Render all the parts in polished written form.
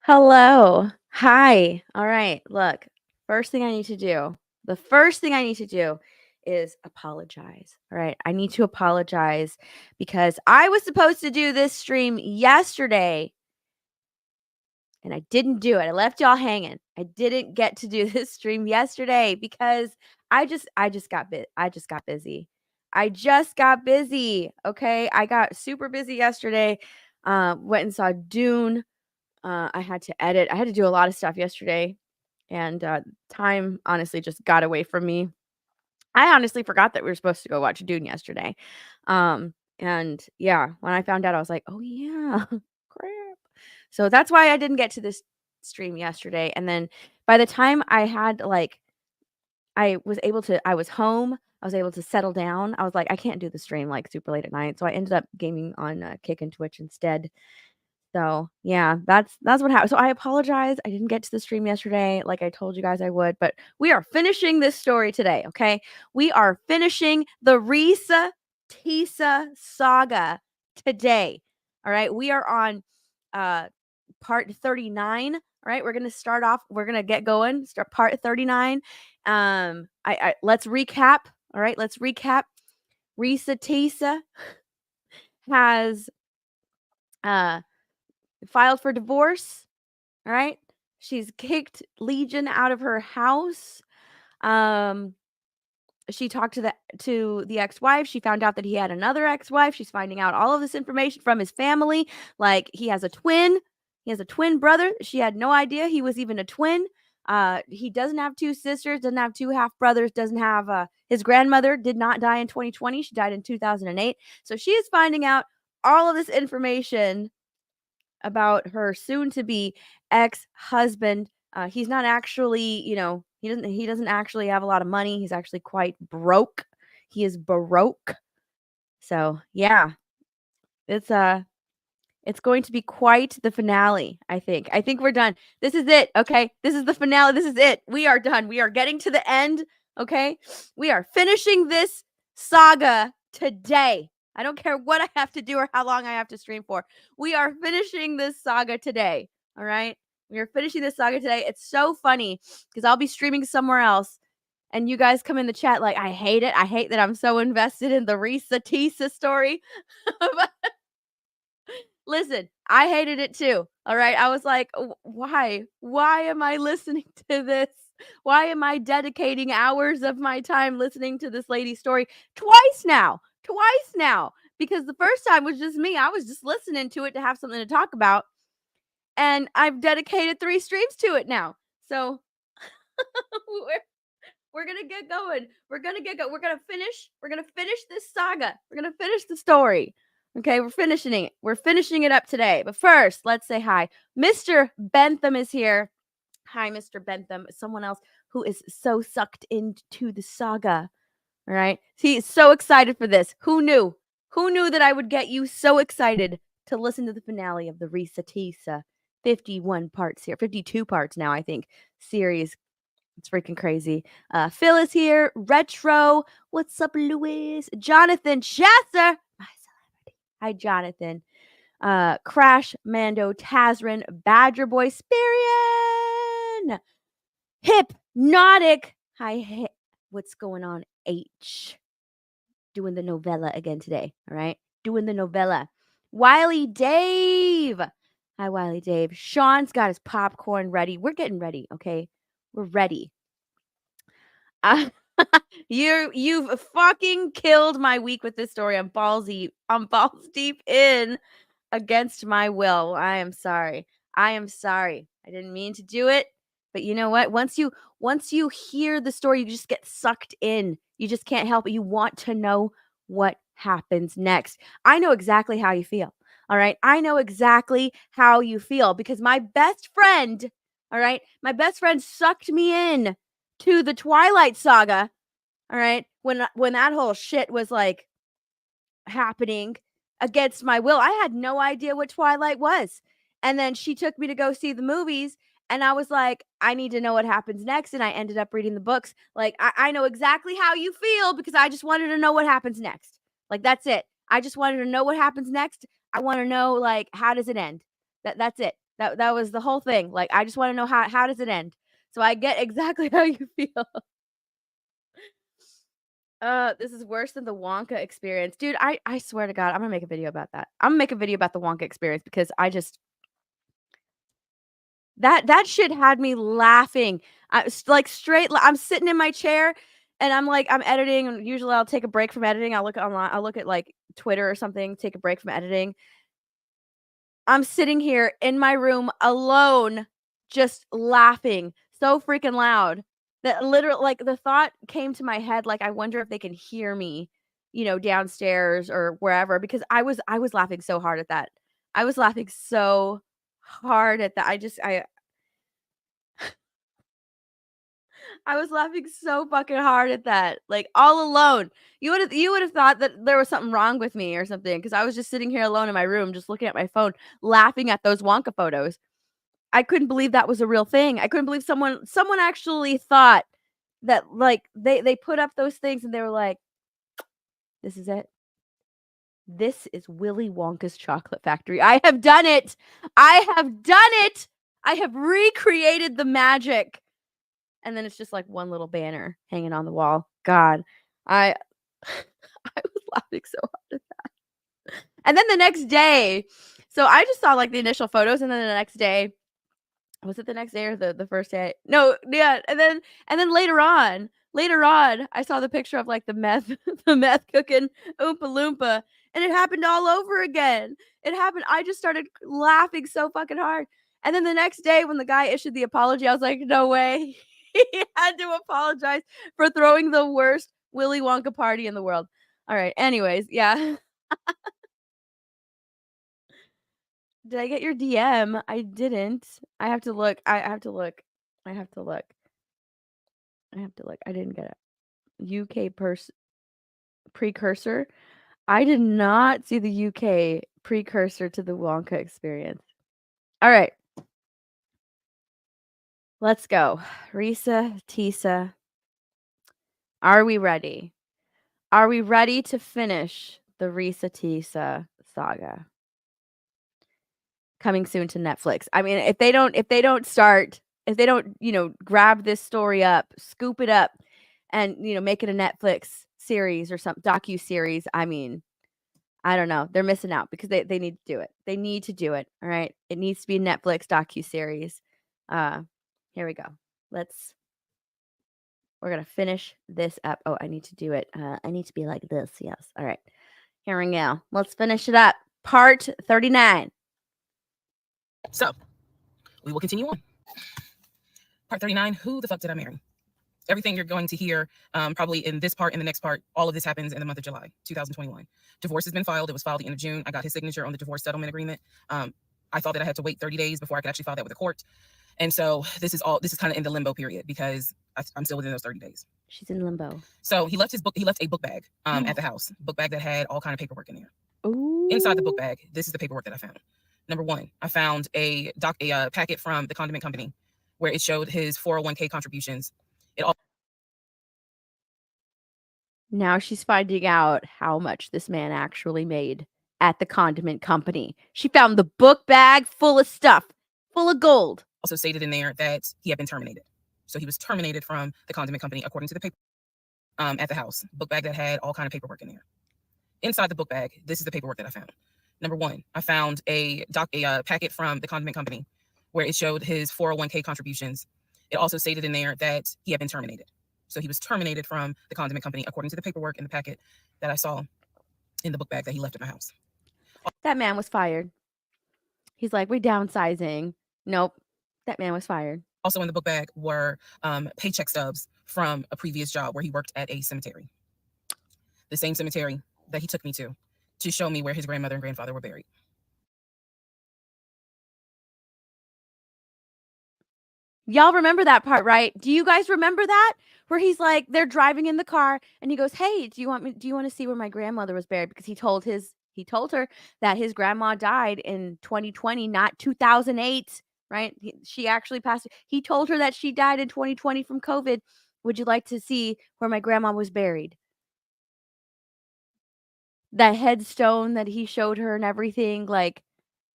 Hello. Hi. All right. Look, first thing I need to do, the first thing I need to do is apologize. All right. I need to apologize because I was supposed to do this stream yesterday and I didn't do it. I left y'all hanging. I didn't get to do this stream yesterday because I just got busy. I just got busy. Okay. I got super busy yesterday. Went and saw Dune. I had to edit. I had to do a lot of stuff yesterday, and time honestly just got away from me. I honestly forgot that we were supposed to go watch Dune yesterday. And yeah, when I found out, I was like, "Oh yeah, crap." So that's why I didn't get to this stream yesterday. And then by the time I was home. I was able to settle down. I was like, I can't do the stream like super late at night. So I ended up gaming on Kick and Twitch instead. So, yeah, that's what happened. So I apologize. I didn't get to the stream yesterday like I told you guys I would, but we are finishing this story today, okay? We are finishing the Risa Tisa saga today. All right? We are on part 39. All right? We're going to get going. Start part 39. I let's recap. All right? Let's recap. Risa Tisa has filed for divorce. All right. She's kicked Legion out of her house. She talked to the ex-wife. She found out that he had another ex-wife. She's finding out all of this information from his family. Like he has a twin. He has a twin brother. She had no idea he was even a twin. He doesn't have two sisters, doesn't have two half brothers, doesn't have his grandmother did not die in 2020. She died in 2008. So she is finding out all of this information about her soon-to-be ex-husband. He's not actually, he doesn't actually have a lot of money. He's actually quite broke. He is baroque. So yeah, it's going to be quite the finale. I think we're done. This is it. Okay, this is the finale. This is it. We are done. We are getting to the end. Okay, we are finishing this saga today. I don't care what I have to do or how long I have to stream for. We are finishing this saga today. All right? We are finishing this saga today. It's so funny because I'll be streaming somewhere else and you guys come in the chat like, I hate it. I hate that I'm so invested in the Risa Tisa story. Listen, I hated it too. All right? I was like, why? Why am I listening to this? Why am I dedicating hours of my time listening to this lady's story twice now? Because the first time was just me. I was just listening to it to have something to talk about. And I've dedicated 3 streams to it now. So we're going to get going. We're going to finish this saga. We're going to finish the story. Okay, we're finishing it. We're finishing it up today. But first, let's say hi. Mr. Bentham is here. Hi, Mr. Bentham. Someone else who is so sucked into the saga. All right. He's so excited for this. Who knew? Who knew that I would get you so excited to listen to the finale of the Risa Tisa 51 parts here, 52 parts now, I think, series. It's freaking crazy. Phil is here. Retro. What's up, Louis? Jonathan Chasser. My celebrity. Hi, Jonathan. Crash, Mando, Tazrin, Badger Boy, Spirian. Hypnotic. Hi, what's going on, H? Doing the novella again today, all right? Doing the novella. Wiley Dave. Hi, Wiley Dave. Sean's got his popcorn ready. We're getting ready, okay? We're ready. You've fucking killed my week with this story. I'm balls deep in against my will. I am sorry. I didn't mean to do it, but you know what? Once you hear the story, you just get sucked in. You just can't help it. You want to know what happens next. I know exactly how you feel. All right? I know exactly how you feel because my best friend, all right? My best friend sucked me in to the Twilight Saga, all right? When that whole shit was like happening against my will. I had no idea what Twilight was. And then she took me to go see the movies. And I was like, I need to know what happens next. And I ended up reading the books. Like, I know exactly how you feel because I just wanted to know what happens next. Like, that's it. I just wanted to know what happens next. I want to know, like, how does it end? That's it. That was the whole thing. Like, I just want to know how does it end? So I get exactly how you feel. This is worse than the Wonka experience. Dude, I swear to God, I'm gonna make a video about that. I'm gonna make a video about the Wonka experience because I just that shit had me laughing. Like straight I'm sitting in my chair and I'm editing, and usually I'll take a break from editing. I'll look online, I'll look at like Twitter or something, take a break from editing. I'm sitting here in my room alone, just laughing so freaking loud that literally, like, the thought came to my head, like, I wonder if they can hear me, downstairs or wherever, because I was laughing so hard at that. I was laughing so hard at that. I was laughing so fucking hard at that, like, all alone. You would have thought that there was something wrong with me or something, because I was just sitting here alone in my room, just looking at my phone, laughing at those Wonka photos. I couldn't believe that was a real thing. I couldn't believe someone actually thought that, like, they put up those things and they were like, "This is it. This is Willy Wonka's chocolate factory. I have done it. I have done it. I have recreated the magic." And then it's just like one little banner hanging on the wall. God, I I was laughing so hard at that. And then the next day, so I just saw like the initial photos, and then the next day, was it the next day or the first day? No, yeah, and then later on, I saw the picture of like the meth the meth cooking Oompa Loompa, and it happened all over again. It happened. I just started laughing so fucking hard. And then the next day when the guy issued the apology, I was like, no way. He had to apologize for throwing the worst Willy Wonka party in the world. All right. Anyways, yeah. Did I get your DM? I didn't. I have to look. I have to look. I have to look. I have to look. I didn't get it. UK precursor. I did not see the UK precursor to the Wonka experience. All right. Let's go. Risa, Tisa. Are we ready? Are we ready to finish the Risa Tisa saga? Coming soon to Netflix. I mean, if they don't grab this story up, scoop it up, and make it a Netflix series or some docu-series, I mean, I don't know. They're missing out because they need to do it. They need to do it. All right. It needs to be a Netflix docu-series. Here we go. We're gonna finish this up. Oh, I need to do it. I need to be like this. Yes. All right. Here we go. Let's finish it up. Part 39. So, we will continue on. Part 39, who the fuck did I marry? Everything you're going to hear, probably in this part and the next part, all of this happens in the month of July, 2021. Divorce has been filed. It was filed the end of June. I got his signature on the divorce settlement agreement. I thought that I had to wait 30 days before I could actually file that with the court. And so this is kind of in the limbo period because I'm still within those 30 days. She's in limbo. So he left a book bag at the house, book bag that had all kind of paperwork in there. Ooh. Inside the book bag, this is the paperwork that I found. Number one, I found a packet from the condiment company where it showed his 401k contributions. Now she's finding out how much this man actually made at the condiment company. She found the book bag full of stuff, full of gold. Also stated in there that he had been terminated. So he was terminated from the condiment company according to the paper at the house. Book bag that had all kind of paperwork in there. Inside the book bag, this is the paperwork that I found. Number one, I found a packet from the condiment company where it showed his 401k contributions. It also stated in there that he had been terminated. So he was terminated from the condiment company according to the paperwork in the packet that I saw in the book bag that he left at my house. That man was fired. He's like, we're downsizing. Nope. That man was fired. Also in the book bag were paycheck stubs from a previous job where he worked at a cemetery. The same cemetery that he took me to show me where his grandmother and grandfather were buried. Y'all remember that part, right? Do you guys remember that? Where he's like, they're driving in the car and he goes, hey, do you want to see where my grandmother was buried? Because he told her that his grandma died in 2020, not 2008, right? She actually passed. He told her that she died in 2020 from COVID. Would you like to see where my grandma was buried? That headstone that he showed her and everything, like,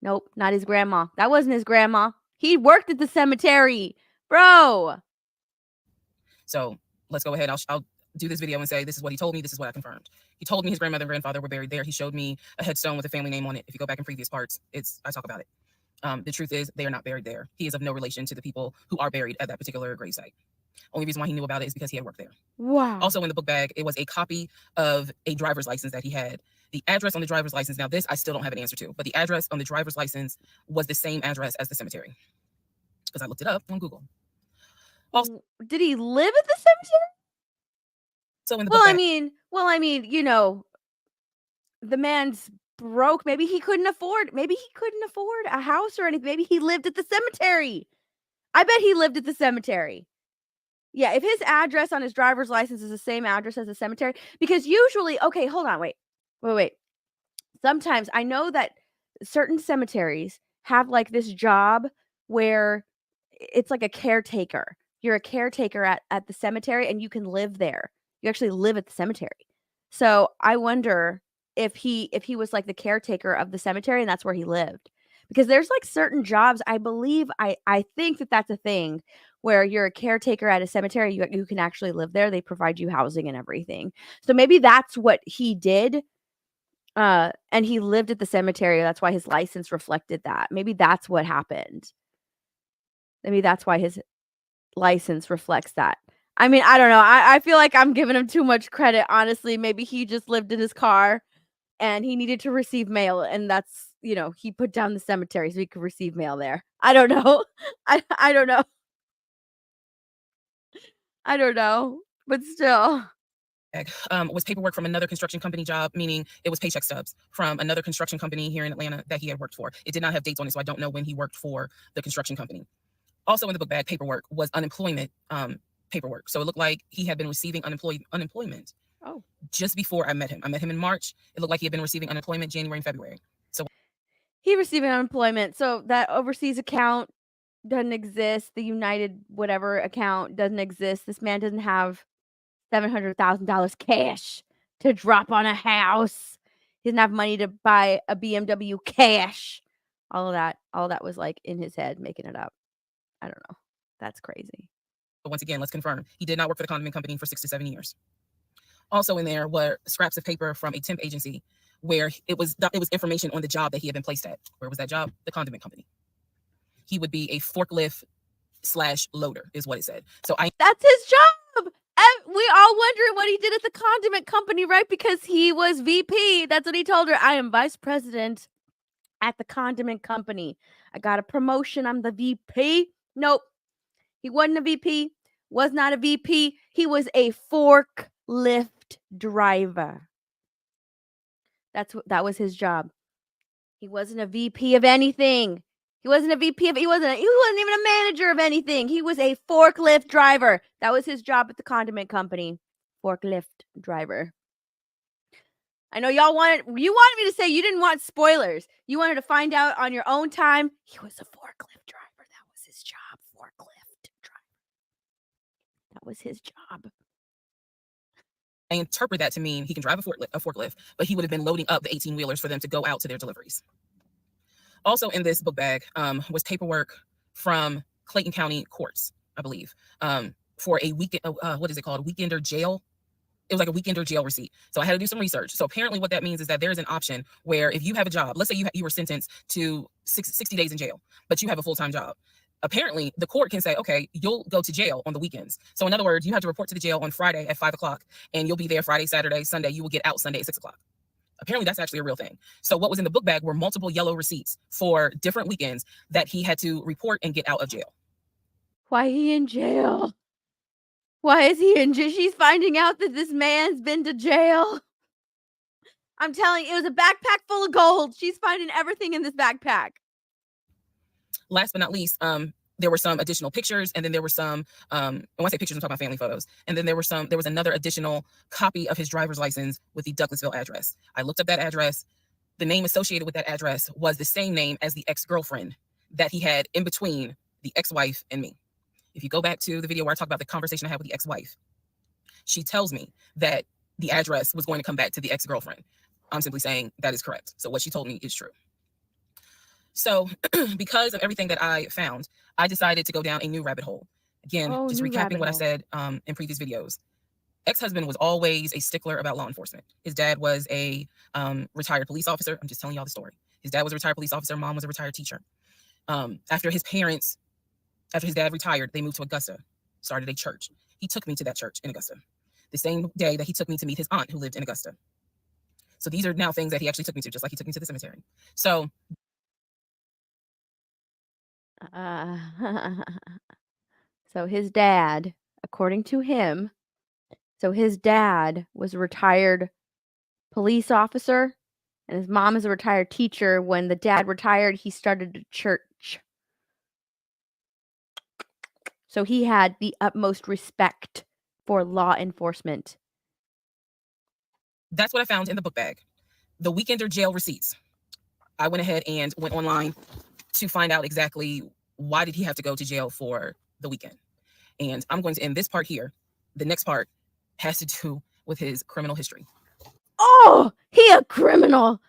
nope, not his grandma. That wasn't his grandma. He worked at the cemetery, bro. So let's go ahead. I'll do this video and say, this is what he told me. This is what I confirmed. He told me his grandmother and grandfather were buried there. He showed me a headstone with a family name on it. If you go back in previous parts, I talk about it. The truth is they are not buried there. He is of no relation to the people who are buried at that particular gravesite. Only reason why he knew about it is because he had worked there. Wow. Also in the book bag, it was a copy of a driver's license that he had. The address on the driver's license, now this I still don't have an answer to, but the address on the driver's license was the same address as the cemetery. Because I looked it up on Google. Also, did he live at the cemetery? So in the book bag, I mean, you know, the man's broke. Maybe he couldn't afford a house or anything. Maybe he lived at the cemetery. I bet he lived at the cemetery. Yeah, if his address on his driver's license is the same address as the cemetery, because usually, okay, hold on, wait. Sometimes I know that certain cemeteries have like this job where it's like a caretaker. You're a caretaker at the cemetery and you can live there. You actually live at the cemetery. So I wonder if he was like the caretaker of the cemetery and that's where he lived. Because there's like certain jobs, I believe, I think that's a thing where you're a caretaker at a cemetery, you can actually live there. They provide you housing and everything. So maybe that's what he did. And he lived at the cemetery. That's why his license reflected that. Maybe that's what happened. Maybe that's why his license reflects that. I mean, I don't know. I feel like I'm giving him too much credit, honestly. Maybe he just lived in his car and he needed to receive mail. And that's, you know, he put down the cemetery so he could receive mail there. I don't know. I don't know. I don't know. But still. Was paperwork from another construction company job, meaning it was paycheck stubs from another construction company here in Atlanta that he had worked for. It did not have dates on it, so I don't know when he worked for the construction company. Also in the book bag paperwork was unemployment paperwork. So it looked like he had been receiving unemployment just before I met him. I met him in March. It looked like he had been receiving unemployment January and February. So he receiving unemployment. So that overseas account doesn't exist. The United whatever account doesn't exist. This man doesn't have $700,000 cash to drop on a house. He doesn't have money to buy a BMW cash. All of that was like in his head, making it up. I don't know. That's crazy. But once again, let's confirm. He did not work for the condiment company for 6 to 7 years. Also in there were scraps of paper from a temp agency where it was information on the job that he had been placed at. Where was that job? The condiment company. He would be a forklift / loader is what it said. So that's his job. And we all wondering what he did at the condiment company, right? Because he was VP. That's what he told her. I am vice president at the condiment company. I got a promotion. I'm the VP. Nope. He wasn't a VP. Was not a VP. He was a forklift driver. That was his job. He wasn't a VP of anything. He wasn't even a manager of anything. He was a forklift driver. That was his job at the condiment company. Forklift driver. I know you wanted me to say you didn't want spoilers. You wanted to find out on your own time. He was a forklift driver. That was his job. Forklift driver. That was his job. I interpret that to mean he can drive a forklift, but he would have been loading up the 18-wheelers for them to go out to their deliveries. Also in this book bag was paperwork from Clayton County courts, I believe, for a weekend, what is it called? Weekender jail. It was like a weekender jail receipt. So I had to do some research. So apparently what that means is that there's an option where if you have a job, let's say you were sentenced to 60 days in jail, but you have a full-time job. Apparently the court can say, okay, you'll go to jail on the weekends. So in other words, you have to report to the jail on Friday at 5 o'clock and you'll be there Friday, Saturday, Sunday. You will get out Sunday at 6 o'clock. Apparently that's actually a real thing. So what was in the book bag were multiple yellow receipts for different weekends that he had to report and get out of jail. Why he in jail? Why is he in jail? She's finding out that this man's been to jail. I'm telling you, it was a backpack full of gold. She's finding everything in this backpack. Last but not least, there were some additional pictures, and then there were some, and when I say pictures, I'm talking about family photos. And then there was another additional copy of his driver's license with the Douglasville address. I looked up that address. The name associated with that address was the same name as the ex-girlfriend that he had in between the ex-wife and me. If you go back to the video where I talk about the conversation I had with the ex-wife, she tells me that the address was going to come back to the ex-girlfriend. I'm simply saying that is correct. So what she told me is true. So because of everything that I found, I decided to go down a new rabbit hole. Again, just recapping what I said in previous videos. Ex-husband was always a stickler about law enforcement. His dad was a retired police officer. I'm just telling y'all the story. His dad was a retired police officer. Mom was a retired teacher. After his dad retired, they moved to Augusta, started a church. He took me to that church in Augusta the same day that he took me to meet his aunt who lived in Augusta. So these are now things that he actually took me to, just like he took me to the cemetery. So so his dad, according to him, his dad was a retired police officer and his mom is a retired teacher. When the dad retired, he started a church. So he had the utmost respect for law enforcement. That's what I found in the book bag. The weekender jail receipts. I went ahead and went online to find out exactly why did he have to go to jail for the weekend. And I'm going to end this part here. The next part has to do with his criminal history. Oh, he a criminal.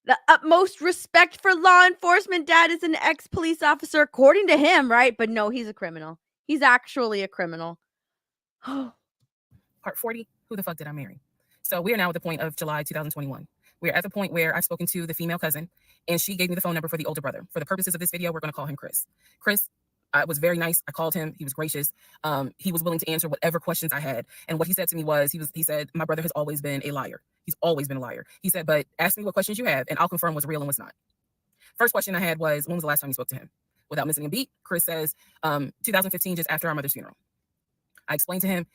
The utmost respect for law enforcement. Dad is an ex-police officer, according to him, right? But no, he's a criminal. He's actually a criminal. Part 40, who the fuck did I marry? So we are now at the point of July 2021. We're at the point where I've spoken to the female cousin, and she gave me the phone number for the older brother. For the purposes of this video, we're going to call him Chris. Chris was very nice. I called him. He was gracious. He was willing to answer whatever questions I had. And what he said to me was, he said, my brother has always been a liar. He's always been a liar. He said, but ask me what questions you have, and I'll confirm what's real and what's not. First question I had was, when was the last time you spoke to him? Without missing a beat, Chris says, 2015, just after our mother's funeral. I explained to him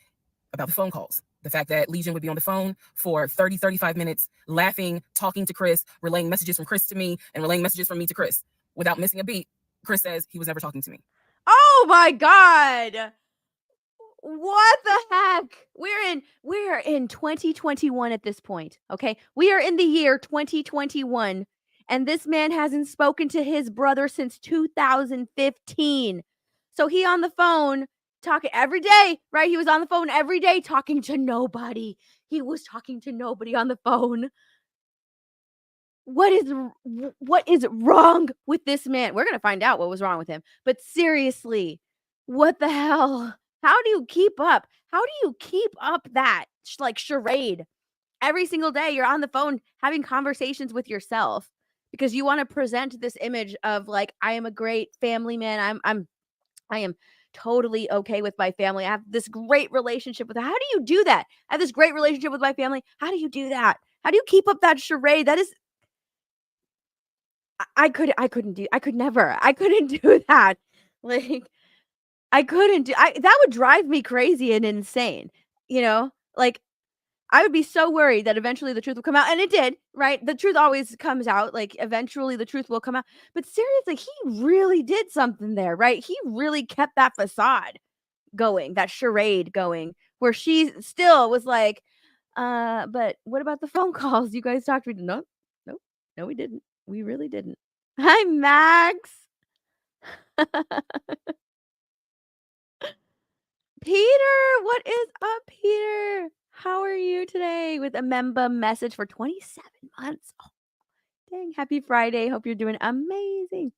about the phone calls, the fact that Legion would be on the phone for 30, 35 minutes, laughing, talking to Chris, relaying messages from Chris to me, and relaying messages from me to Chris. Without missing a beat, Chris says he was never talking to me. Oh my God. What the heck? We're in 2021 at this point, okay? We are in the year 2021, and this man hasn't spoken to his brother since 2015. So he on the phone talking every day, right? He was on the phone every day talking to nobody. He was talking to nobody on the phone. What is wrong with this man? We're going to find out what was wrong with him. But seriously, what the hell? How do you keep up? How do you keep up that like charade? Every single day you're on the phone having conversations with yourself because you want to present this image of like, I am a great family man. I am totally okay with my family. I have this great relationship with them. How do you do that? I have this great relationship with my family. How do you do that? How do you keep up that charade? That is I couldn't do that. Like that would drive me crazy and insane, you know? Like I would be so worried that eventually the truth will come out, and it did, right? The truth always comes out, like eventually the truth will come out. But seriously, he really did something there, right? He really kept that facade going, that charade going, where she still was like, But what about the phone calls? You guys talked to me. No, nope. No, we didn't. We really didn't. Hi, Max. Peter, what is up, Peter? How are you today? With a member message for 27 months. Oh, dang. Happy Friday. Hope you're doing amazing.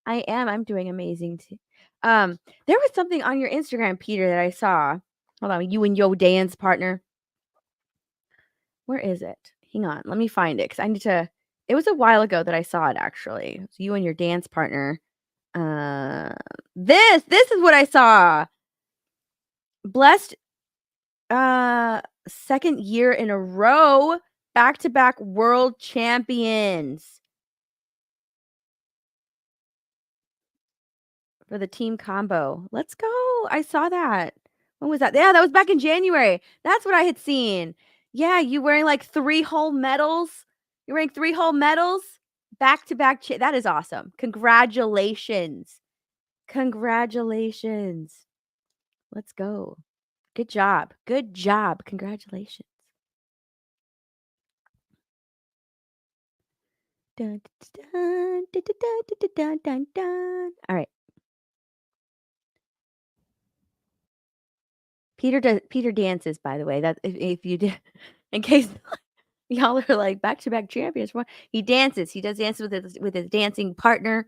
I am. I'm doing amazing too. There was something on your Instagram, Peter, that I saw. Hold on, you and your dance partner. Where is it? Hang on, let me find it because I need to. It was a while ago that I saw it. Actually, it's you and your dance partner. This is what I saw. Blessed. Second year in a row, back-to-back world champions. For the team combo. Let's go. I saw that. When was that? Yeah, that was back in January. That's what I had seen. Yeah, you wearing like 3 whole medals? You're wearing 3 whole medals? Back to back. That is awesome. Congratulations. Congratulations. Let's go. Good job. Good job. Congratulations. Dun, dun, dun, dun, dun, dun, dun, dun, dun. All right. Peter dances, by the way. That if you did, in case y'all are like back-to-back champions. He dances. He does dances with his dancing partner.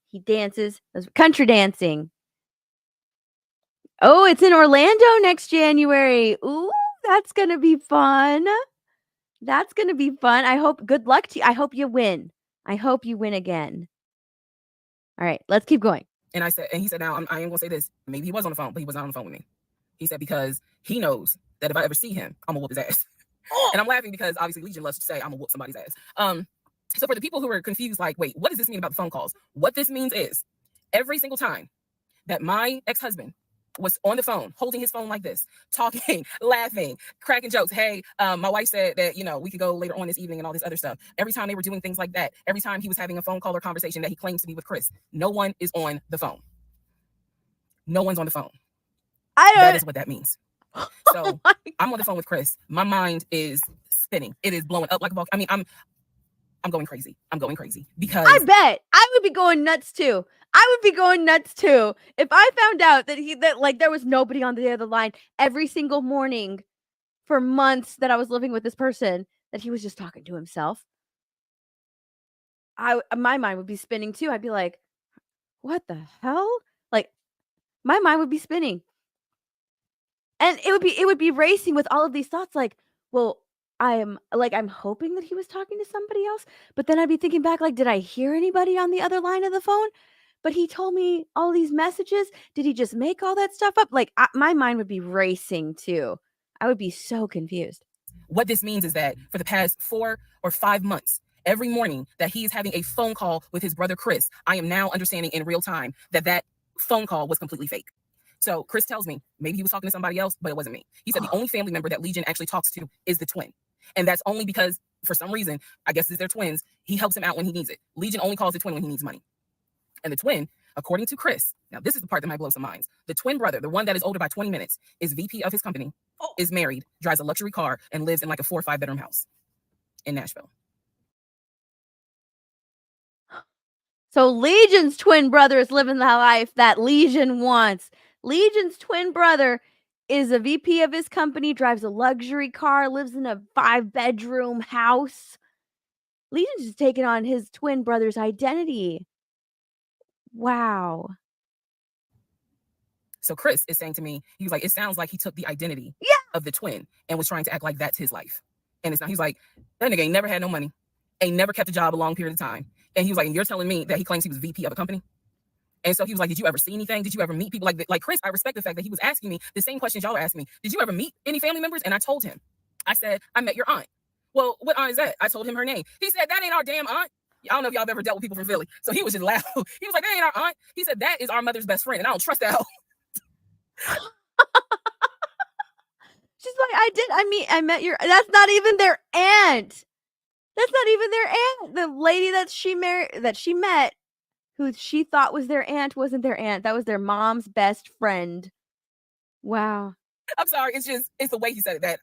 He dances. Does country dancing. Oh, it's in Orlando next January. Ooh, that's gonna be fun. That's gonna be fun. I hope good luck to you. I hope you win. I hope you win again. All right, let's keep going. And he said, now I am gonna say this. Maybe he was on the phone, but he was not on the phone with me. He said, because he knows that if I ever see him, I'm gonna whoop his ass. And I'm laughing because obviously Legion loves to say I'm gonna whoop somebody's ass. So for the people who are confused, like, wait, what does this mean about the phone calls? What this means is every single time that my ex-husband was on the phone, holding his phone like this, talking, laughing, cracking jokes. Hey, my wife said that, we could go later on this evening and all this other stuff. Every time they were doing things like that, every time he was having a phone call or conversation that he claims to be with Chris, no one is on the phone. No one's on the phone. That is what that means. So I'm on the phone with Chris. My mind is spinning. It is blowing up like a volcano. I mean, I'm going crazy. I'm going crazy because I bet I would be going nuts too. I would be going nuts too if I found out that like there was nobody on the other line every single morning for months that I was living with this person, that he was just talking to himself. My mind would be spinning too. I'd be like, "What the hell?" Like my mind would be spinning. And it would be racing with all of these thoughts like, "Well, I'm hoping that he was talking to somebody else," but then I'd be thinking back like, "Did I hear anybody on the other line of the phone? But he told me all these messages. Did he just make all that stuff up?" Like, my mind would be racing too. I would be so confused. What this means is that for the past 4 or 5 months, every morning that he is having a phone call with his brother Chris, I am now understanding in real time that phone call was completely fake. So Chris tells me maybe he was talking to somebody else, but it wasn't me. He said the only family member that Legion actually talks to is the twin. And that's only because for some reason, I guess it's their twins, he helps him out when he needs it. Legion only calls the twin when he needs money. And the twin, according to Chris, now this is the part that might blow some minds. The twin brother, the one that is older by 20 minutes, is VP of his company, is married, drives a luxury car, and lives in like a 4 or 5 bedroom house in Nashville. So Legion's twin brother is living the life that Legion wants. Legion's twin brother is a VP of his company, drives a luxury car, lives in a 5-bedroom house. Legion's just taking on his twin brother's identity. Wow. So Chris is saying to me, he was like, it sounds like he took the identity of the twin and was trying to act like that's his life. And it's not. He's like, that nigga ain't never had no money, ain't never kept a job a long period of time. And he was like, and you're telling me that he claims he was VP of a company? And so he was like, did you ever see anything? Did you ever meet people like Chris? I respect the fact that he was asking me the same questions y'all are asking me. Did you ever meet any family members? And I told him, I said, I met your aunt. Well, what aunt is that? I told him her name. He said, that ain't our damn aunt. I don't know if y'all have ever dealt with people from Philly. So he was just laughing. He was like, that ain't our aunt. He said, that is our mother's best friend. And I don't trust that hoe. She's like, I met your, that's not even their aunt. That's not even their aunt. The lady that she met, who she thought was their aunt, wasn't their aunt. That was their mom's best friend. Wow. I'm sorry. It's the way he said it that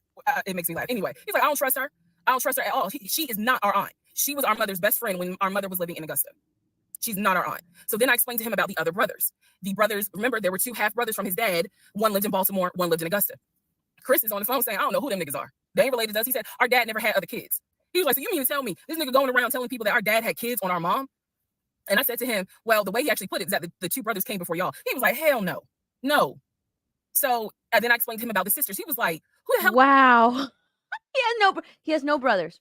it makes me laugh. Anyway, he's like, I don't trust her. I don't trust her at all. She is not our aunt. She was our mother's best friend when our mother was living in Augusta. She's not our aunt. So then I explained to him about the other brothers. The brothers, remember, there were two half brothers from his dad. One lived in Baltimore, one lived in Augusta. Chris is on the phone saying, I don't know who them niggas are. They ain't related to us. He said, our dad never had other kids. He was like, so you mean to tell me this nigga going around telling people that our dad had kids on our mom? And I said to him, well, the way he actually put it is that the two brothers came before y'all. He was like, hell no. No. So and then I explained to him about the sisters. He was like, who the hell? Wow. He has no brothers.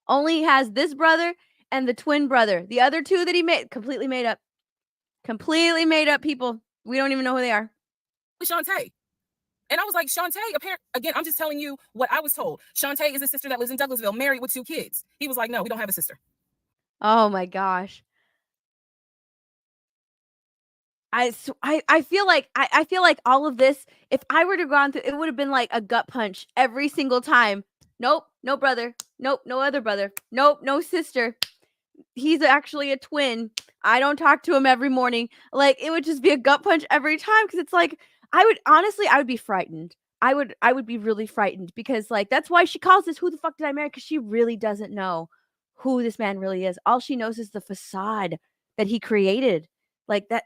Only has this brother and the twin brother. The other two that he made, completely made up. Completely made up people. We don't even know who they are. Shantae. And I was like, Shantae, again, I'm just telling you what I was told. Shantae is a sister that lives in Douglasville, married with 2 kids. He was like, no, we don't have a sister. Oh my gosh. I feel like I feel like all of this, if I were to go on through, it would have been like a gut punch every single time. Nope, no brother. Nope, no other brother. Nope, no sister. He's actually a twin. I don't talk to him every morning. Like, it would just be a gut punch every time, because it's like, I would be frightened. I would be really frightened, because like, that's why she calls this "Who the fuck did I marry?" Because she really doesn't know who this man really is. All she knows is the facade that he created. Like that,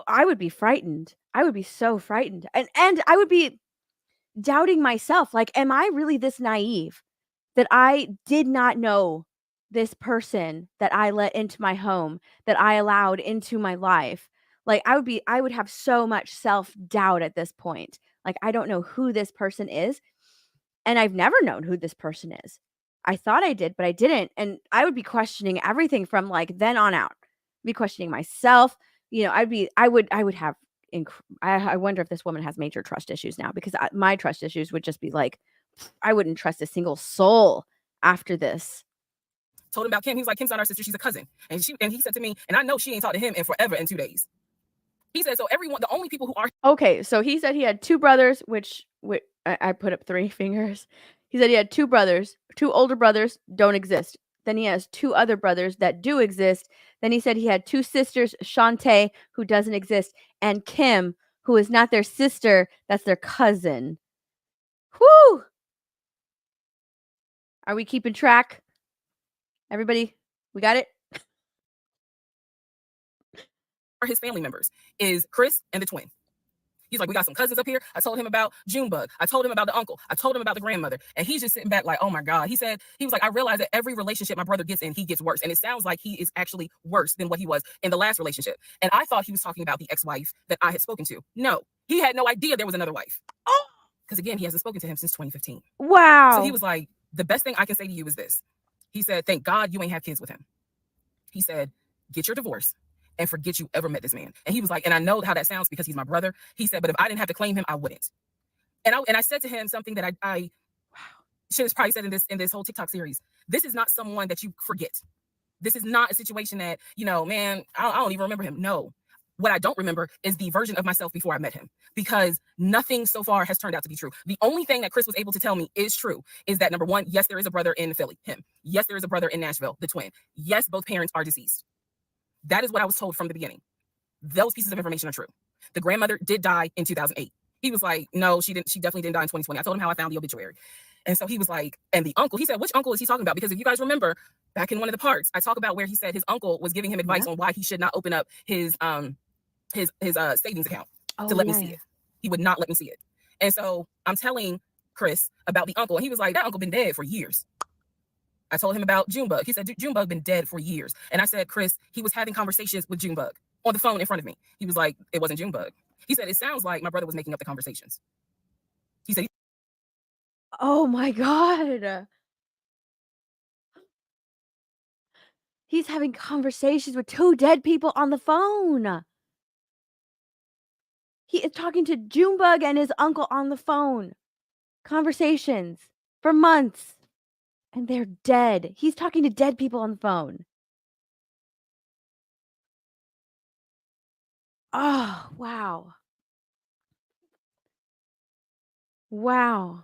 I would be frightened. I would be so frightened. And I would be doubting myself. Like, am I really this naive that I did not know this person that I let into my home, that I allowed into my life? Like, I would have so much self-doubt at this point. Like, I don't know who this person is, and I've never known who this person is. I thought I did, but I didn't, and I would be questioning everything from, like, then on out. Be questioning myself. You know, I would have I wonder if this woman has major trust issues now, because my trust issues would just be like, I wouldn't trust a single soul after this. Told him about Kim. He was like, Kim's not our sister, she's a cousin. And he said to me, and I know she ain't talked to him in forever in 2 days. He said, so everyone, the only people who are okay. So he said he had 2 brothers, which I put up 3 fingers. He said he had 2 brothers. 2 older brothers don't exist. Then he has 2 other brothers that do exist. Then he said he had 2 sisters, Shantae, who doesn't exist, and Kim, who is not their sister, that's their cousin. Whoo! Are we keeping track? Everybody, we got it? are his family members is Chris and the twin. He's like, we got some cousins up here. I told him about Junebug. I told him about the uncle. I told him about the grandmother. And he's just sitting back like, oh my God. He was like, I realize that every relationship my brother gets in, he gets worse. And it sounds like he is actually worse than what he was in the last relationship. And I thought he was talking about the ex-wife that I had spoken to. No, he had no idea there was another wife. Oh, because again, he hasn't spoken to him since 2015. Wow. So he was like, the best thing I can say to you is this. He said, thank God you ain't have kids with him. He said, get your divorce and forget you ever met this man. And he was like, and I know how that sounds because he's my brother. He said, but if I didn't have to claim him, I wouldn't. And I said to him something that I should have probably said in this whole TikTok series. This is not someone that you forget. This is not a situation that, man, I don't even remember him. No. What I don't remember is the version of myself before I met him, because nothing so far has turned out to be true. The only thing that Chris was able to tell me is true is that, number one, yes, there is a brother in Philly, him. Yes, there is a brother in Nashville, the twin. Yes, both parents are deceased. That is what I was told from the beginning. Those pieces of information are true. The grandmother did die in 2008. He was like, no, she didn't. She definitely didn't die in 2020. I told him how I found the obituary. And so he was like, and the uncle, he said, which uncle is he talking about? Because if you guys remember, back in one of the parts, I talk about where he said his uncle was giving him advice on why he should not open up his savings account to let me see it. He would not let me see it. And so I'm telling Chris about the uncle, and he was like, that uncle been dead for years. I told him about Junebug. He said, Junebug been dead for years. And I said, Chris, he was having conversations with Junebug on the phone in front of me. He was like, it wasn't Junebug. He said, it sounds like my brother was making up the conversations. He said, oh my God. He's having conversations with 2 dead people on the phone. He is talking to Junebug and his uncle on the phone. Conversations for months. And they're dead. He's talking to dead people on the phone. Oh, wow. Wow.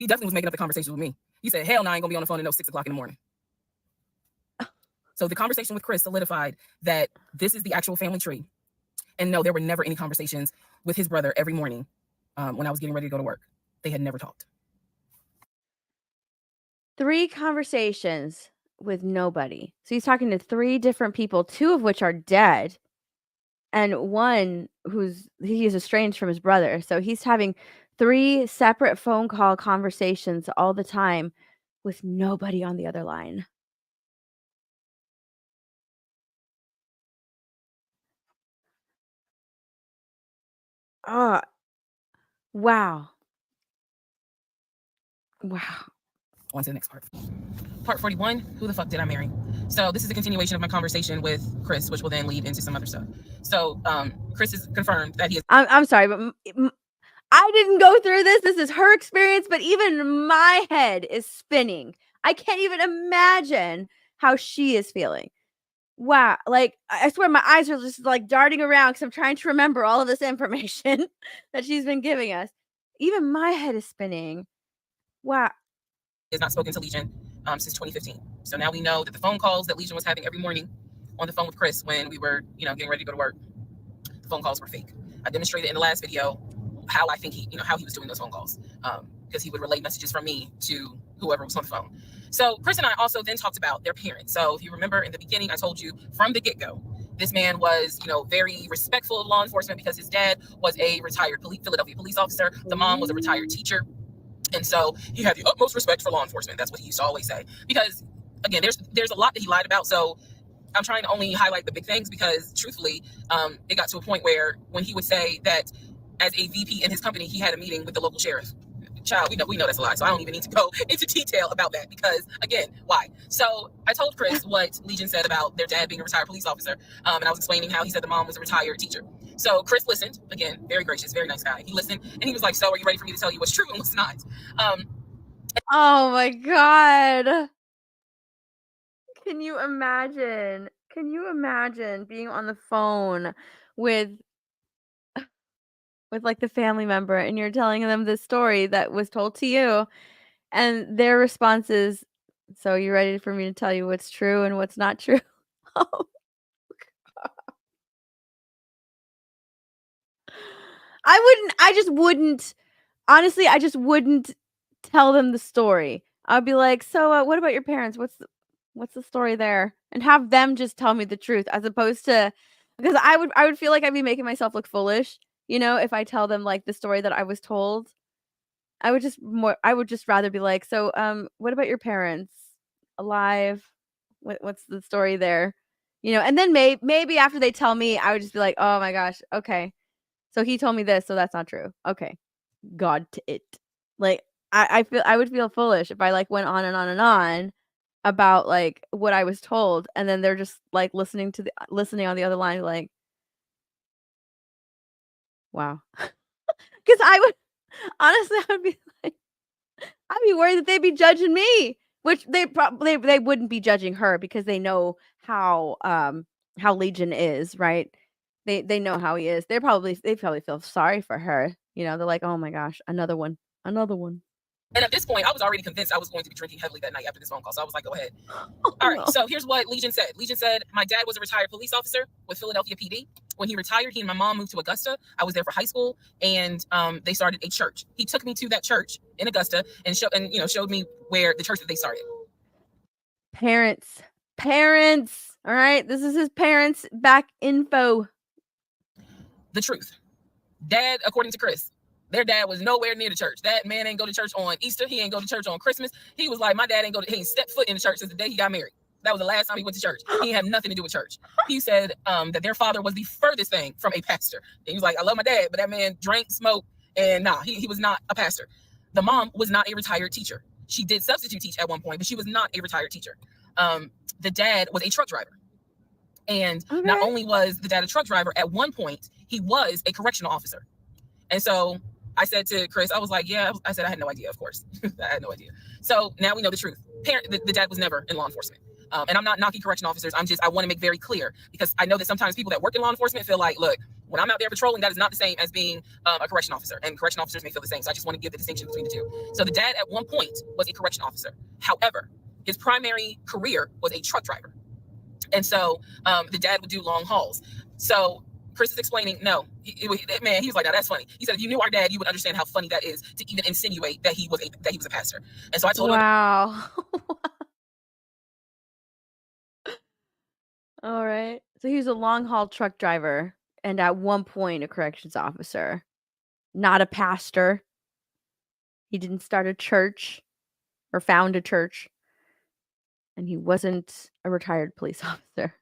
he definitely was making up the conversation with me. He said, hell no, I ain't gonna be on the phone at no 6 o'clock in the morning. So the conversation with Chris solidified that this is the actual family tree. And no, there were never any conversations with his brother every morning when I was getting ready to go to work. They had never talked. 3 conversations with nobody. So he's talking to 3 different people, 2 of which are dead, and one he is estranged from his brother. So he's having 3 separate phone call conversations all the time with nobody on the other line. Oh, wow. Wow. On to the next part. Part 41, who the fuck did I marry? So this is a continuation of my conversation with Chris, which will then lead into some other stuff. So Chris has confirmed that he is. I'm sorry, but I didn't go through this. This is her experience, but even my head is spinning. I can't even imagine how she is feeling. Wow. Like, I swear my eyes are just like darting around because I'm trying to remember all of this information that she's been giving us. Even my head is spinning. Wow. Has not spoken to Legion since 2015. So now we know that the phone calls that Legion was having every morning on the phone with Chris when we were, getting ready to go to work, the phone calls were fake. I demonstrated in the last video how I think how he was doing those phone calls, because he would relay messages from me to whoever was on the phone. So Chris and I also then talked about their parents. So if you remember in the beginning, I told you from the get-go, this man was, very respectful of law enforcement because his dad was a retired Philadelphia police officer. The mom was a retired teacher. And so he had the utmost respect for law enforcement. That's what he used to always say. Because, again, there's a lot that he lied about. So I'm trying to only highlight the big things because, truthfully, it got to a point where when he would say that as a VP in his company, he had a meeting with the local sheriff. Child, we know that's a lie. So I don't even need to go into detail about that because, again, why? So I told Chris what Legion said about their dad being a retired police officer. And I was explaining how he said the mom was a retired teacher. So Chris listened. Again, very gracious, very nice guy. He listened and he was like, so are you ready for me to tell you what's true and what's not? Oh my God. Can you imagine? Can you imagine being on the phone with like the family member and you're telling them this story that was told to you and their response is, so you ready for me to tell you what's true and what's not true? Oh, I just wouldn't, honestly, I just wouldn't tell them the story. I'd be like, so what about your parents? What's the story there? And have them just tell me the truth as opposed to, because I would feel like I'd be making myself look foolish, if I tell them like the story that I was told. I would just rather be like, so what about your parents? Alive? What's the story there? And then maybe after they tell me, I would just be like, oh my gosh, okay. So he told me this, so that's not true. Okay. God to it. Like I would feel foolish if I like went on and on and on about like what I was told and then they're just like listening on the other line like, wow. Cuz I would honestly I would be like I'd be worried that they'd be judging me, which they wouldn't be judging her because they know how Legion is, right? They know how he is. They probably feel sorry for her. They're like, "Oh my gosh, another one. Another one." And at this point, I was already convinced I was going to be drinking heavily that night after this phone call. So I was like, go ahead. Oh, all right. no. So here's what Legion said. Legion said, my dad was a retired police officer with Philadelphia PD. When he retired, he and my mom moved to Augusta. I was there for high school and they started a church. He took me to that church in Augusta and showed me where the church that they started. Parents. All right. This is his parents' back info. The truth. Dad, according to Chris, their dad was nowhere near the church. That man ain't go to church on Easter. He ain't go to church on Christmas. He was like, my dad he ain't stepped foot in the church since the day he got married. That was the last time he went to church. He had nothing to do with church. He said that their father was the furthest thing from a pastor. And he was like, I love my dad, but that man drank, smoked, and he was not a pastor. The mom was not a retired teacher. She did substitute teach at one point, but she was not a retired teacher. The dad was a truck driver. And not only was the dad a truck driver, at one point, he was a correctional officer. And so I said to Chris, I was like, yeah, I said, I had no idea, of course. I had no idea. So now we know the truth. The dad was never in law enforcement. And I'm not knocking correction officers. I want to make very clear because I know that sometimes people that work in law enforcement feel like, look, when I'm out there patrolling, that is not the same as being a correction officer. And correction officers may feel the same. So I just want to give the distinction between the two. So the dad at one point was a correction officer. However, his primary career was a truck driver. And so the dad would do long hauls. So Chris is explaining, no, man, he was like, now that's funny. He said, if you knew our dad, you would understand how funny that is to even insinuate that he was a pastor. And so I told him, wow. All right. So he was a long haul truck driver and at one point a corrections officer, not a pastor. He didn't start a church or found a church. And he wasn't a retired police officer.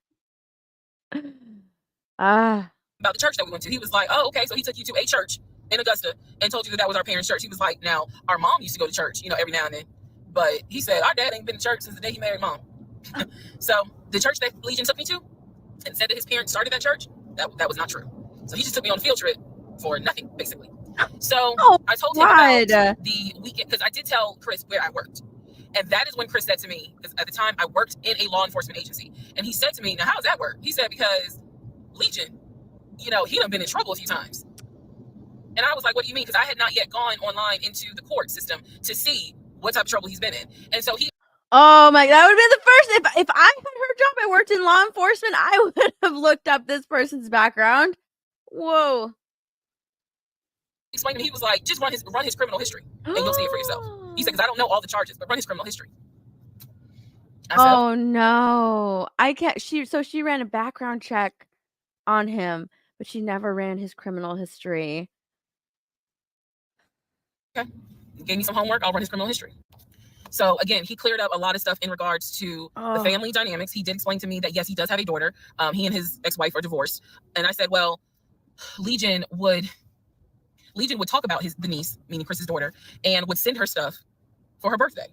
Ah. about the church that we went to. He was like, oh, okay. So he took you to a church in Augusta and told you that was our parents' church. He was like, now, our mom used to go to church, every now and then. But he said, our dad ain't been to church since the day he married mom. So the church that Legion took me to and said that his parents started that church, that was not true. So he just took me on a field trip for nothing, basically. So I told him about the weekend, because I did tell Chris where I worked. And that is when Chris said to me, because at the time I worked in a law enforcement agency. And he said to me, now, how does that work? He said, because Legion, he done been in trouble a few times. And I was like, what do you mean? Because I had not yet gone online into the court system to see what type of trouble he's been in. And so oh my, that would have been the first. If I had her job, I worked in law enforcement, I would have looked up this person's background. Whoa. Explained to me, he was like, just run his criminal history and you'll see it for yourself. He said, because I don't know all the charges, but run his criminal history. I said, oh no. I can't. She ran a background check on him, but she never ran his criminal history. Okay. Gave me some homework. I'll run his criminal history. So again, he cleared up a lot of stuff in regards to the family dynamics. He did explain to me that, yes, he does have a daughter. He and his ex-wife are divorced. And I said, well, Legion would talk about the niece, meaning Chris's daughter, and would send her stuff for her birthday.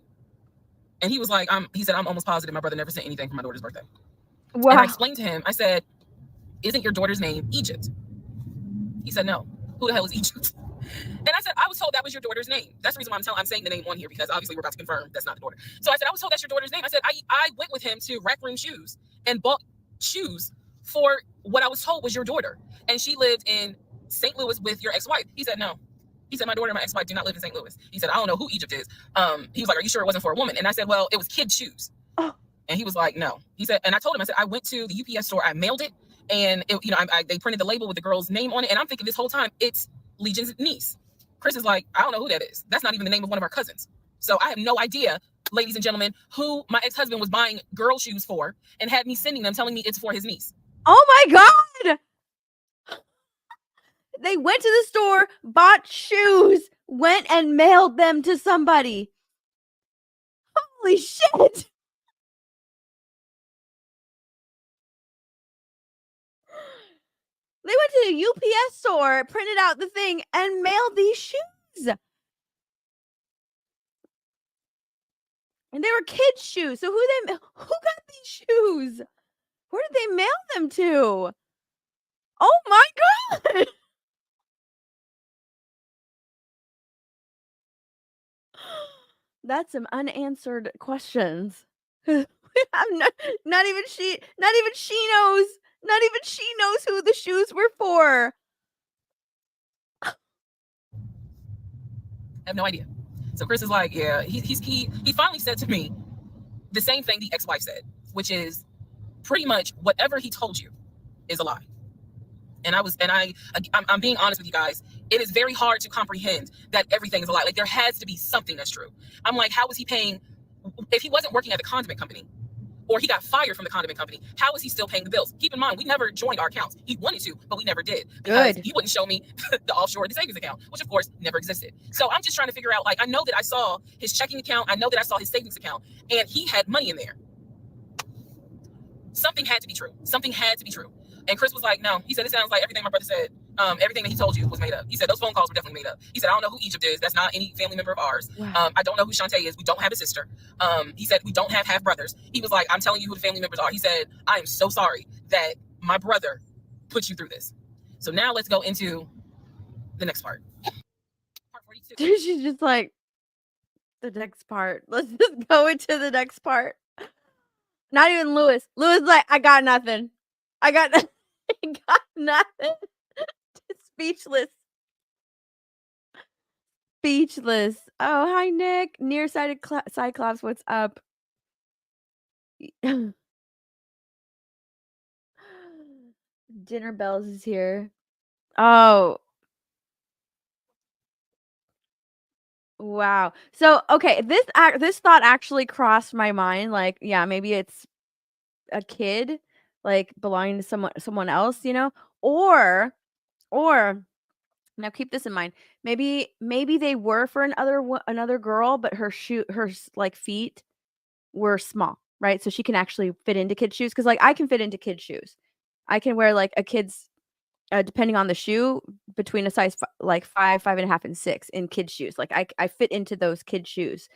And he was like, he said, I'm almost positive my brother never sent anything for my daughter's birthday. Wow. And I explained to him, I said, isn't your daughter's name Egypt? He said, no. Who the hell is Egypt? And I said, I was told that was your daughter's name. That's the reason why I'm saying the name on here, because obviously we're about to confirm that's not the daughter. So I said, I was told that's your daughter's name. I said, I went with him to Rack Room Shoes and bought shoes for what I was told was your daughter. And she lived in St. Louis with your ex-wife. He said, no. He said, my daughter and my ex-wife do not live in St. Louis. He said, I don't know who Egypt is. He was like, are you sure it wasn't for a woman? And I said, well, it was kid shoes. Oh. And he was like, no. He said, and I told him, I said, I went to the UPS store, I mailed it, and they printed the label with the girl's name on it. And I'm thinking this whole time, it's Legion's niece. Chris is like, I don't know who that is. That's not even the name of one of our cousins. So I have no idea, ladies and gentlemen, who my ex-husband was buying girl shoes for and had me sending them, telling me it's for his niece. Oh my God. They went to the store, bought shoes, went and mailed them to somebody. Holy shit. They went to the UPS store, printed out the thing, and mailed these shoes. And they were kids' shoes. So who got these shoes? Where did they mail them to? Oh my God. That's some unanswered questions. I'm not even she knows who the shoes were for. I have no idea. So Chris is like, yeah, he finally said to me the same thing the ex-wife said, which is pretty much whatever he told you is a lie. And I'm being honest with you guys. It is very hard to comprehend that everything is a lie. Like, there has to be something that's true. I'm like, how was he paying? If he wasn't working at the condiment company, or he got fired from the condiment company, how is he still paying the bills? Keep in mind, we never joined our accounts. He wanted to, but we never did. Because he wouldn't show me the offshore or the savings account, which of course never existed. So I'm just trying to figure out, like, I know that I saw his checking account. I know that I saw his savings account, and he had money in there. Something had to be true. Something had to be true. And Chris was like, no. He said, it sounds like everything my brother said, everything that he told you was made up. He said, those phone calls were definitely made up. He said, I don't know who Egypt is. That's not any family member of ours. Wow. I don't know who Shantae is. We don't have a sister. He said, we don't have half brothers. He was like, I'm telling you who the family members are. He said, I am so sorry that my brother put you through this. So now let's go into the next part. Part 42. She's just like, the next part. Let's just go into the next part. Not even Lewis. Lewis is like, I got nothing. I got nothing. Speechless. Speechless. Oh, hi, Nick. Nearsighted Cyclops, what's up? Dinner Bells is here. Oh, wow. So, okay, this thought actually crossed my mind, like, yeah, maybe it's a kid, like, belonging to someone else, you know? Or or now keep this in mind, maybe they were for another girl, but like, feet were small, right? So she can actually fit into kids' shoes. Because like, I can fit into kids' shoes. I can wear, like, a kid's depending on the shoe, between a size like 5, 5.5, and 6 in kids' shoes. Like, I fit into those kids' shoes.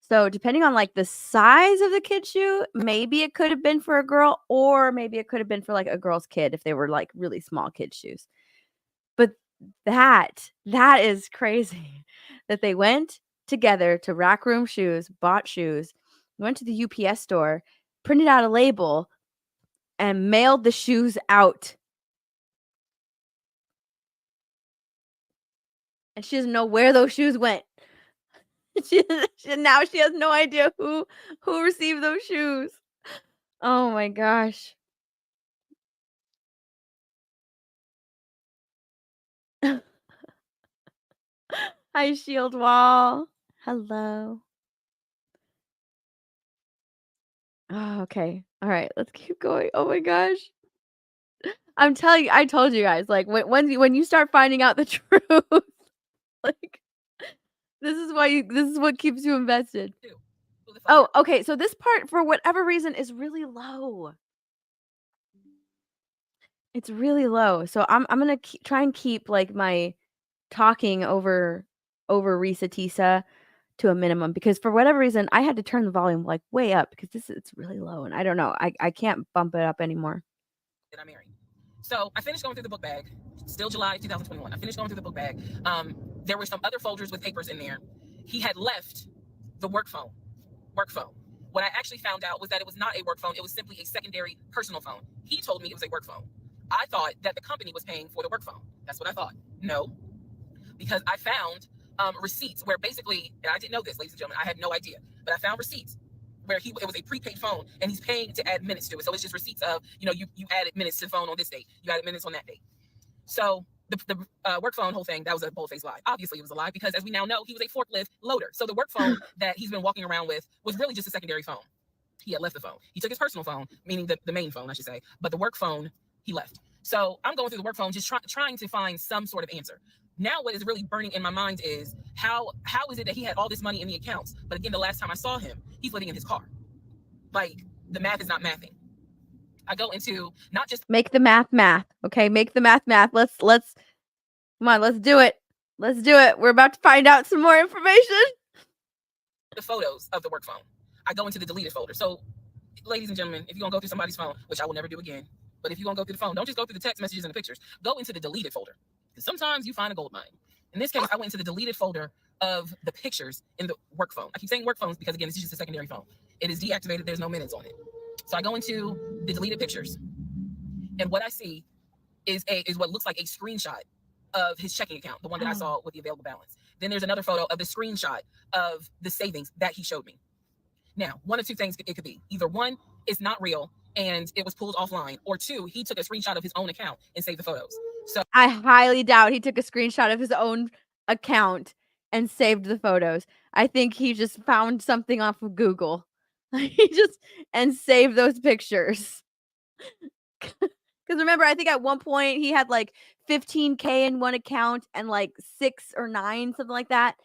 So, depending on, like, the size of the kid shoe, maybe it could have been for a girl, or maybe it could have been for, like, a girl's kid if they were, like, really small kid shoes. But that is crazy that they went together to Rack Room Shoes, bought shoes, went to the UPS store, printed out a label, and mailed the shoes out. And she doesn't know where those shoes went. Now she has no idea who received those shoes. Oh my gosh. Hi, Shield Wall. Hello. Oh, okay. All right, let's keep going. Oh my gosh. I'm telling you, I told you guys, like, when you start finding out the truth, like, this is what keeps you invested. Oh, okay, so this part, for whatever reason, is really low. It's really low, so I'm gonna try and keep, like, my talking over Risa Tisa to a minimum, because for whatever reason, I had to turn the volume, like, way up because it's really low, and I don't know, I can't bump it up anymore. That I married. So I finished going through the book bag. Still July 2021. I finished going through the book bag. There were some other folders with papers in there. He had left the work phone. Work phone. What I actually found out was that it was not a work phone. It was simply a secondary personal phone. He told me it was a work phone. I thought that the company was paying for the work phone. That's what I thought. No, because I found receipts where basically, and I didn't know this, ladies and gentlemen, I had no idea, but I found receipts where it was a prepaid phone and he's paying to add minutes to it. So it's just receipts of, you added minutes to the phone on this date, you added minutes on that date. So the work phone whole thing, that was a bold-faced lie. Obviously, it was a lie because, as we now know, he was a forklift loader. So the work phone that he's been walking around with was really just a secondary phone. He had left the phone. He took his personal phone, meaning the main phone, I should say, but the work phone he left. So I'm going through the work phone, just trying to find some sort of answer. Now, what is really burning in my mind is how is it that he had all this money in the accounts, but again, the last time I saw him, he's living in his car. Like, the math is not mathing. I go into not just Make the math, okay? Make the math. Let's come on, let's do it. Let's do it. We're about to find out some more information. the photos of the work phone. I go into the deleted folder. So, ladies and gentlemen, if you're gonna go through somebody's phone, which I will never do again, but if you're gonna go through the phone, don't just go through the text messages and the pictures. Go into the deleted folder. Because sometimes you find a gold mine. In this case, I went into the deleted folder of the pictures in the work phone. I keep saying work phones because, again, this is just a secondary phone. It is deactivated. There's no minutes on it. So I go into the deleted pictures, and what I see is what looks like a screenshot of his checking account, the one that I saw with the available balance. Then there's another photo of the screenshot of the savings that he showed me. Now, one of two things it could be. Either one, it's not real and it was pulled offline, or two, he took a screenshot of his own account and saved the photos. So I highly doubt he took a screenshot of his own account and saved the photos. I think he just found something off of Google. He just and saved those pictures. Because remember, I think at one point he had like 15K in one account and like 6 or 9, something like that,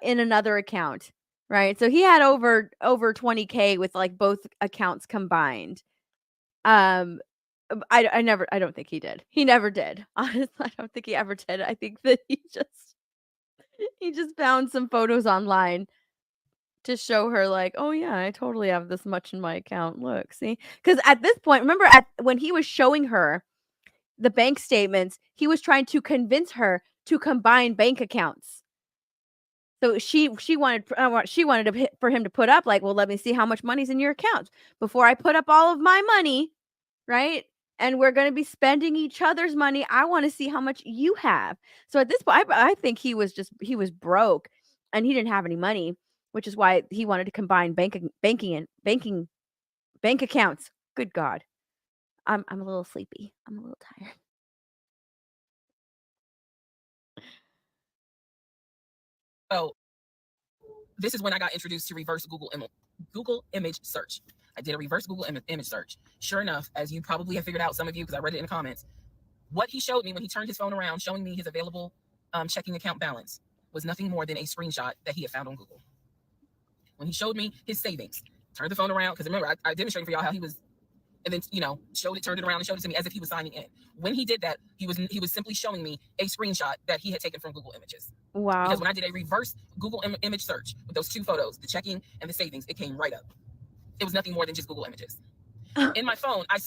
in another account. Right. So he had over 20K with like both accounts combined. I don't think he did. He never did. Honestly, I don't think he ever did. I think that he just found some photos online to show her like, "Oh yeah, I totally have this much in my account. Look, see?" Cuz at this point, remember when he was showing her the bank statements, he was trying to convince her to combine bank accounts. So she wanted for him to put up like, "Well, let me see how much money's in your account before I put up all of my money." Right? And we're gonna be spending each other's money. I wanna see how much you have. So at this point, I think he was broke and he didn't have any money, which is why he wanted to combine banking and banking bank accounts. Good God. I'm a little sleepy. I'm a little tired. So this is when I got introduced to reverse Google image search. I did a reverse Google image search. Sure enough, as you probably have figured out, some of you, because I read it in the comments, what he showed me when he turned his phone around, showing me his available checking account balance, was nothing more than a screenshot that he had found on Google. When he showed me his savings, turned the phone around, because remember, I demonstrated for y'all how he was, and then, you know, turned it around and showed it to me as if he was signing in. When he did that, he was simply showing me a screenshot that he had taken from Google Images. Wow. Because when I did a reverse Google image search with those two photos, the checking and the savings, it came right up. It was nothing more than just Google Images. In my phone, I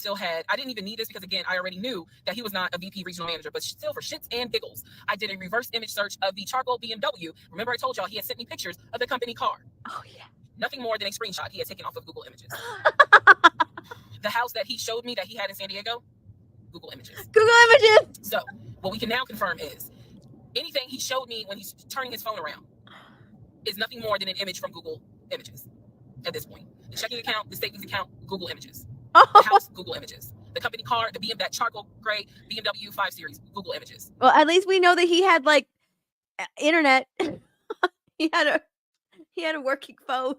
didn't even need this because, again, I already knew that he was not a VP regional manager, but still, for shits and giggles, I did a reverse image search of the charcoal BMW. Remember, I told y'all he had sent me pictures of the company car. Oh, yeah. Nothing more than a screenshot he had taken off of Google Images. The house that he showed me that he had in San Diego, Google Images. Google Images! So what we can now confirm is anything he showed me when he's turning his phone around is nothing more than an image from Google Images at this point. The checking account, the savings account, Google Images. The house, Google Images. The company car, that charcoal gray BMW 5 Series, Google Images. Well, at least we know that he had, like, internet. he had a working phone.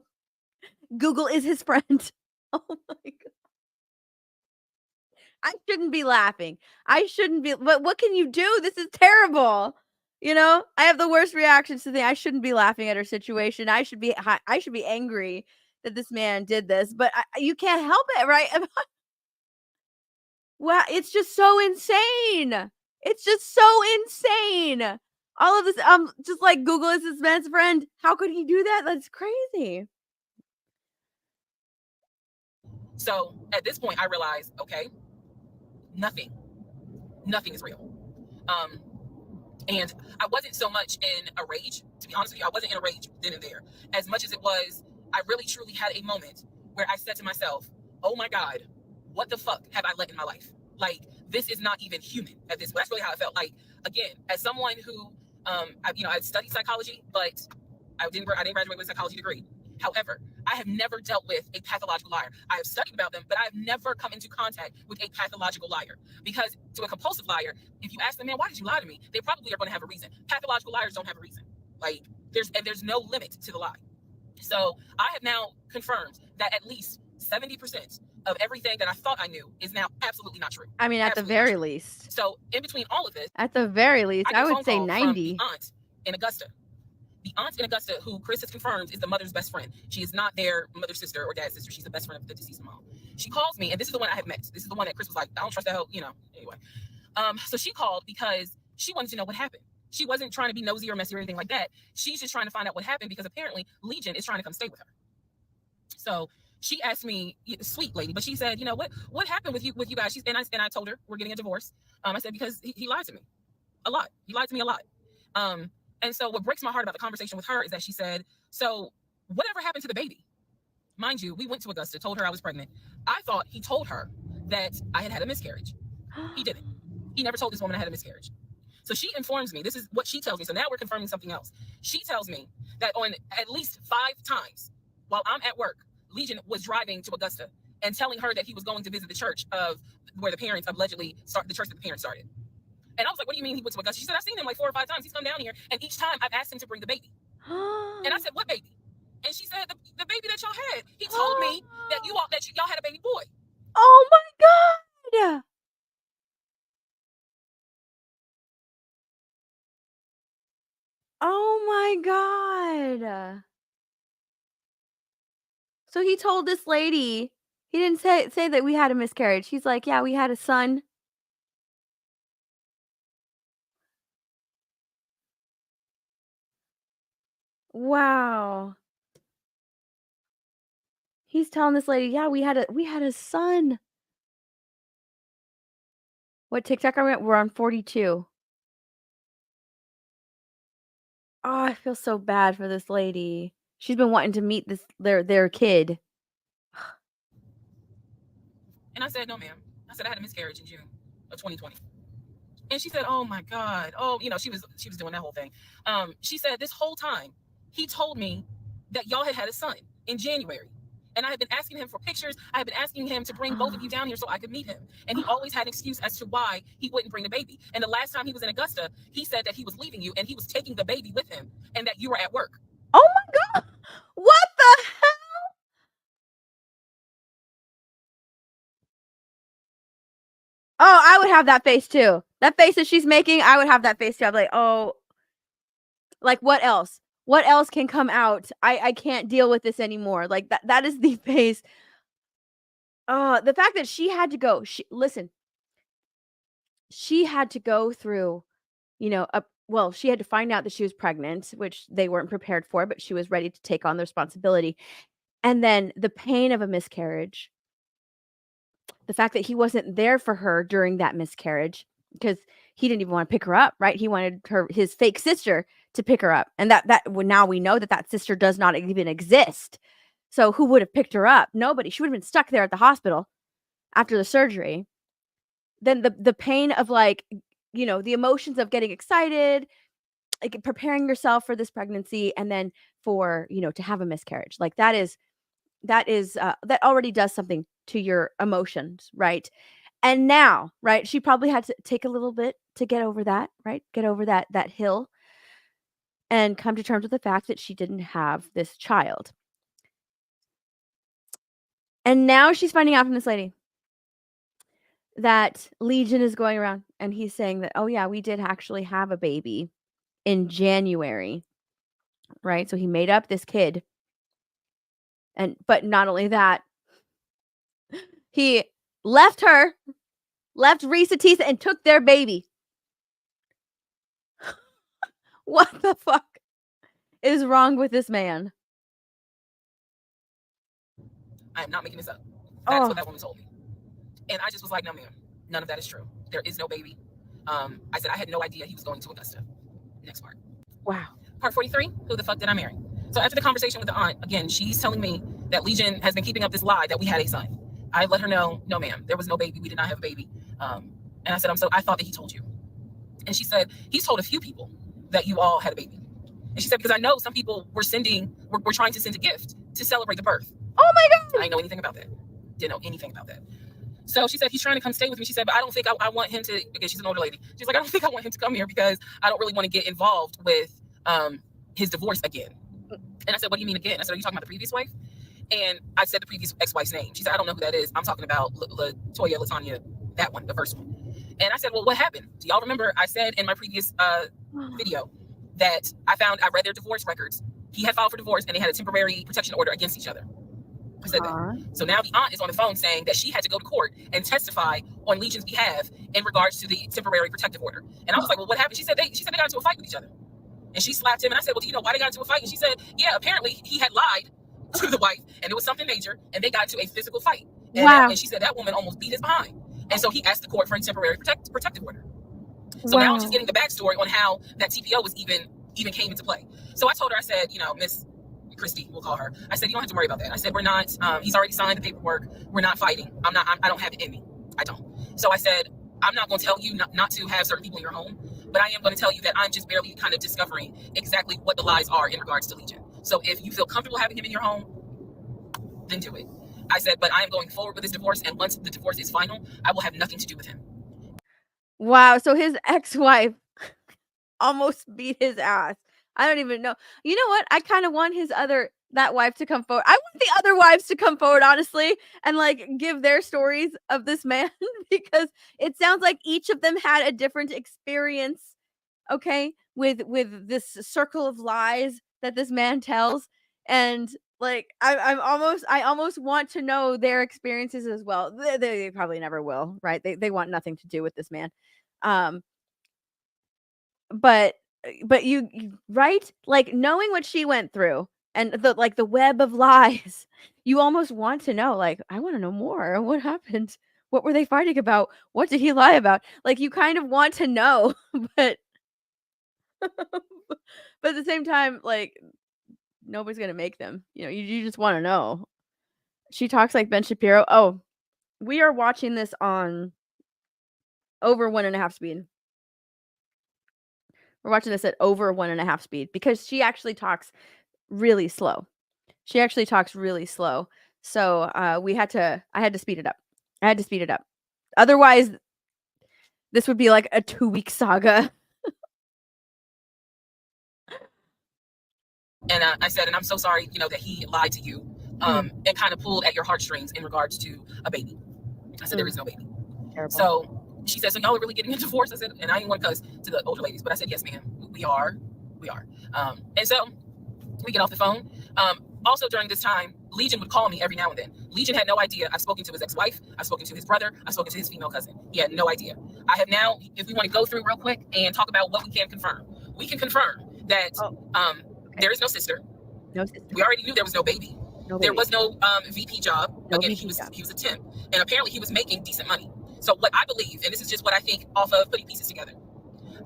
Google is his friend. Oh my god. I shouldn't be laughing. But what can you do? This is terrible. You know, I have the worst reactions to things. I shouldn't be laughing at her situation. I should be angry that this man did this, but you can't help it, right? Wow, it's just so insane. It's just so insane. All of this, just like Google is his best friend. How could he do that? That's crazy. So at this point, I realized, okay, nothing is real. And I wasn't so much in a rage, to be honest with you. I wasn't in a rage then and there, as much as it was, I really truly had a moment where I said to myself, oh my God, what the fuck have I let in my life? Like, this is not even human at this point. That's really how I felt. Like, again, as someone who, I studied psychology, but I didn't graduate with a psychology degree. However, I have never dealt with a pathological liar. I have studied about them, but I have never come into contact with a pathological liar. Because to a compulsive liar, if you ask them, man, why did you lie to me? They probably are going to have a reason. Pathological liars don't have a reason. Like, there's no limit to the lie. So I have now confirmed that at least 70% of everything that I thought I knew is now absolutely not true. I mean, at the very least. So in between all of this, at the very least, I would say 90. The aunt in Augusta. The aunt in Augusta, who Chris has confirmed is the mother's best friend. She is not their mother's sister or dad's sister. She's the best friend of the deceased mom. She calls me, and this is the one I have met. This is the one that Chris was like, I don't trust that hoe, anyway. So she called because she wanted to know what happened. She wasn't trying to be nosy or messy or anything like that. She's just trying to find out what happened because apparently Legion is trying to come stay with her. So she asked me, sweet lady, but she said, what happened with you guys? And I told her we're getting a divorce. I said, because he lied to me a lot. He lied to me a lot. And so what breaks my heart about the conversation with her is that she said, so whatever happened to the baby? Mind you, we went to Augusta, told her I was pregnant. I thought he told her that I had a miscarriage. He didn't. He never told this woman I had a miscarriage. So she informs me, this is what she tells me. So now we're confirming something else. She tells me that on at least 5 times while I'm at work, Legion was driving to Augusta and telling her that he was going to visit the church of where the parents allegedly the church that the parents started. And I was like, what do you mean he went to Augusta? She said, I've seen him like 4 or 5 times. He's come down here. And each time I've asked him to bring the baby. And I said, what baby? And she said, the baby that y'all had. He told me that y'all had a baby boy. Oh my God. Oh my God. So he told this lady, he didn't say that we had a miscarriage. He's like, yeah, we had a son. Wow. He's telling this lady, yeah, we had a son. What TikTok are we at? We're on 42. Oh, I feel so bad for this lady. She's been wanting to meet their kid. And I said, no, ma'am. I said I had a miscarriage in June of 2020. And she said, oh my God. Oh, she was doing that whole thing. She said this whole time he told me that y'all had a son in January. And I had been asking him for pictures. I had been asking him to bring both of you down here so I could meet him. And he always had an excuse as to why he wouldn't bring the baby. And the last time he was in Augusta, he said that he was leaving you and he was taking the baby with him and that you were at work. Oh my God. What the hell? Oh, I would have that face too. That face that she's making, I would have that face too. I'd be like, oh, like what else? What else can come out? I can't deal with this anymore. Like that is the face. The fact that she had to go. Listen, she had to go through, she had to find out that she was pregnant, which they weren't prepared for, but she was ready to take on the responsibility. And then the pain of a miscarriage. The fact that he wasn't there for her during that miscarriage because he didn't even want to pick her up, right? He wanted his fake sister to pick her up. And now we know that sister does not even exist. So who would have picked her up? Nobody. She would have been stuck there at the hospital after the surgery. Then the pain of the emotions of getting excited, like preparing yourself for this pregnancy and then for, to have a miscarriage. Like that already does something to your emotions, right? And now, right, she probably had to take a little bit to get over that, right? Get over that hill and come to terms with the fact that she didn't have this child. And now she's finding out from this lady that Legion is going around and he's saying that, oh yeah, we did actually have a baby in January, right? So he made up this kid. But not only that, he left Reese and Tisa and took their baby. What the fuck is wrong with this man? I am not making this up. That's what that woman told me. And I just was like, no, ma'am, none of that is true. There is no baby. I said I had no idea he was going to Augusta. Next part. Wow. Part 43, who the fuck did I marry? So after the conversation with the aunt, again, she's telling me that Legion has been keeping up this lie that we had a son. I let her know, no, ma'am, there was no baby. We did not have a baby. And I said, I thought that he told you. And she said, he's told a few people that you all had a baby. And she said, because I know some people were trying to send a gift to celebrate the birth. Oh my God. I didn't know anything about that. Didn't know anything about that. So she said, he's trying to come stay with me. She said, but I don't think I want him to, again, she's an older lady. She's like, I don't think I want him to come here because I don't really want to get involved with his divorce again. And I said, what do you mean again? I said, are you talking about the previous wife? And I said the previous ex-wife's name. She said, I don't know who that is. I'm talking about LaTanya, that one, the first one. And I said, well, what happened? Do y'all remember I said in my previous video that I read their divorce records. He had filed for divorce and they had a temporary protection order against each other. I said that. So now the aunt is on the phone saying that she had to go to court and testify on Legion's behalf in regards to the temporary protective order. And I was like, well, what happened? She said they got into a fight with each other. And she slapped him. And I said, well, do you know why they got into a fight? And she said, yeah, apparently he had lied to the wife and it was something major and they got into a physical fight. And, wow. And she said that woman almost beat his behind. And so he asked the court for a temporary protective order. So now I'm just getting the backstory on how that TPO was even came into play. So I told her, I said, Miss Christy, we'll call her. I said, you don't have to worry about that. I said, we're not, he's already signed the paperwork. We're not fighting. I don't have it in me. I don't. So I said, I'm not going to tell you not to have certain people in your home, but I am going to tell you that I'm just barely kind of discovering exactly what the lies are in regards to Legion. So if you feel comfortable having him in your home, then do it. I said, but I am going forward with this divorce. And once the divorce is final, I will have nothing to do with him. Wow. So his ex-wife almost beat his ass. I don't even know. You know what? I kind of want that wife to come forward. I want the other wives to come forward, honestly, and give their stories of this man because it sounds like each of them had a different experience, okay, with this circle of lies that this man tells. And I almost want to know their experiences as well. They probably never will, right? They want nothing to do with this man. But you right? Knowing what she went through and the web of lies, you almost want to know, I want to know more. What happened? What were they fighting about? What did he lie about? You kind of want to know, but at the same time, nobody's going to make them. You just want to know. She talks like Ben Shapiro. Oh, we are watching this on over 1.5 speed. We're watching this at over 1.5 speed because she actually talks really slow. So I had to speed it up. I had to speed it up. Otherwise, this would be like a 2-week saga. And I said, and I'm so sorry, that he lied to you, and kind of pulled at your heartstrings in regards to a baby. I said, there is no baby. Terrible. So she said, so y'all are really getting a divorce? I said, and I didn't want to cuss to the older ladies, but I said, yes, ma'am, we are. And so we get off the phone. Also during this time, Legion would call me every now and then. Legion had no idea. I've spoken to his ex-wife. I've spoken to his brother. I've spoken to his female cousin. He had no idea. I have now, if we want to go through real quick and talk about what we can confirm. We can confirm that there is no sister. No sister. We already knew there was no baby. There was no VP job. Again, he was a temp. And apparently he was making decent money. So what I believe, and this is just what I think off of putting pieces together,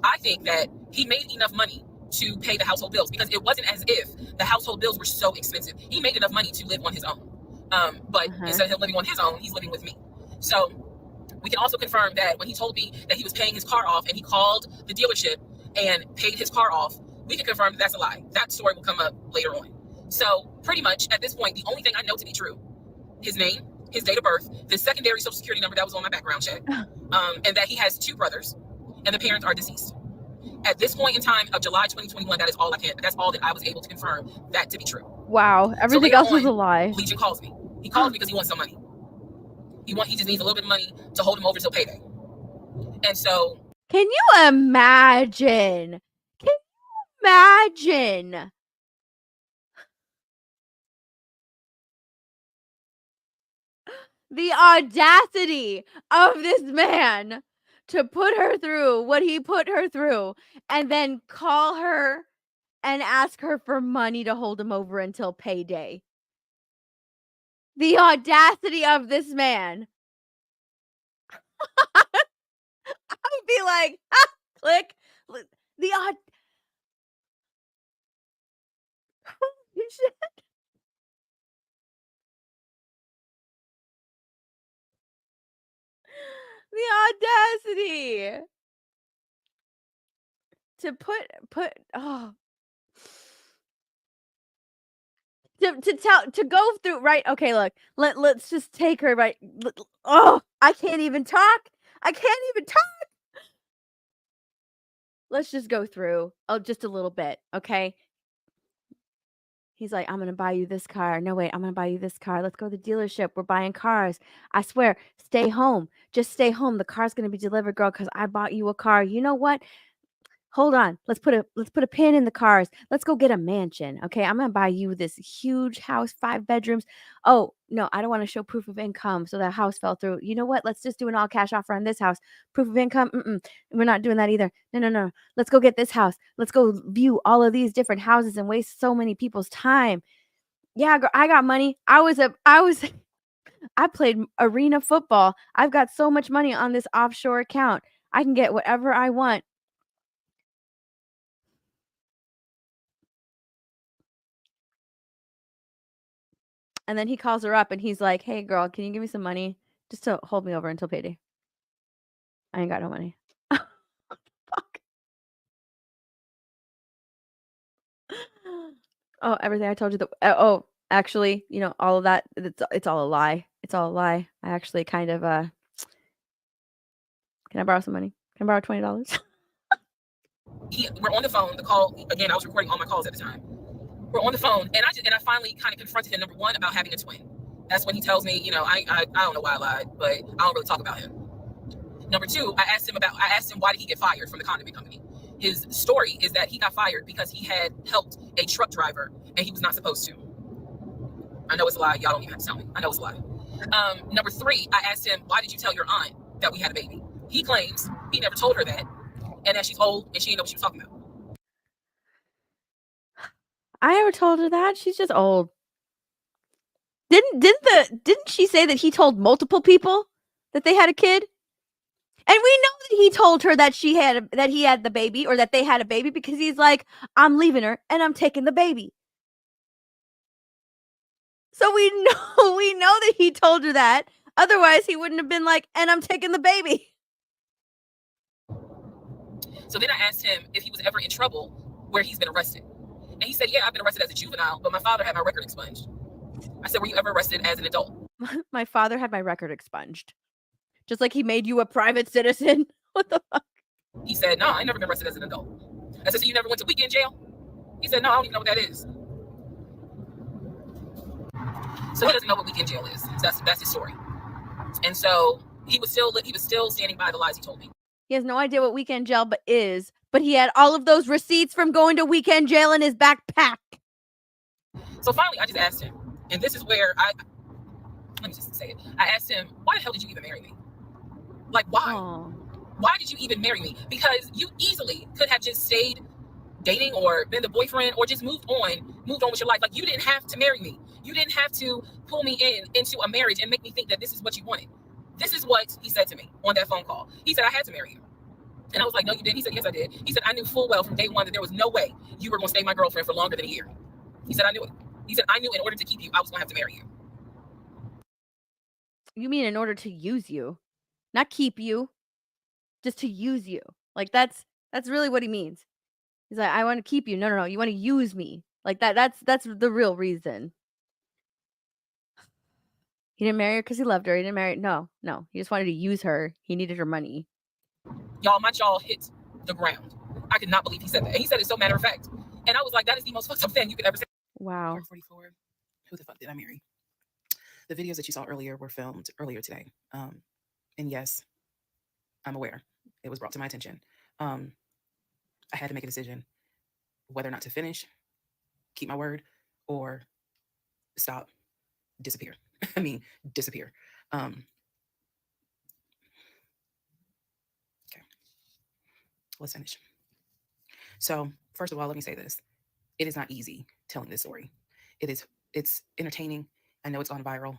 I think that he made enough money to pay the household bills, because it wasn't as if the household bills were so expensive. He made enough money to live on his own. But instead of him living on his own, he's living with me. So we can also confirm that when he told me that he was paying his car off and he called the dealership and paid his car off, we can confirm that that's a lie. That story will come up later on. So pretty much at this point, the only thing I know to be true, his name, his date of birth, the secondary social security number that was on my background check, and that he has 2 brothers and the parents are deceased. At this point in time of July 2021, that's all that I was able to confirm that to be true. Wow. Everything else was a lie. Legion calls me. He calls me because he wants some money. He just needs a little bit of money to hold him over till payday. And so, can you imagine? The audacity of this man to put her through what he put her through and then call her and ask her for money to hold him over until payday. The audacity of this man. I would be like, click. The audacity to put to go through, right? Okay, look, let's just take her, right? I can't even talk. Let's just go through just a little bit, okay? He's like, I'm gonna buy you this car. No, wait, I'm gonna buy you this car. Let's go to the dealership. We're buying cars. I swear, stay home. Just stay home. The car's gonna be delivered, girl, because I bought you a car. You know what? Hold on. Let's put a pin in the cars. Let's go get a mansion. Okay, I'm gonna buy you this huge house, 5 bedrooms. Oh no, I don't want to show proof of income, so that house fell through. You know what? Let's just do an all cash offer on this house. Proof of income? We're not doing that either. No. Let's go get this house. Let's go view all of these different houses and waste so many people's time. Yeah, girl, I got money. I played arena football. I've got so much money on this offshore account. I can get whatever I want. And then he calls her up and he's like, hey, girl, can you give me some money just to hold me over until payday? I ain't got no money. Fuck. Oh, everything I told you. Actually, all of that, it's all a lie. It's all a lie. I actually kind of, can I borrow some money? Can I borrow $20? We're on the phone. The call, again, I was recording all my calls at the time. We're on the phone, and I finally kind of confronted him, number one, about having a twin. That's when he tells me, I don't know why I lied, but I don't really talk about him. Number two, I asked him why did he get fired from the condiment company. His story is that he got fired because he had helped a truck driver, and he was not supposed to. I know it's a lie. Y'all don't even have to tell me. I know it's a lie. Number three, I asked him, why did you tell your aunt that we had a baby? He claims he never told her that, and that she's old and she didn't know what she was talking about. I never told her that. She's just old. Didn't she say that he told multiple people that they had a kid? And we know that he told her that he had the baby, or that they had a baby, because he's like, I'm leaving her and I'm taking the baby. So we know that he told her that. Otherwise, he wouldn't have been like, and I'm taking the baby. So then I asked him if he was ever in trouble where he's been arrested. And he said, yeah, I've been arrested as a juvenile, but my father had my record expunged. I said, were you ever arrested as an adult? My father had my record expunged. Just like he made you a private citizen. What the fuck? He said, no, I never been arrested as an adult. I said, so you never went to weekend jail? He said, no, I don't even know what that is. So he doesn't know what weekend jail is. That's his story. And so he was still standing by the lies he told me. He has no idea what weekend jail is, but he had all of those receipts from going to weekend jail in his backpack. So finally, I just asked him, and this is where let me just say it. I asked him, why the hell did you even marry me? Like, why? Aww. Why did you even marry me? Because you easily could have just stayed dating or been the boyfriend or just moved on with your life. Like, you didn't have to marry me. You didn't have to pull me into a marriage and make me think that this is what you wanted. This is what he said to me on that phone call. He said, I had to marry you. And I was like, no, you didn't. He said, yes, I did. He said, I knew full well from day one that there was no way you were going to stay my girlfriend for longer than a year. He said, I knew it. He said, I knew in order to keep you, I was going to have to marry you. You mean in order to use you? Not keep you. Just to use you. Like, that's really what he means. He's like, I want to keep you. No. You want to use me. Like, that's the real reason. He didn't marry her because he loved her. He didn't marry. No. He just wanted to use her. He needed her money. Y'all, my jaw hit the ground. I could not believe he said that. And he said it so matter of fact. And I was like, that is the most fucked up thing you could ever say. Wow. Part 44. Who the fuck did I marry? The videos that you saw earlier were filmed earlier today. And yes, I'm aware. It was brought to my attention. I had to make a decision whether or not to finish, keep my word, or stop, disappear. Disappear. Okay. Let's finish. So, first of all, let me say this. It is not easy telling this story. It's entertaining. I know it's gone viral,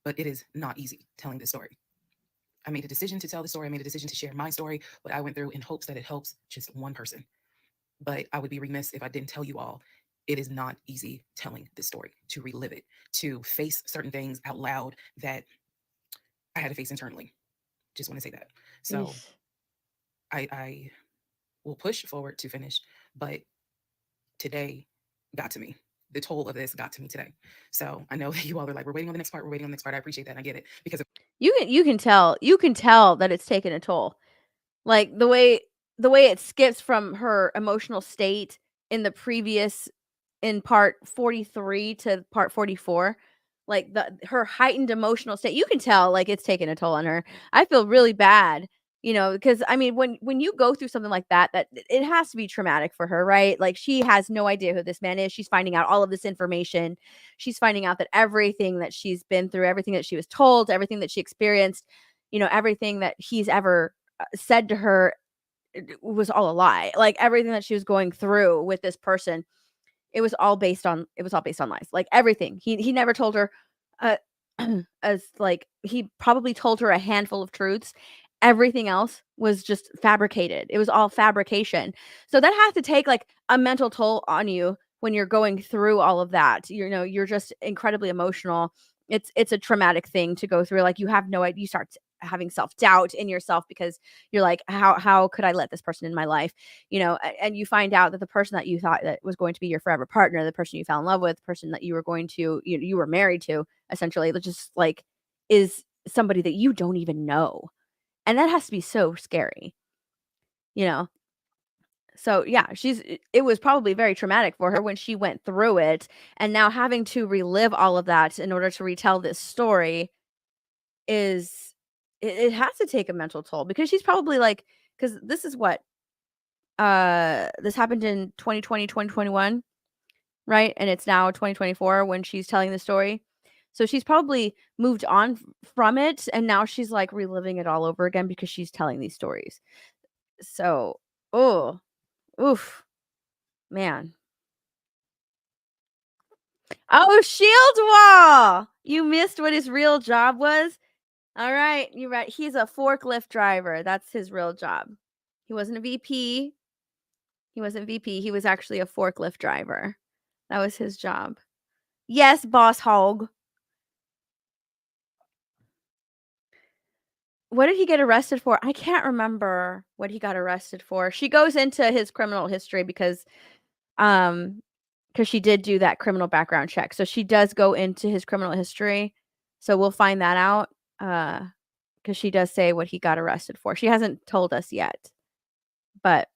but it is not easy telling this story. I made a decision to tell the story. I made a decision to share my story, what I went through, in hopes that it helps just one person. But I would be remiss if I didn't tell you all, it is not easy telling this story, to relive it, to face certain things out loud that I had to face internally. Just want to say that. So I will push forward to finish, but today got to me. The toll of this got to me today. So I know that you all are like, we're waiting on the next part. We're waiting on the next part. I appreciate that. And I get it, because you can tell that it's taken a toll. Like the way it skips from her emotional state in part 43 to part 44, like her heightened emotional state, you can tell like it's taken a toll on her. I feel really bad, because I mean, when you go through something like that it has to be traumatic for her, right? Like, she has no idea who this man is. She's finding out all of this information. She's finding out that everything that she's been through, everything that she was told, everything that she experienced, everything that he's ever said to her, it was all a lie. Like, everything that she was going through with this person, it was all based on lies. Like, everything. He never told her, as like, he probably told her a handful of truths. Everything else was just fabricated. It was all fabrication. So that has to take like a mental toll on you when you're going through all of that. You're just incredibly emotional. It's a traumatic thing to go through. Like, you have no idea. You start having self-doubt in yourself because you're like, how could I let this person in my life? And you find out that the person that you thought that was going to be your forever partner, the person you fell in love with, the person that you were going to, you were married to, essentially, just like, is somebody that you don't even know. And that has to be so scary. So yeah, it was probably very traumatic for her when she went through it, and now having to relive all of that in order to retell this story it has to take a mental toll, because she's probably like, because this is what this happened in 2020, 2021, right? And it's now 2024 when she's telling the story. So she's probably moved on from it, and now she's like reliving it all over again because she's telling these stories. So, oof, man. Oh, shield wall! You missed what his real job was? All right, you're right. He's a forklift driver. That's his real job. He wasn't a VP. He wasn't VP. He was actually a forklift driver. That was his job. Yes, boss hog. What did he get arrested for? I can't remember what he got arrested for. She goes into his criminal history because because she did do that criminal background check. So she does go into his criminal history. So we'll find that out because she does say what he got arrested for. She hasn't told us yet. But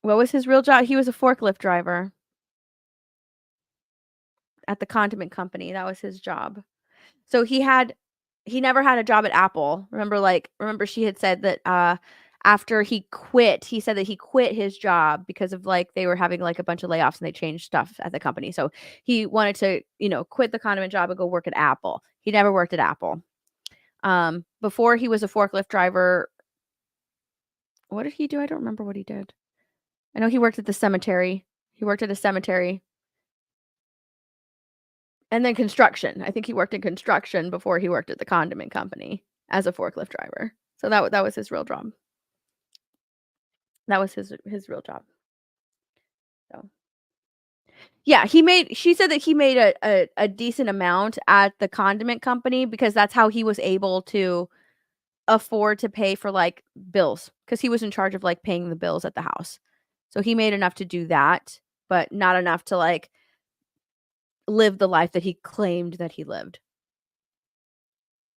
what was his real job? He was a forklift driver at the condiment company. That was his job. So he never had a job at Apple. Remember she had said that after he quit, he said that he quit his job because of like they were having like a bunch of layoffs and they changed stuff at the company. So he wanted to, quit the condiment job and go work at Apple. He never worked at Apple. Before he was a forklift driver, what did he do? I don't remember what he did. I know he worked at the cemetery. He worked at a cemetery. And then construction. I think he worked in construction before he worked at the condiment company as a forklift driver. So that was his real job. That was his real job. So yeah, she said that he made a decent amount at the condiment company because that's how he was able to afford to pay for like bills because he was in charge of like paying the bills at the house. So he made enough to do that, but not enough to like live the life that he claimed that he lived.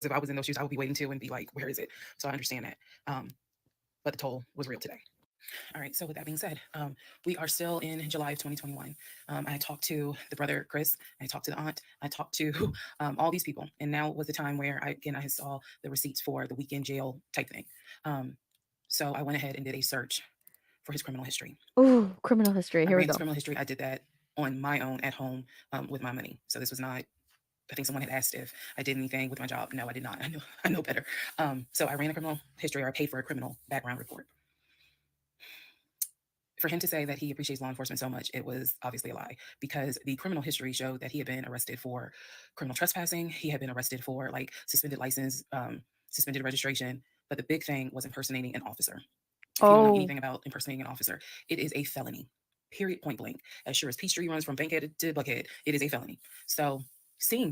If I was in those shoes, I would be waiting too and be like, where is it? So I understand that. But the toll was real today. All right. So with that being said, we are still in July of 2021. I talked to the brother, Chris. I talked to the aunt. I talked to all these people. And now was the time where I saw the receipts for the weekend jail type thing. So I went ahead and did a search for his criminal history. Ooh, criminal history. Here we go. His criminal history. I did that on my own at home with my money. So this was not, I think someone had asked if I did anything with my job. No, I did not. I know better. So I ran a criminal history, or I paid for a criminal background report. For him to say that he appreciates law enforcement so much, it was obviously a lie, because the criminal history showed that he had been arrested for criminal trespassing. He had been arrested for like suspended license, suspended registration. But the big thing was impersonating an officer. If you don't know anything about impersonating an officer, it is a felony, period, point blank. As sure as Peachtree runs from Bankhead to Buckhead, it is a felony. So seeing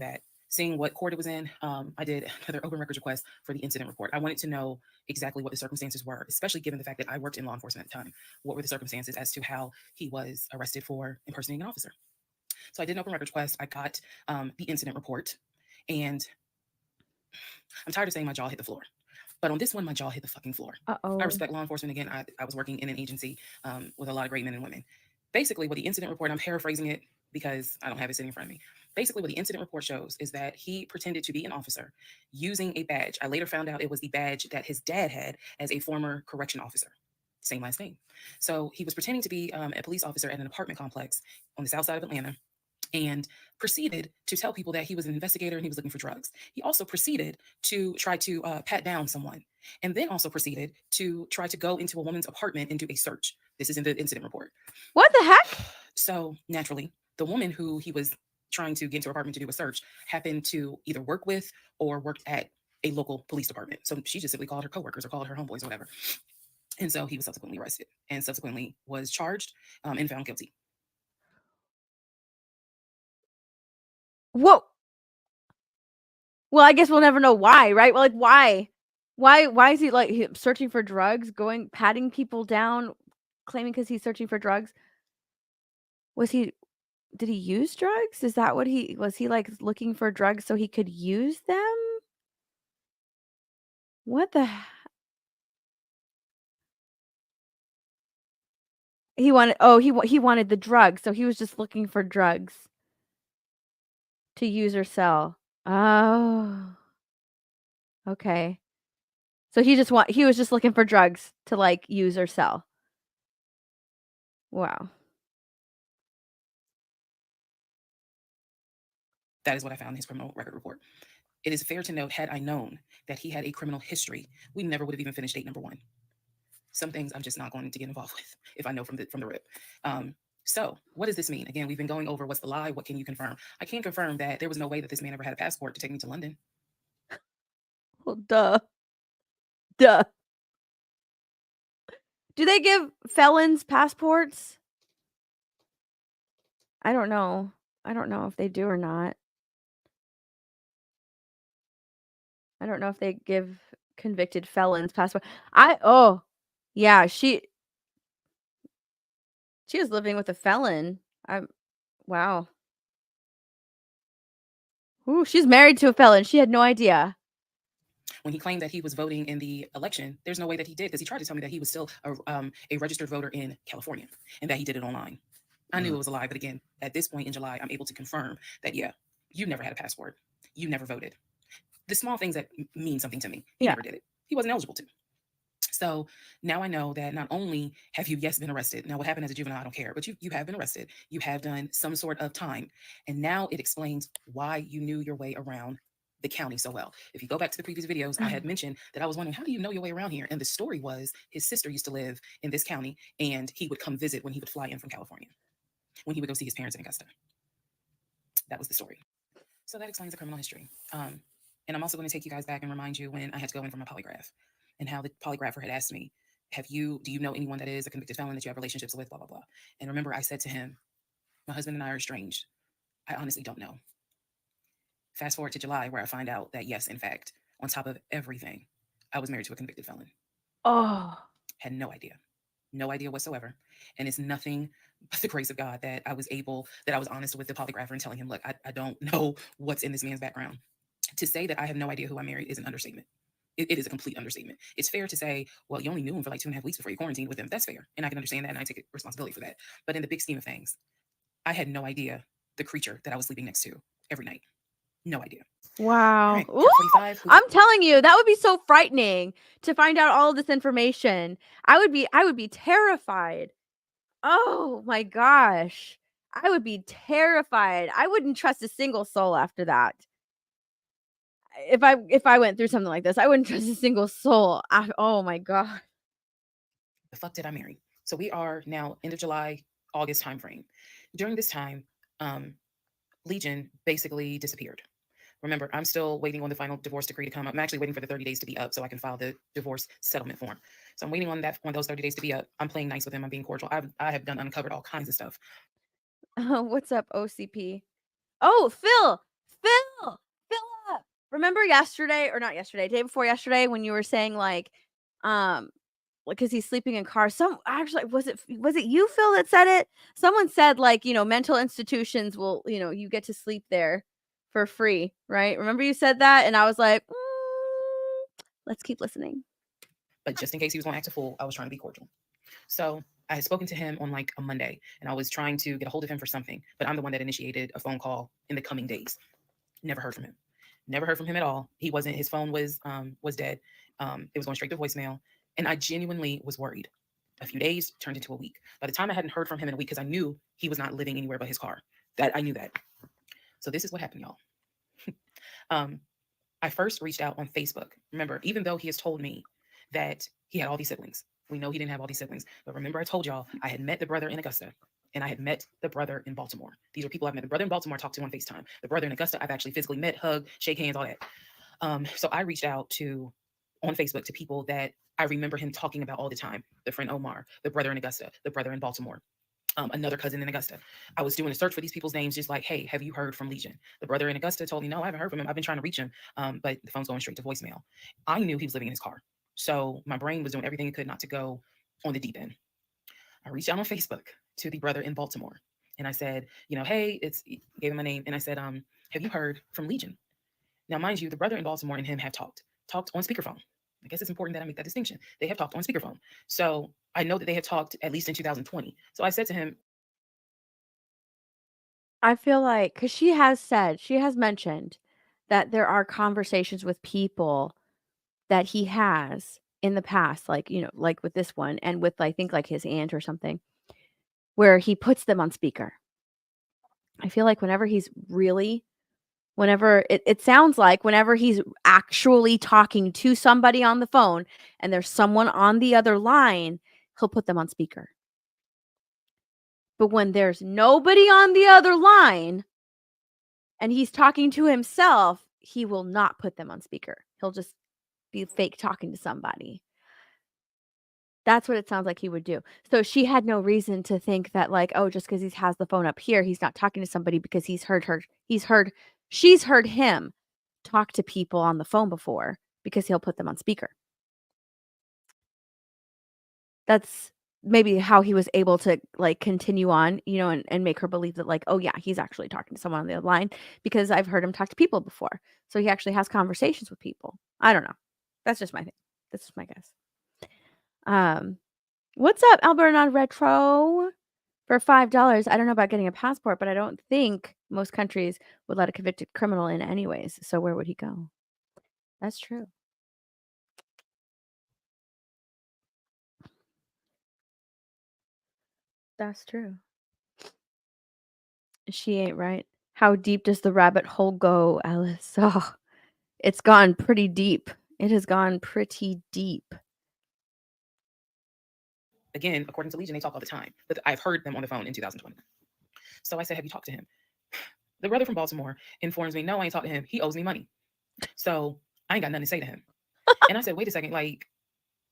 what court it was in, I did another open records request for the incident report. I wanted to know exactly what the circumstances were, especially given the fact that I worked in law enforcement at the time. What were the circumstances as to how he was arrested for impersonating an officer? So I did an open records request. I got the incident report, and I'm tired of saying my jaw hit the floor. But on this one, my jaw hit the fucking floor. I respect law enforcement. Again, I was working in an agency with a lot of great men and women. Basically, what the incident report, I'm paraphrasing it because I don't have it sitting in front of me. Basically, what the incident report shows is that he pretended to be an officer using a badge. I later found out it was the badge that his dad had as a former correction officer. Same last name. So he was pretending to be a police officer at an apartment complex on the south side of Atlanta, and proceeded to tell people that he was an investigator and he was looking for drugs. He also proceeded to try to pat down someone, and then also proceeded to try to go into a woman's apartment and do a search. This is in the incident report. What the heck? So naturally, the woman who he was trying to get into her apartment to do a search happened to either work with or worked at a local police department. So she just simply called her coworkers or called her homeboys or whatever. And so he was subsequently arrested and subsequently was charged and found guilty. Whoa. Well, I guess we'll never know why, right? Well, like why? Why is he like searching for drugs, patting people down, claiming because he's searching for drugs? Did he use drugs? Is that what was he like looking for drugs so he could use them? What the he wanted the drugs, so he was just looking for drugs to use or sell. Oh. Okay. So he was just looking for drugs to like use or sell. Wow. That is what I found in his criminal record report. It is fair to note, had I known that he had a criminal history, we never would have even finished date number 1. Some things I'm just not going to get involved with if I know from the rip. So what does this mean? Again, we've been going over what's the lie, what can you confirm? I can confirm that there was no way that this man ever had a passport to take me to London. Well, duh. Duh. Do they give felons passports? I don't know. I don't know if they do or not. I don't know if they give convicted felons passport. Yeah, she was living with a felon. Wow. Ooh, she's married to a felon. She had no idea. When he claimed that he was voting in the election, there's no way that he did, because he tried to tell me that he was still a registered voter in California and that he did it online. I knew it was a lie, but again, at this point in July, I'm able to confirm that, yeah, you never had a passport. You never voted. The small things that mean something to me, he Yeah. never did it. He wasn't eligible to. So now I know that not only have you, yes, been arrested. Now, what happened as a juvenile, I don't care, but you have been arrested. You have done some sort of time. And now it explains why you knew your way around the county so well. If you go back to the previous videos, I had mentioned that I was wondering, how do you know your way around here? And the story was his sister used to live in this county, and he would come visit when he would fly in from California, when he would go see his parents in Augusta. That was the story. So that explains the criminal history. And I'm also going to take you guys back and remind you when I had to go in for my polygraph, and how the polygrapher had asked me, do you know anyone that is a convicted felon that you have relationships with, blah, blah, blah. And remember, I said to him, my husband and I are estranged. I honestly don't know. Fast forward to July, where I find out that, yes, in fact, on top of everything, I was married to a convicted felon. Oh. Had no idea whatsoever. And it's nothing but the grace of God that I was honest with the polygrapher and telling him, look, I don't know what's in this man's background. To say that I have no idea who I married is an understatement. It is a complete understatement. It's fair to say, well, you only knew him for like 2.5 weeks before you quarantined with him. That's fair. And I can understand that, and I take responsibility for that. But in the big scheme of things, I had no idea the creature that I was sleeping next to every night. No idea. Wow. All right, Ooh, 45. I'm telling you, that would be so frightening to find out all of this information. I would be terrified. Oh my gosh. I would be terrified. I wouldn't trust a single soul after that. If I went through something like this, I wouldn't trust a single soul. Oh my god. The fuck did I marry? So we are now end of July, August timeframe. During this time, Legion basically disappeared. Remember, I'm still waiting on the final divorce decree to come up. I'm actually waiting for the 30 days to be up so I can file the divorce settlement form. So I'm waiting on those 30 days to be up. I'm playing nice with him. I'm being cordial. I have done uncovered all kinds of stuff. What's up, OCP? Oh, Phil. Phil. Fill up. Remember yesterday, or not yesterday, day before yesterday, when you were saying like because he's sleeping in cars. Some actually was it you, Phil, that said it? Someone said like, mental institutions will, you get to sleep there for free, right? Remember you said that? And I was like, let's keep listening. But just in case he was going to act a fool, I was trying to be cordial. So I had spoken to him on like a Monday, and I was trying to get a hold of him for something, but I'm the one that initiated a phone call in the coming days. Never heard from him. Never heard from him at all. His phone was dead. It was going straight to voicemail. And I genuinely was worried. A few days turned into a week. By the time I hadn't heard from him in a week, because I knew he was not living anywhere but his car. I knew that. So this is what happened, y'all. I first reached out on Facebook. Remember, even though he has told me that he had all these siblings, we know he didn't have all these siblings. But remember, I told y'all I had met the brother in Augusta, and I had met the brother in Baltimore. These are people I've met. The brother in Baltimore I talked to on FaceTime. The brother in Augusta I've actually physically met, hugged, shake hands, all that. So I reached out on Facebook to people that I remember him talking about all the time. The friend Omar, the brother in Augusta, the brother in Baltimore. Another cousin in Augusta. I was doing a search for these people's names, just like, hey, have you heard from Legion? The brother in Augusta told me, no, I haven't heard from him. I've been trying to reach him, but the phone's going straight to voicemail. I knew he was living in his car. So my brain was doing everything it could not to go on the deep end. I reached out on Facebook to the brother in Baltimore, and I said, hey, gave him my name, and I said, have you heard from Legion? Now, mind you, the brother in Baltimore and him have talked on speakerphone. I guess it's important that I make that distinction. They have talked on speakerphone. So I know that they have talked at least in 2020. So I said to him, I feel like, because she has mentioned that there are conversations with people that he has in the past, like, like with this one and with, I think, like his aunt or something, where he puts them on speaker. I feel like whenever it sounds like whenever he's actually talking to somebody on the phone and there's someone on the other line, he'll put them on speaker. But when there's nobody on the other line and he's talking to himself, he will not put them on speaker. He'll just be fake talking to somebody. That's what it sounds like he would do. So she had no reason to think that, like, oh, just because he has the phone up here, he's not talking to somebody, because she's heard him talk to people on the phone before, because he'll put them on speaker. That's maybe how he was able to like continue on, you know, and make her believe that like, oh yeah, he's actually talking to someone on the other line, because I've heard him talk to people before. So he actually has conversations with people. I don't know. That's just my thing. That's just my guess. What's up, Alberta Retro? For $5. I don't know about getting a passport, but I don't think most countries would let a convicted criminal in anyways. So where would he go? That's true. That's true. She ain't right. How deep does the rabbit hole go, Alice? Oh, it's gone pretty deep. It has gone pretty deep. Again, according to Legion, they talk all the time, but I've heard them on the phone in 2020. So I said, have you talked to him? The brother from Baltimore informs me, no, I ain't talked to him. He owes me money. So I ain't got nothing to say to him. And I said, wait a second. Like,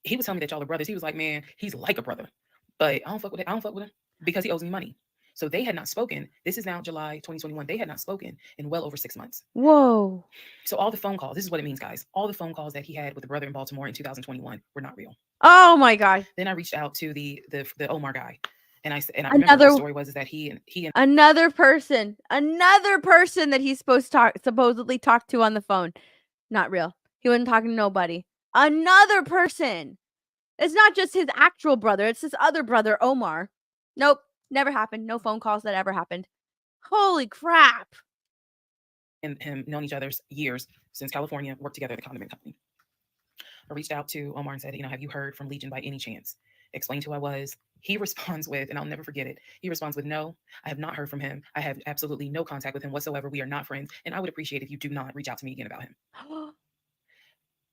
he was telling me that y'all are brothers. He was like, man, he's like a brother, but I don't fuck with it. I don't fuck with him because he owes me money. So they had not spoken. This is now July 2021. They had not spoken in well over 6 months. Whoa. So all the phone calls, this is what it means, guys. All the phone calls that he had with the brother in Baltimore in 2021 were not real. Oh my God. Then I reached out to the Omar guy. And I remember the story was that he and another person that he's supposedly talked to on the phone. Not real. He wasn't talking to nobody. Another person. It's not just his actual brother. It's his other brother, Omar. Nope. Never happened. No phone calls that ever happened. Holy crap. and him known each other years since California, worked together at the condiment company. I reached out to Omar and said, have you heard from Legion by any chance? Explained who I was. He responds with, and I'll never forget it. He responds with, no, I have not heard from him. I have absolutely no contact with him whatsoever. We are not friends. And I would appreciate if you do not reach out to me again about him.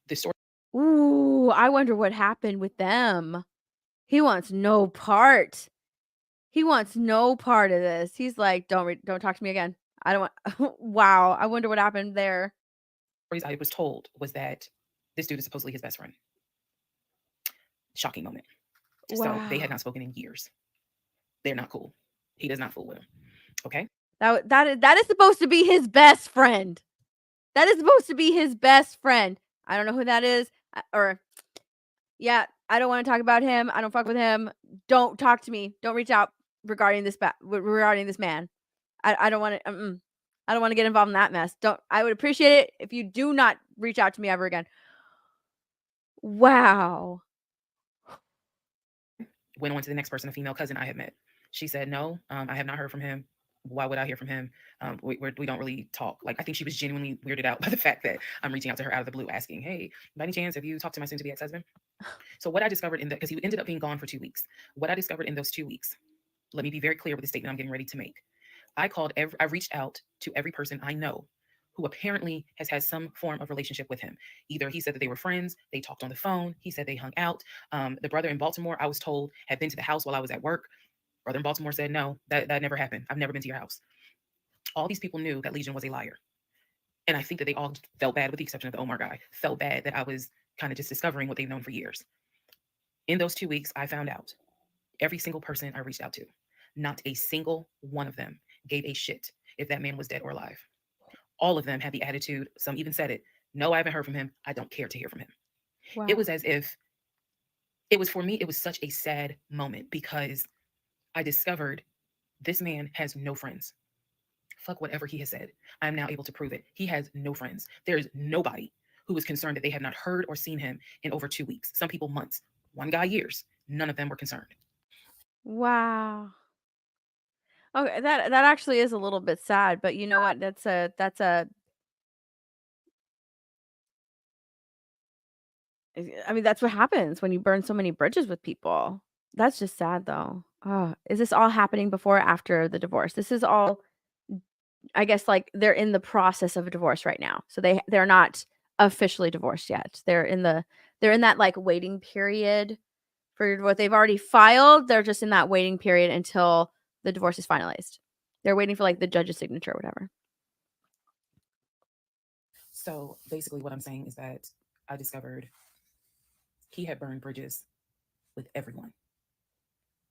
The story. Ooh, I wonder what happened with them. He wants no part. He wants no part of this. He's like, don't talk to me again. I don't want. Wow. I wonder what happened there. I was told was that this dude is supposedly his best friend. Shocking moment. Wow. So they had not spoken in years. They're not cool. He does not fool with him. Okay. That is supposed to be his best friend. That is supposed to be his best friend. I don't know who that is. Yeah, I don't want to talk about him. I don't fuck with him. Don't talk to me. Don't reach out regarding this man. I don't want to. I don't want to get involved in that mess. I would appreciate it if you do not reach out to me ever again. Wow. Went on to the next person, a female cousin I had met. She said, no, I have not heard from him. Why would I hear from him? We don't really talk. Like, I think she was genuinely weirded out by the fact that I'm reaching out to her out of the blue asking, hey, by any chance, have you talked to my soon-to-be ex-husband? So what I discovered because he ended up being gone for 2 weeks. What I discovered in those 2 weeks, let me be very clear with the statement I'm getting ready to make. I reached out to every person I know who apparently has had some form of relationship with him. Either he said that they were friends, they talked on the phone, he said they hung out. The brother in Baltimore, I was told, had been to the house while I was at work. Brother in Baltimore said, no, that never happened. I've never been to your house. All these people knew that Legion was a liar. And I think that they all felt bad, with the exception of the Omar guy, felt bad that I was kind of just discovering what they've known for years. In those 2 weeks, I found out every single person I reached out to, not a single one of them gave a shit if that man was dead or alive. All of them had the attitude, some even said it, no, I haven't heard from him. I don't care to hear from him. Wow. It was as if, for me, it was such a sad moment because I discovered this man has no friends. Fuck whatever he has said. I am now able to prove it. He has no friends. There is nobody who is concerned that they have not heard or seen him in over 2 weeks. Some people months. One guy years. None of them were concerned. Wow. Okay, that actually is a little bit sad, but you know what? That's a I mean, that's what happens when you burn so many bridges with people. That's just sad though. Oh, is this all happening before or after the divorce? This is all, I guess, like they're in the process of a divorce right now. So they're not officially divorced yet. They're in that like waiting period for what they've already filed. They're just in that waiting period until the divorce is finalized. They're waiting for like the judge's signature or whatever. So basically what I'm saying is that I discovered he had burned bridges with everyone.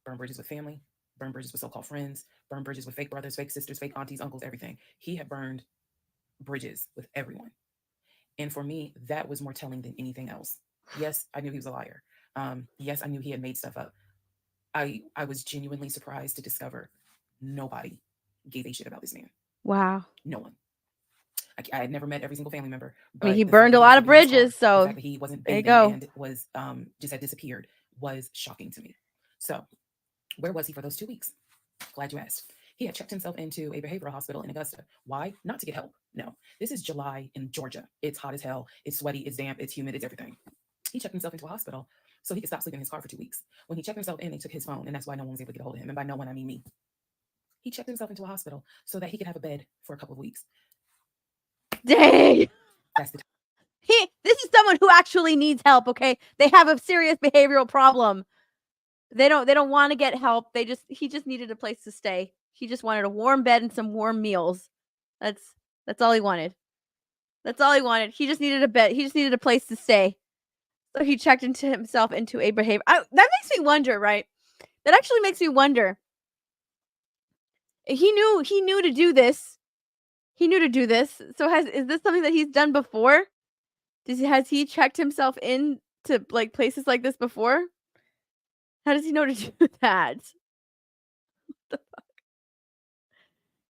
Burned bridges with family, burned bridges with so-called friends, burned bridges with fake brothers, fake sisters, fake aunties, uncles, everything. He had burned bridges with everyone. And for me, that was more telling than anything else. Yes, I knew he was a liar. Yes, I knew he had made stuff up. I was genuinely surprised to discover nobody gave a shit about this man. Wow. No one. I had never met every single family member, I mean, but he the fact burned that a he was lot of sleeping in his car, bridges, the so fact that he wasn't there you bathing go. and was just had disappeared was shocking to me. So, where was he for those 2 weeks? Glad you asked. He had checked himself into a behavioral hospital in Augusta. Why? Not to get help. No. This is July in Georgia. It's hot as hell. It's sweaty. It's damp. It's humid. It's everything. He checked himself into a hospital so he could stop sleeping in his car for 2 weeks. When he checked himself in, they took his phone, and that's why no one was able to get a hold of him. And by no one, I mean me. He checked himself into a hospital so that he could have a bed for a couple of weeks. Dang. That's the This is someone who actually needs help, okay? They have a serious behavioral problem. They don't want to get help. He just needed a place to stay. He just wanted a warm bed and some warm meals. That's all he wanted. That's all he wanted. He just needed a bed. He just needed a place to stay. So he checked into himself into a behavior. That makes me wonder, right? That actually makes me wonder. He knew to do this. He knew to do this. So is this something that he's done before? Has he checked himself in to like places like this before? How does he know to do that? What the fuck?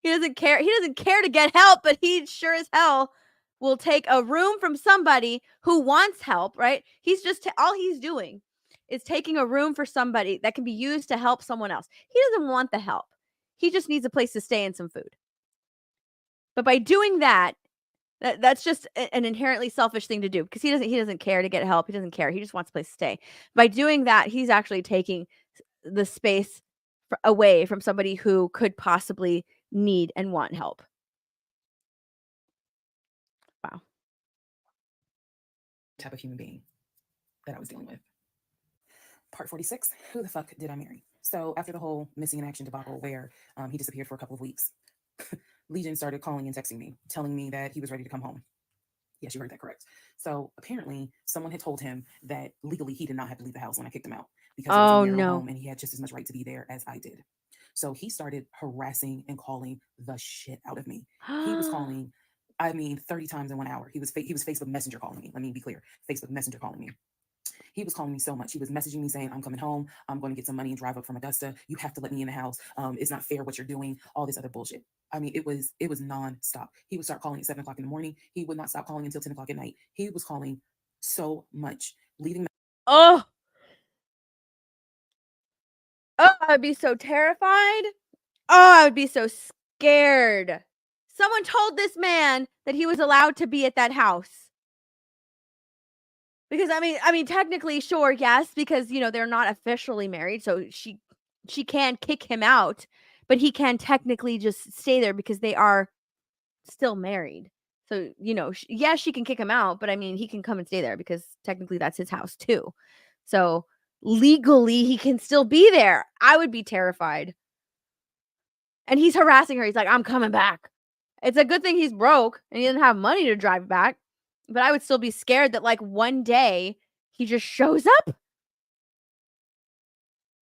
He doesn't care. He doesn't care to get help, but he sure as hell will take a room from somebody who wants help, right? He's just all he's doing is taking a room for somebody that can be used to help someone else. He doesn't want the help. He just needs a place to stay and some food. But by doing that, that's just an inherently selfish thing to do because he doesn't care to get help. He doesn't care. He just wants a place to stay. By doing that, he's actually taking the space away from somebody who could possibly need and want help. Wow. type of human being that I was dealing with. Part 46, who the fuck did I marry? So after the whole missing in action debacle where he disappeared for a couple of weeks, Legion started calling and texting me, telling me that he was ready to come home. Yes, you heard that correct. So apparently someone had told him that legally he did not have to leave the house when I kicked him out because it was a marital home and he had just as much right to be there as I did. So he started harassing and calling the shit out of me. He was calling, 30 times in 1 hour. He was Facebook Messenger calling me. Let me be clear. Facebook Messenger calling me. He was calling me so much. He was messaging me saying, I'm coming home. I'm going to get some money and drive up from Augusta. You have to let me in the house. It's not fair what you're doing. All this other bullshit. It was nonstop. He would start calling at 7 o'clock in the morning. He would not stop calling until 10 o'clock at night. He was calling so much, leaving. Oh, I'd be so terrified. Oh, I would be so scared. Someone told this man that he was allowed to be at that house. Because technically, sure, yes, because they're not officially married, so she can kick him out, but he can technically just stay there because they are still married. So yes, she can kick him out, but he can come and stay there because technically that's his house too. So legally, he can still be there. I would be terrified. And he's harassing her. He's like, I'm coming back. It's a good thing he's broke and he doesn't have money to drive back. But I would still be scared that one day he just shows up.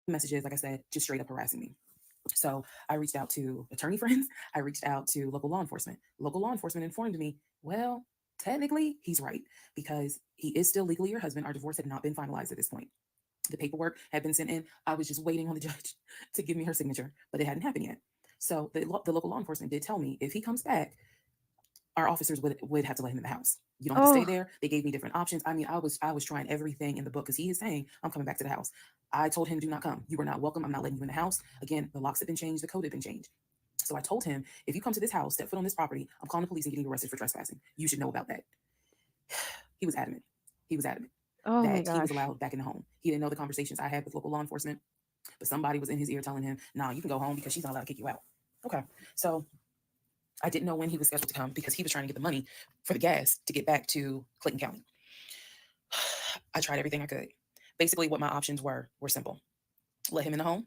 Messages, like I said, just straight up harassing me. So I reached out to attorney friends. I reached out to local law enforcement. Local law enforcement informed me, well, technically he's right because he is still legally your husband. Our divorce had not been finalized at this point. The paperwork had been sent in. I was just waiting on the judge to give me her signature, but it hadn't happened yet. So the local law enforcement did tell me if he comes back, our officers would have to let him in the house. You don't have to stay there. They gave me different options. I was trying everything in the book because he is saying, I'm coming back to the house. I told him, do not come. You are not welcome. I'm not letting you in the house. Again, the locks have been changed. The code had been changed. So I told him, if you come to this house, step foot on this property, I'm calling the police and getting you arrested for trespassing. You should know about that. He was adamant. That he was allowed back in the home. He didn't know the conversations I had with local law enforcement, but somebody was in his ear telling him, nah, you can go home because she's not allowed to kick you out. Okay. So I didn't know when he was scheduled to come because he was trying to get the money for the gas to get back to Clayton County. I tried everything I could. Basically, what my options were simple. Let him in the home,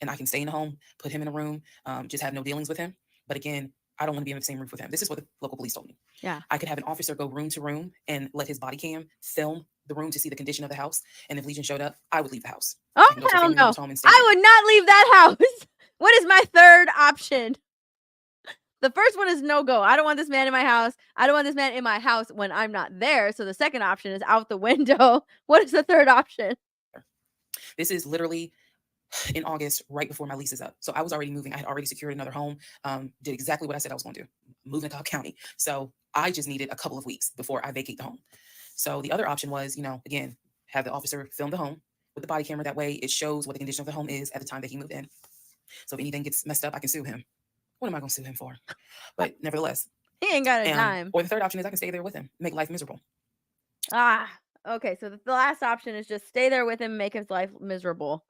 and I can stay in the home, put him in a room, just have no dealings with him. But again, I don't want to be in the same roof with him. This is what the local police told me. Yeah. I could have an officer go room to room and let his body cam film the room to see the condition of the house. And if Legion showed up, I would leave the house. Oh, hell no. I would not leave that house. What is my third option? The first one is no go. I don't want this man in my house. I don't want this man in my house when I'm not there. So the second option is out the window. What is the third option? This is literally in August, right before my lease is up. So I was already moving. I had already secured another home, did exactly what I said I was going to do, move to Cobb County. So I just needed a couple of weeks before I vacate the home. So the other option was, again, have the officer film the home with the body camera. That way it shows what the condition of the home is at the time that he moved in. So if anything gets messed up, I can sue him. What am I going to sue him for? But nevertheless, He ain't got a dime. or the third option is I can stay there with him, make life miserable. Okay. So the last option is just stay there with him, make his life miserable.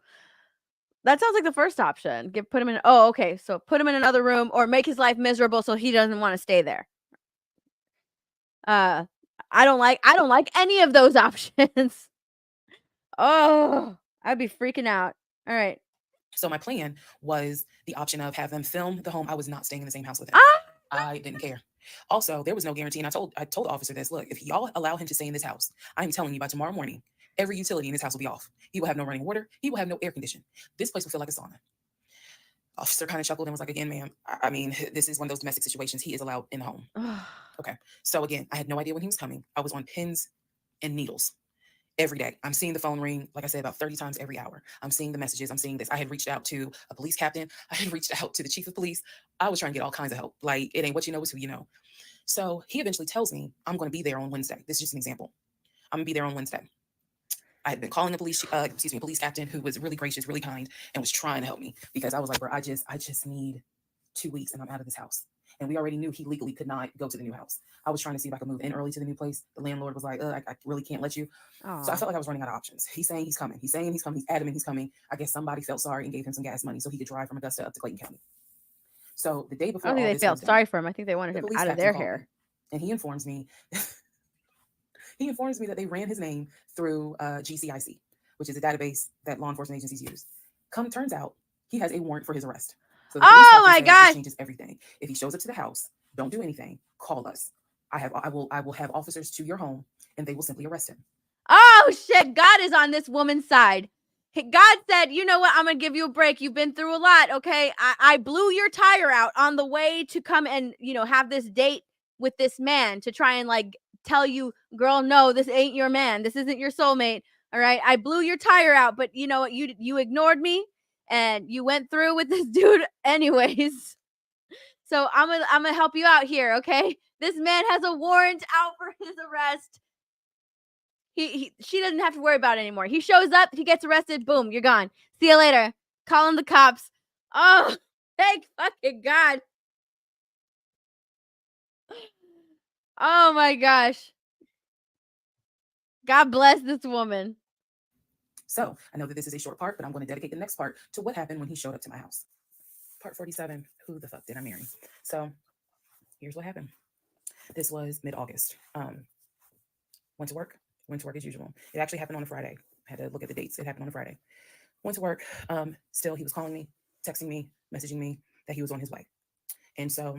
That sounds like the first option. Put him in. Oh, okay. So put him in another room or make his life miserable so he doesn't want to stay there. I don't like any of those options. Oh, I'd be freaking out. All right. So my plan was the option of have them film the home. I was not staying in the same house with him. I didn't care. Also, there was no guarantee. And I told the officer this, look, if y'all allow him to stay in this house, I'm telling you by tomorrow morning, every utility in this house will be off. He will have no running water. He will have no air condition. This place will feel like a sauna. Officer kind of chuckled and was like, again, ma'am, I mean, this is one of those domestic situations. He is allowed in the home. Okay. So again, I had no idea when he was coming. I was on pins and needles every day. I'm seeing the phone ring, like I said, about 30 times every hour. I'm seeing the messages. I'm seeing this. I had reached out to a police captain. I had reached out to the chief of police. I was trying to get all kinds of help. Like, it ain't what you know, it's who you know. So he eventually tells me I'm going to be there on Wednesday. This is just an example. I'm going to be there on Wednesday. I had been calling the police captain, who was really gracious, really kind, and was trying to help me because I was like, bro, I just need 2 weeks and I'm out of this house. And we already knew he legally could not go to the new house. I was trying to see if I could move in early to the new place. The landlord was like, I really can't let you. Aww. So I felt like I was running out of options. He's saying he's coming. He's saying he's coming. He's adamant he's coming. I guess somebody felt sorry and gave him some gas money so he could drive from Augusta up to Clayton County. So the day before, I don't think they felt sorry for him. I think they wanted him out of their hair. And he informs me, that they ran his name through GCIC, which is a database that law enforcement agencies use. Turns out he has a warrant for his arrest. So oh my God! Changes everything. If he shows up to the house, don't do anything. Call us. I will have officers to your home, and they will simply arrest him. Oh shit! God is on this woman's side. God said, you know what? I'm gonna give you a break. You've been through a lot. Okay, I blew your tire out on the way to come and have this date with this man to try and like tell you, girl, no, this ain't your man. This isn't your soulmate. All right, I blew your tire out, but you know what? You ignored me. And you went through with this dude anyways. So I'm gonna help you out here, okay? This man has a warrant out for his arrest. She doesn't have to worry about it anymore. He shows up, he gets arrested, boom, you're gone. See you later. Calling the cops. Oh, thank fucking God. Oh my gosh. God bless this woman. So I know that this is a short part, but I'm going to dedicate the next part to what happened when he showed up to my house. Part 47, who the fuck did I marry? So here's what happened. This was mid-August. Went to work as usual. It actually happened on a Friday. I had to look at the dates. It happened on a Friday. Went to work. Still, he was calling me, texting me, messaging me that he was on his way. And so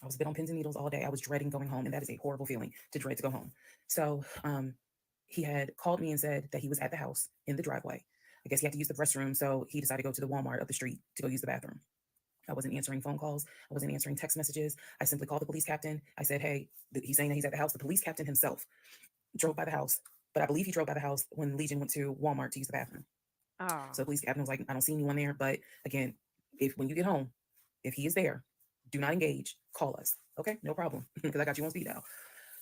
I was a bit on pins and needles all day. I was dreading going home, and that is a horrible feeling to dread to go home. So he had called me and said that he was at the house in the driveway. I guess he had to use the restroom, so he decided to go to the Walmart up the street to go use the bathroom. I wasn't answering phone calls. I wasn't answering text messages. I simply called the police captain. I said, hey, he's saying that he's at the house. The police captain himself drove by the house, but I believe he drove by the house when Legion went to Walmart to use the bathroom. Oh. So the police captain was like, I don't see anyone there. But again, when you get home, if he is there, do not engage. Call us. Okay, no problem, because I got you on speed dial.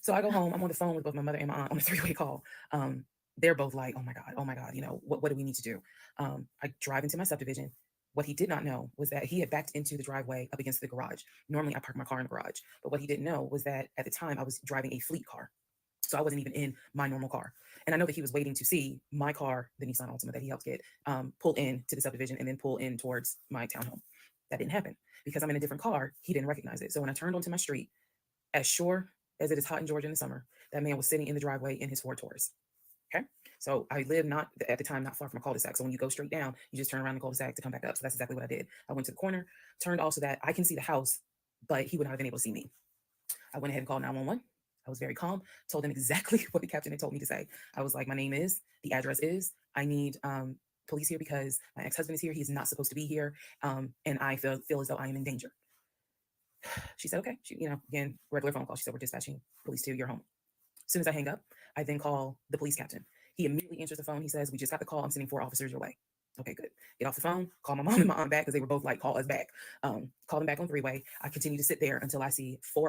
So I go home. I'm on the phone with both my mother and my aunt on a 3-way call. They're both like, oh my God, what do we need to do? I drive into my subdivision. What he did not know was that he had backed into the driveway up against the garage. Normally I park my car in the garage, but what he didn't know was that at the time I was driving a fleet car. So I wasn't even in my normal car. And I know that he was waiting to see my car, the Nissan Altima that he helped get, pull in to the subdivision and then pull in towards my townhome. That didn't happen because I'm in a different car. He didn't recognize it. So when I turned onto my street, as sure as it is hot in Georgia in the summer, that man was sitting in the driveway in his Ford Taurus. Okay. So I live not far from a cul-de-sac. So when you go straight down, you just turn around the cul-de-sac to come back up. So that's exactly what I did. I went to the corner, turned also that I can see the house, but he would not have been able to see me. I went ahead and called 911. I was very calm, told them exactly what the captain had told me to say. I was like, my name is, the address is, I need police here because my ex-husband is here. He's not supposed to be here. And I feel as though I am in danger. She said, okay. She, again, regular phone call. She said, we're dispatching police to your home. As soon as I hang up, I then call the police captain. He immediately answers the phone. He says, we just got the call. I'm sending 4 officers your way. Okay, good. Get off the phone, call my mom and my aunt back because they were both like, call us back. Call them back on three-way. I continue to sit there until I see 4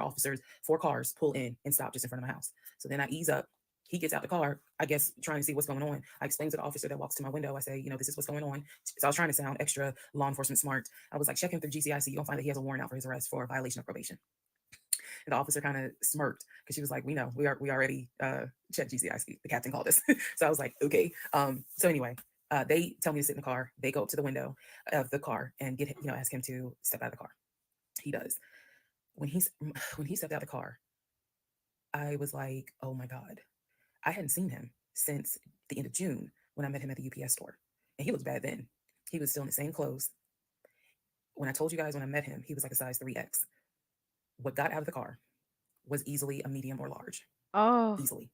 cars pull in and stop just in front of my house. So then I ease up. He gets out the car, I guess, trying to see what's going on. I explain to the officer that walks to my window. I say, this is what's going on. So I was trying to sound extra law enforcement smart. I was like, check him through GCIC. You'll find that he has a warrant out for his arrest for a violation of probation. And the officer kind of smirked because she was like, we know, we already checked GCIC. The captain called us. So I was like, okay. So anyway, they tell me to sit in the car. They go up to the window of the car and ask him to step out of the car. He does. When he stepped out of the car, I was like, oh my God. I hadn't seen him since the end of June when I met him at the UPS store. And he looked bad then. He was still in the same clothes. When I told you guys when I met him, he was like a size 3X. What got out of the car was easily a medium or large. Oh. Easily.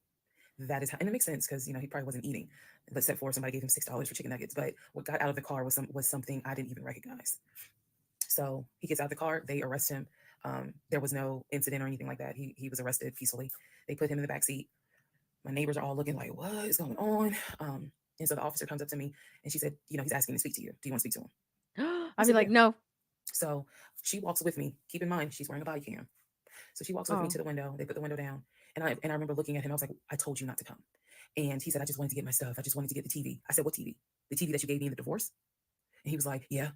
That is how, and it makes sense because, he probably wasn't eating, except for somebody gave him $6 for chicken nuggets. But what got out of the car was something I didn't even recognize. So he gets out of the car. They arrest him. There was no incident or anything like that. He was arrested peacefully. They put him in the back seat. My neighbors are all looking like, what is going on? And so the officer comes up to me and she said, he's asking to speak to you. Do you want to speak to him? I'd be like, no. So she walks with me. Keep in mind, she's wearing a body cam. So she walks with me to the window. They put the window down. And I remember looking at him. I was like, I told you not to come. And he said, I just wanted to get my stuff. I just wanted to get the TV. I said, what TV? The TV that you gave me in the divorce? And he was like, yeah,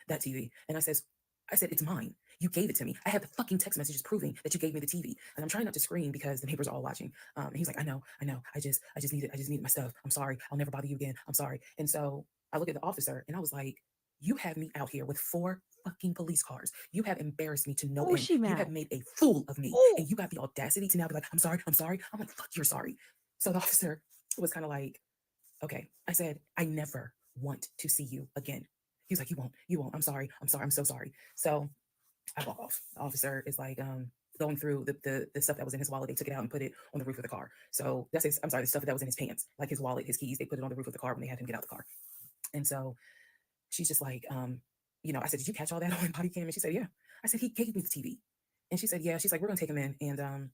that TV. And I said, it's mine. You gave it to me. I have the fucking text messages proving that you gave me the TV. And I'm trying not to scream because the neighbors are all watching. And he's like, I know. I just needed my stuff. I'm sorry. I'll never bother you again. I'm sorry. And so I look at the officer and I was like, you have me out here with 4 fucking police cars. You have embarrassed me to no end. You have made a fool of me. And you got the audacity to now be like, I'm sorry. I'm like, fuck, you're sorry. So the officer was kind of like, okay. I said, I never want to see you again. He was like, you won't. I'm sorry. I'm so sorry. So I walk off. The officer is like, going through the stuff that was in his wallet. They took it out and put it on the roof of the car. So the stuff that was in his pants, like his wallet, his keys, they put it on the roof of the car when they had him get out the car. And so she's just like, I said, did you catch all that on body cam? And she said, yeah. I said, he gave me the TV. And she said, yeah. She's like, we're going to take him in and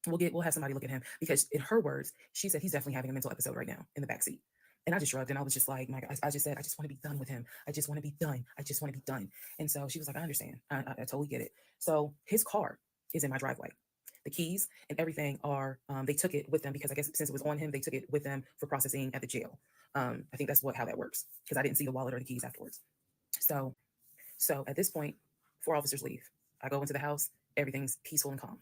we'll have somebody look at him, because in her words, she said, he's definitely having a mental episode right now in the backseat. And I just shrugged and I was just like, I just said, I just want to be done with him. I just want to be done. And so she was like, I understand. I totally get it. So his car is in my driveway. The keys and everything are, they took it with them because I guess since it was on him, they took it with them for processing at the jail. I think that's how that works, because I didn't see the wallet or the keys afterwards. So at this point, 4 officers leave. I go into the house. Everything's peaceful and calm.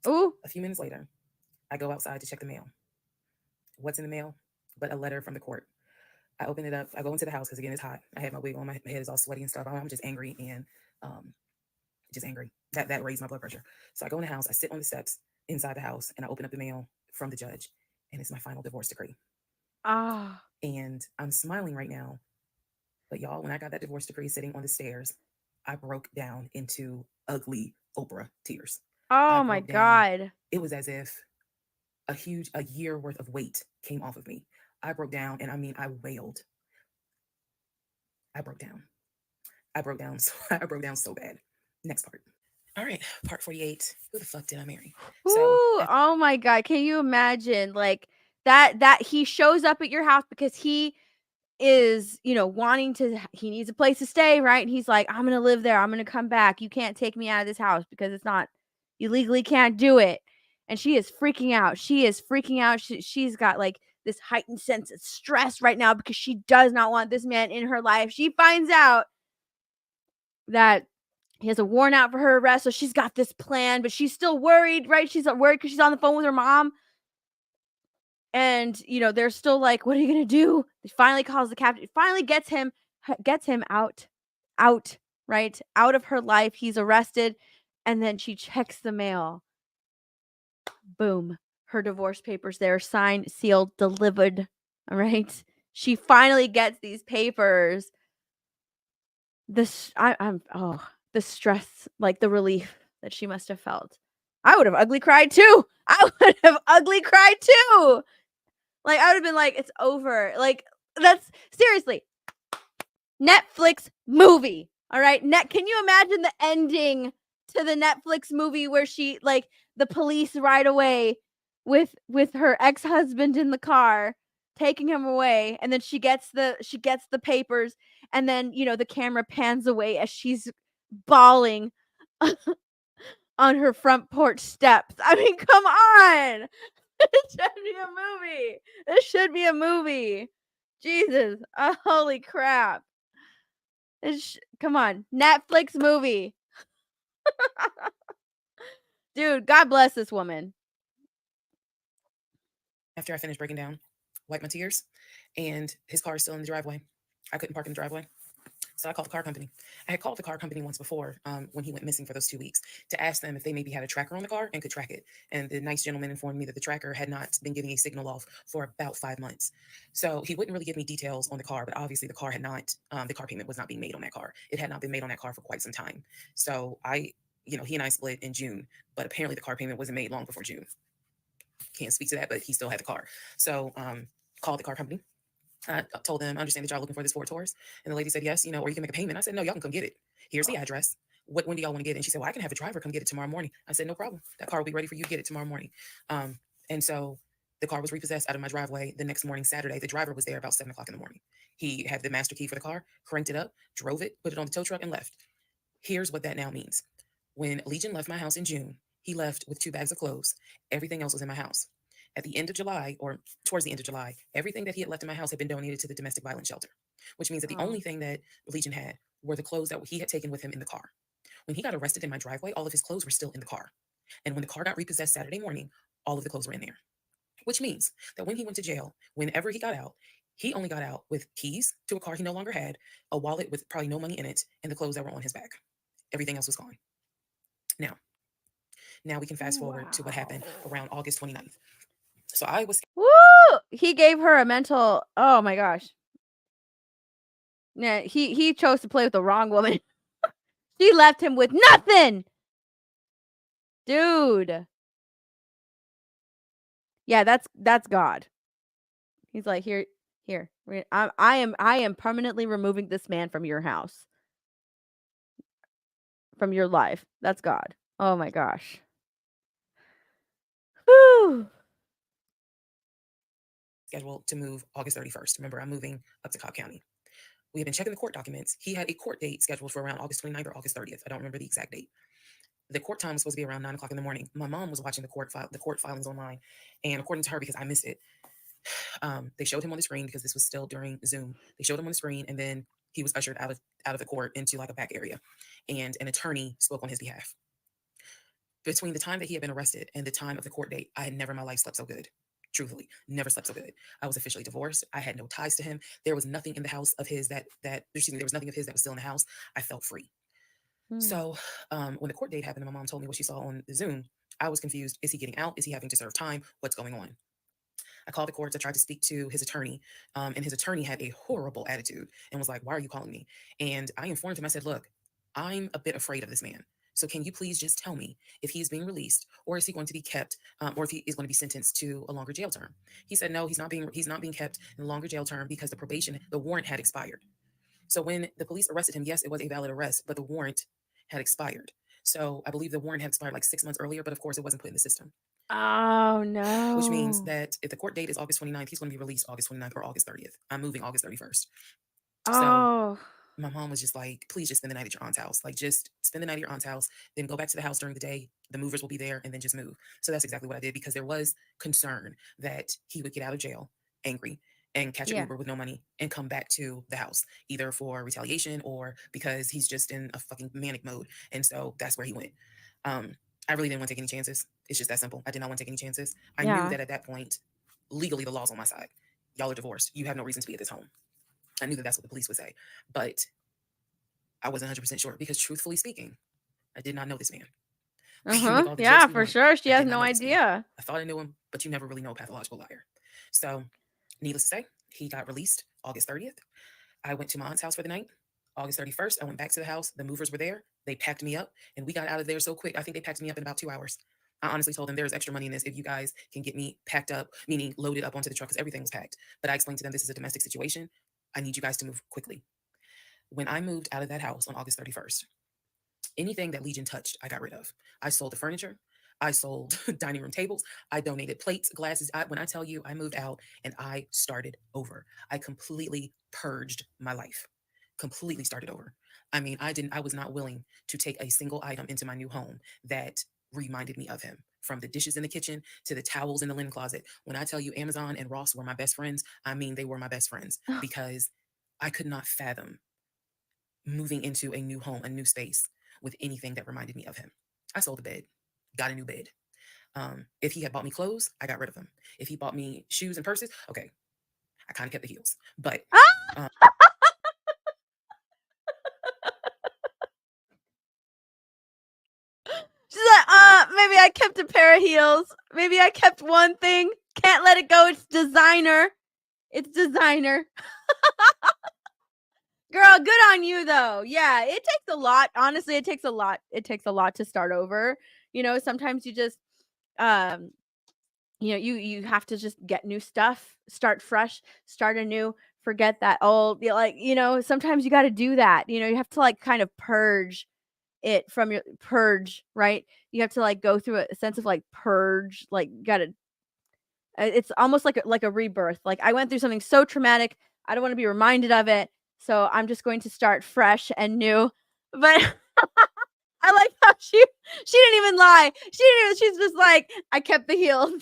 Ooh. A few minutes later, I go outside to check the mail. What's in the mail but a letter from the court? I open it up. I go into the house because, again, it's hot. I have my wig on. My head is all sweaty and stuff. I'm just angry and just angry. That raised my blood pressure. So I go in the house. I sit on the steps inside the house and I open up the mail from the judge. And it's my final divorce decree. Ah. And I'm smiling right now. But y'all, when I got that divorce decree sitting on the stairs, I broke down into ugly Oprah tears. Oh my God. It was as if a year worth of weight came off of me. I broke down, and I mean, I wailed. I broke down. I broke down so bad. Next part. All right, part 48. Who the fuck did I marry? Ooh, oh my God. Can you imagine like that he shows up at your house because he is, he needs a place to stay, right? And he's like, I'm going to live there. I'm going to come back. You can't take me out of this house because you legally can't do it. And she is freaking out. She's got like this heightened sense of stress right now because she does not want this man in her life. She finds out that he has a warrant out for her arrest. So she's got this plan, but she's still worried, right? She's worried because she's on the phone with her mom. And, they're still like, what are you going to do? He finally calls the captain. It finally gets him out, right? Out of her life. He's arrested. And then she checks the mail. Boom. Her divorce papers there, signed, sealed, delivered. All right. She finally gets these papers. The stress, like the relief that she must have felt. I would have ugly cried too. Like, I would have been like, it's over. Like, that's seriously Netflix movie. All right. Can you imagine the ending to the Netflix movie where she, like, the police ride away with her ex-husband in the car taking him away, and then she gets the papers, and then, the camera pans away as she's bawling on her front porch steps. I mean, come on. It should be a movie. This should be a movie. Jesus. Holy crap. Come on. Netflix movie. Dude, God bless this woman. After I finished breaking down, wiped my tears, and his car is still in the driveway. I couldn't park in the driveway. So I called the car company. I had called the car company once before when he went missing for those 2 weeks to ask them if they maybe had a tracker on the car and could track it. And the nice gentleman informed me that the tracker had not been giving a signal off for about 5 months. So he wouldn't really give me details on the car, but obviously the car had not, the car payment was not being made on that car. It had not been made on that car for quite some time. So he and I split in June, but apparently the car payment wasn't made long before June. Can't speak to that, but he still had the car. So called the car company. I told them, I understand that y'all looking for this Ford Taurus. And the lady said, yes, or you can make a payment. I said, no, y'all can come get it. Here's the address. When do y'all want to get it? And she said, well, I can have a driver come get it tomorrow morning. I said, no problem. That car will be ready for you to get it tomorrow morning. And so the car was repossessed out of my driveway the next morning, Saturday. The driver was there about 7 o'clock in the morning. He had the master key for the car, cranked it up, drove it, put it on the tow truck, and left. Here's what that now means. When Legion left my house in June, he left with 2 bags of clothes. Everything else was in my house. At the end of July, or towards the end of July, everything that he had left in my house had been donated to the domestic violence shelter, which means that the only thing that Legion had were the clothes that he had taken with him in the car. When he got arrested in my driveway, all of his clothes were still in the car. And when the car got repossessed Saturday morning, all of the clothes were in there, which means that when he went to jail, whenever he got out, he only got out with keys to a car he no longer had, a wallet with probably no money in it, and the clothes that were on his back. Everything else was gone. Now we can fast forward to what happened around August 29th. So I was... Woo! He gave her a mental, oh my gosh. Yeah, he chose to play with the wrong woman. She left him with nothing. Dude. Yeah, that's God. He's like, here. I am permanently removing this man from your house. From your life. That's God. Oh my gosh. Whew. Scheduled to move August 31st. Remember, I'm moving up to Cobb County. We have been checking the court documents. He had a court date scheduled for around August 29th or August 30th. I don't remember the exact date. The court time was supposed to be around 9 o'clock in the morning. My mom was watching the court filings online, and according to her, because I missed it, they showed him on the screen because this was still during Zoom. They showed him on the screen, and then he was ushered out of the court into like a back area, and an attorney spoke on his behalf. Between the time that he had been arrested and the time of the court date, I had never in my life slept so good. Truthfully, never slept so good. I was officially divorced. I had no ties to him. There was nothing in the house of his there was nothing of his that was still in the house. I felt free. So when the court date happened and my mom told me what she saw on the Zoom, I was confused. Is he getting out? Is he having to serve time? What's going on? I called the courts. I tried to speak to his attorney, and his attorney had a horrible attitude and was like, why are you calling me? And I informed him. I said, look, I'm a bit afraid of this man. So can you please just tell me if he is being released, or is he going to be kept, or if he is going to be sentenced to a longer jail term? He said, no, he's not being kept in a longer jail term because the warrant had expired. So when the police arrested him, yes, it was a valid arrest, but the warrant had expired. So I believe the warrant had expired like 6 months earlier, but of course it wasn't put in the system. Oh no. Which means that if the court date is August 29th, he's going to be released August 29th or August 30th. I'm moving August 31st. So my mom was just like, please just spend the night at your aunt's house. Like, just spend the night at your aunt's house, then go back to the house during the day. The movers will be there, and then just move. So that's exactly what I did, because there was concern that he would get out of jail angry and catch an Uber with no money and come back to the house, either for retaliation or because he's just in a fucking manic mode. And so that's where he went. I really didn't want to take any chances. It's just that simple. I did not want to take any chances. I knew that at that point, legally, the law's on my side. Y'all are divorced. You have no reason to be at this home. I knew that that's what the police would say, but I wasn't 100% sure, because truthfully speaking, I did not know this man. Yeah, for sure. She has no idea. I thought I knew him, but you never really know a pathological liar. So needless to say, he got released August 30th. I went to my aunt's house for the night. August 31st, I went back to the house. The movers were there. They packed me up, and we got out of there so quick. I think they packed me up in about 2 hours. I honestly told them, there's extra money in this if you guys can get me packed up, meaning loaded up onto the truck, because everything was packed. But I explained to them, this is a domestic situation. I need you guys to move quickly. When I moved out of that house on August 31st, anything that Legion touched, I got rid of. I sold the furniture. I sold dining room tables. I donated plates, glasses. When I tell you, I moved out and I started over. I completely purged my life. Completely started over. I mean, I was not willing to take a single item into my new home that reminded me of him. From the dishes in the kitchen to the towels in the linen closet. When I tell you Amazon and Ross were my best friends, I mean they were my best friends because I could not fathom moving into a new home, a new space with anything that reminded me of him. I sold the bed, got a new bed. If he had bought me clothes, I got rid of them. If he bought me shoes and purses, okay, I kind of kept the heels. But um, She's like, maybe I kept a pair of heels. Maybe I kept one thing. Can't let it go. It's designer. It's designer. Girl, good on you though. Yeah, it takes a lot. Honestly, it takes a lot. It takes a lot to start over. You know, sometimes you just you know, you have to just get new stuff, start fresh, start anew, forget that old. Like, you know, sometimes you got to do that. You know, you have to like kind of purge it from your purge, right? You have to like go through a sense of like purge, like got to it's almost like a rebirth. Like I went through something so traumatic, I don't want to be reminded of it. So I'm just going to start fresh and new. But I like how she didn't even lie. She's just like, I kept the heels.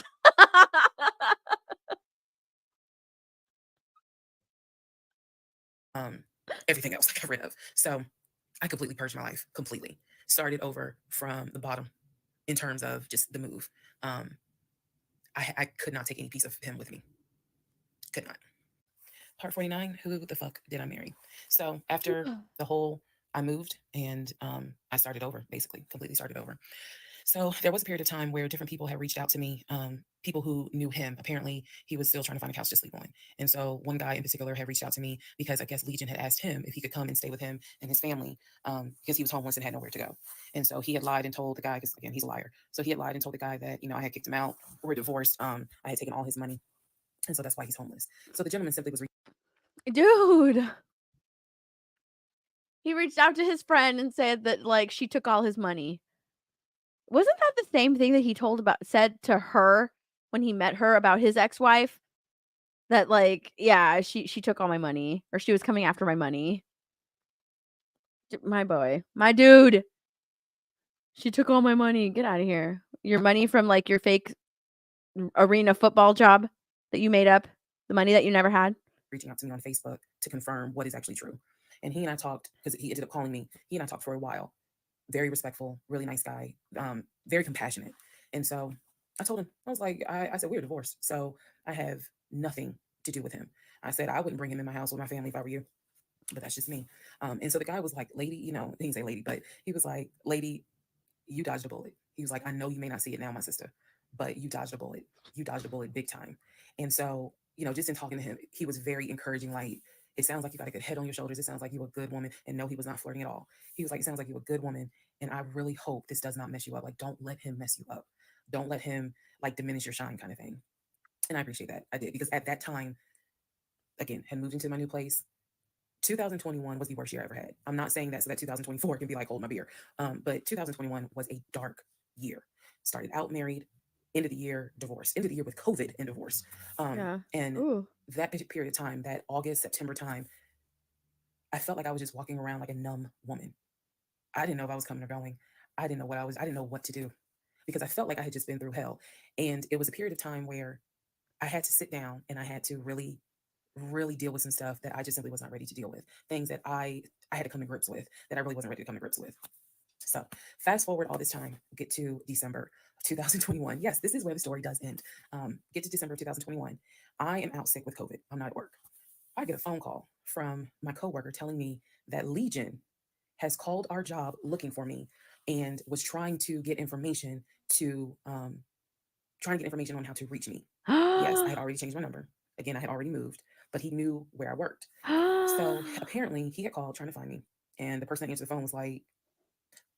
everything else I got rid of. So I completely purged my life, completely. Started over from the bottom in terms of just the move. Um, I could not take any piece of him with me. Could not. Part 49, who the fuck did I marry? So after the whole, I moved and I started over, basically, completely started over. So there was a period of time where different people had reached out to me, people who knew him. Apparently, he was still trying to find a couch to sleep on. And so one guy in particular had reached out to me because I guess Legion had asked him if he could come and stay with him and his family because he was homeless and had nowhere to go. And so he had lied and told the guy, because again, he's a liar. So he had lied and told the guy that, I had kicked him out. We're divorced. I had taken all his money. And so that's why he's homeless. So the gentleman simply was Dude. He reached out to his friend and said that like she took all his money. Wasn't that the same thing that he said to her when he met her about his ex-wife? That like, yeah, she took all my money or she was coming after my money. My boy, my dude. She took all my money. Get out of here. Your money from like your fake arena football job that you made up, the money that you never had. reaching out to me on Facebook to confirm what is actually true. And he and I talked because he ended up calling me. He and I talked for a while. Very respectful, really nice guy, very compassionate. And so I told him, I was like, I said, we're divorced. So I have nothing to do with him. I said, I wouldn't bring him in my house with my family if I were you. But that's just me. And so the guy was like, lady, he didn't say lady, but he was like, lady, you dodged a bullet. He was like, I know you may not see it now, my sister, but you dodged a bullet. You dodged a bullet big time. And so, just in talking to him, he was very encouraging. Like, it sounds like you got a good head on your shoulders. It sounds like you're a good woman. And no, he was not flirting at all. He was like, it sounds like you're a good woman. And I really hope this does not mess you up. Like, don't let him mess you up. Don't let him like diminish your shine kind of thing. And I appreciate that. I did because at that time, again, had moved into my new place. 2021 was the worst year I ever had. I'm not saying that so that 2024 can be like, hold my beer. But 2021 was a dark year. Started out married, end of the year, divorce, end of the year with COVID and divorce. Yeah. And Ooh. that period of time, that August, September time, I felt like I was just walking around like a numb woman. I didn't know if I was coming or going. I didn't know I didn't know what to do because I felt like I had just been through hell. And it was a period of time where I had to sit down and I had to really deal with some stuff that I just simply was not ready to deal with. Things that I had to come to grips with that I really wasn't ready to come to grips with. So fast forward all this time, get to December of 2021. Yes, this is where the story does end. Get to December 2021. I am out sick with COVID. I'm not at work. I get a phone call from my coworker telling me that Legion has called our job looking for me and was trying to get information on how to reach me. Yes, I had already changed my number. Again, I had already moved, but he knew where I worked. So apparently he had called trying to find me. And the person that answered the phone was like,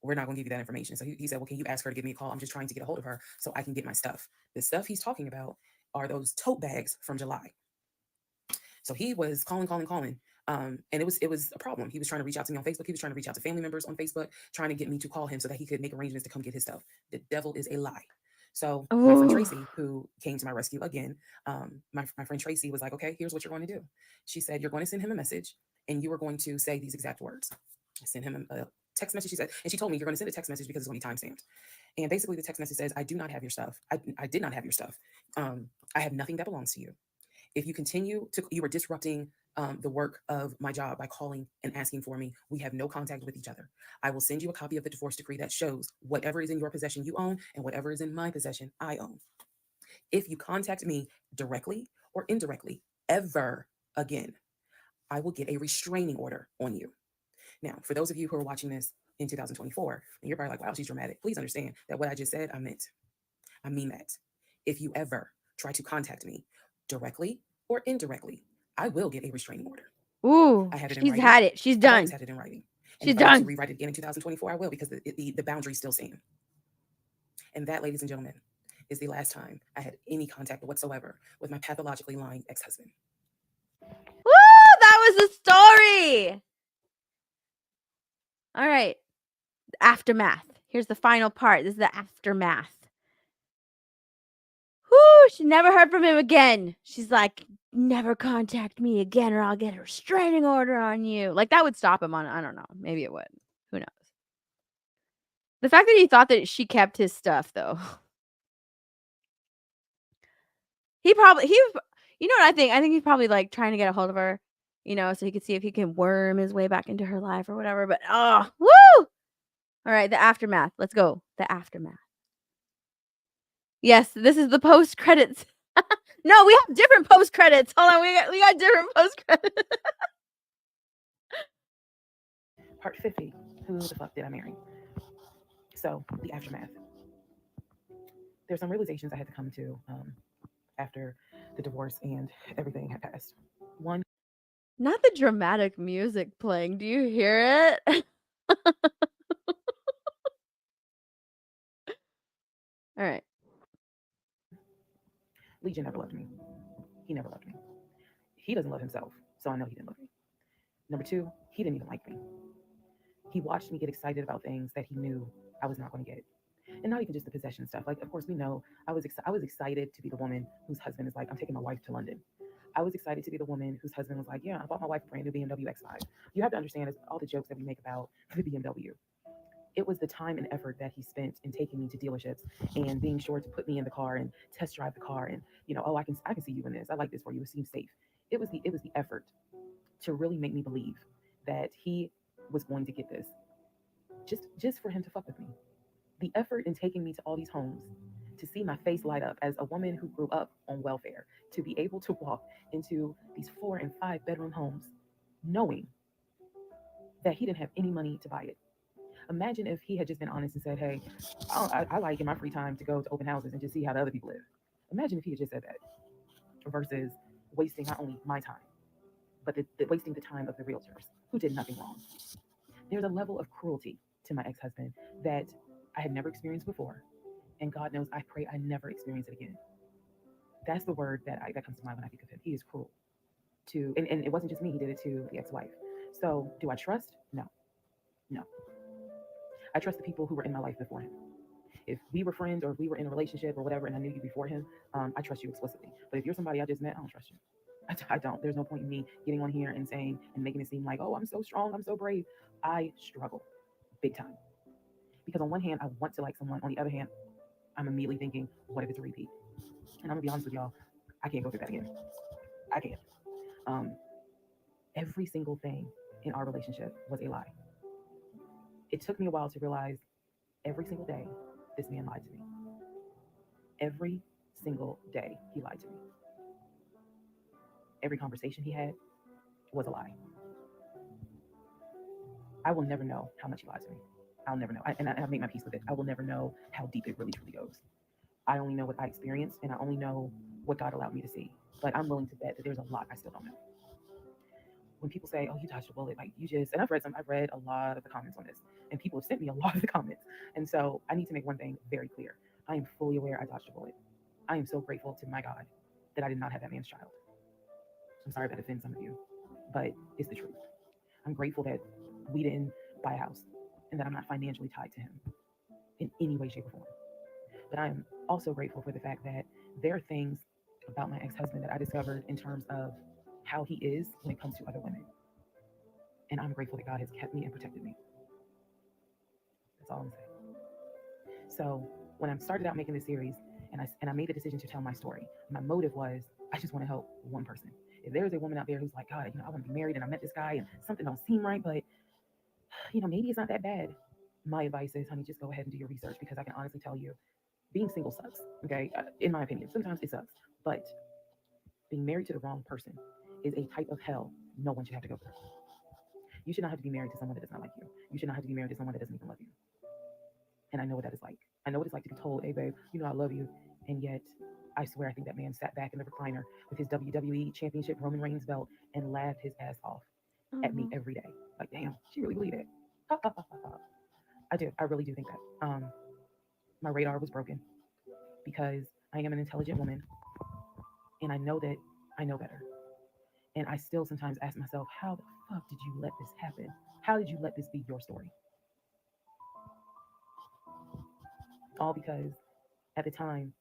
we're not going to give you that information. So he said, well, can you ask her to give me a call? I'm just trying to get a hold of her so I can get my stuff. The stuff he's talking about are those tote bags from July. So he was calling. And it was a problem. He was trying to reach out to me on Facebook. He was trying to reach out to family members on Facebook, trying to get me to call him so that he could make arrangements to come get his stuff. The devil is a lie. So my friend Ooh. Tracy, who came to my rescue again, my friend Tracy was like, okay, here's what you're going to do. She said, you're going to send him a message and you are going to say these exact words. I sent him a text message. She said, and she told me you're going to send a text message because it's going to be timestamped. And basically the text message says, I do not have your stuff. I did not have your stuff. I have nothing that belongs to you. If you continue to, you are disrupting the work of my job by calling and asking for me. We have no contact with each other. I will send you a copy of the divorce decree that shows whatever is in your possession you own and whatever is in my possession I own. If you contact me directly or indirectly ever again, I will get a restraining order on you. Now, for those of you who are watching this in 2024, and you're probably like, wow, she's dramatic. Please understand that what I just said, I meant. I mean that. If you ever try to contact me directly or indirectly, I will get a restraining order. Ooh, I have it in she's writing. had it. She's I've always done. had it in writing. And She's if I need to done. rewrite it again in 2024, I will, because the boundaries still stand. And that, ladies and gentlemen, is the last time I had any contact whatsoever with my pathologically lying ex-husband. Woo! That was the story. All right. Aftermath. Here's the final part. This is the aftermath. Whoo! She never heard from him again. She's like, never contact me again or I'll get a restraining order on you. Like, that would stop him on, I don't know. Maybe it would. Who knows? The fact that he thought that she kept his stuff, though. You know what I think? I think he's probably, like, trying to get a hold of her, so he could see if he can worm his way back into her life or whatever, but, woo! Alright, the aftermath. Let's go. The aftermath. Yes, this is the post-credits. No, we have different post-credits. Hold on, we got different post-credits. Part 50, who the fuck did I marry? So, the aftermath. There's some realizations I had to come to after the divorce and everything had passed. One, Not the dramatic music playing. Do you hear it? All right. Legion never loved me. He never loved me. He doesn't love himself, so I know he didn't love me. Number two, he didn't even like me. He watched me get excited about things that he knew I was not going to get. And not even just the possession stuff. Like, of course, we know I was excited to be the woman whose husband is like, I'm taking my wife to London. I was excited to be the woman whose husband was like, yeah, I bought my wife a brand new BMW X5. You have to understand, all the jokes that we make about the BMW. It was the time and effort that he spent in taking me to dealerships and being sure to put me in the car and test drive the car and, oh, I can see you in this. I like this for you. It seems safe. It was the effort to really make me believe that he was going to get this. Just for him to fuck with me. The effort in taking me to all these homes, to see my face light up as a woman who grew up on welfare, to be able to walk into these 4 and 5 bedroom homes, knowing that he didn't have any money to buy it. Imagine if he had just been honest and said, hey, I like in my free time to go to open houses and just see how the other people live. Imagine if he had just said that versus wasting not only my time, but wasting the time of the realtors who did nothing wrong. There's a level of cruelty to my ex-husband that I had never experienced before. And God knows, I pray I never experience it again. That's the word that comes to mind when I think of him. He is cruel. And it wasn't just me, he did it to the ex-wife. So do I trust? No. No. I trust the people who were in my life before him. If we were friends or if we were in a relationship or whatever and I knew you before him, I trust you explicitly. But if you're somebody I just met, I don't trust you. I don't. There's no point in me getting on here and saying and making it seem like, oh, I'm so strong, I'm so brave. I struggle big time. Because on one hand, I want to like someone. On the other hand, I'm immediately thinking, what if it's a repeat? And I'm gonna be honest with y'all, I can't go through that again. I can't. Every single thing in our relationship was a lie. It took me a while to realize every single day this man lied to me. Every single day he lied to me. Every conversation he had was a lie. I will never know how much he lied to me. I'll never know. And I've made my peace with it. I will never know how deep it really truly goes. I only know what I experienced and I only know what God allowed me to see. But I'm willing to bet that there's a lot I still don't know. When people say, oh, you dodged a bullet, like you just, and I've read a lot of the comments on this, and people have sent me a lot of the comments. And so I need to make one thing very clear. I am fully aware I dodged a bullet. I am so grateful to my God that I did not have that man's child. I'm sorry if that offends some of you, but it's the truth. I'm grateful that we didn't buy a house and that I'm not financially tied to him in any way, shape, or form. But I'm also grateful for the fact that there are things about my ex-husband that I discovered in terms of how he is when it comes to other women. And I'm grateful that God has kept me and protected me. That's all I'm saying. So when I started out making this series and I made the decision to tell my story, my motive was I just want to help one person. If there's a woman out there who's like, God, I want to be married and I met this guy and something don't seem right, but maybe it's not that bad. My advice is, honey, just go ahead and do your research, because I can honestly tell you, being single sucks. Okay, in my opinion, sometimes it sucks, but being married to the wrong person is a type of hell no one should have to go through. You should not have to be married to someone that does not like you. You should not have to be married to someone that doesn't even love you. And I know what that is like. I know what it's like to be told, hey, babe, I love you. And yet, I swear, I think that man sat back in the recliner with his WWE Championship Roman Reigns belt and laughed his ass off at me every day. Like, damn, she really believed it. I do. I really do think that. My radar was broken because I am an intelligent woman. And I know that I know better. And I still sometimes ask myself, how the fuck did you let this happen? How did you let this be your story? All because at the time,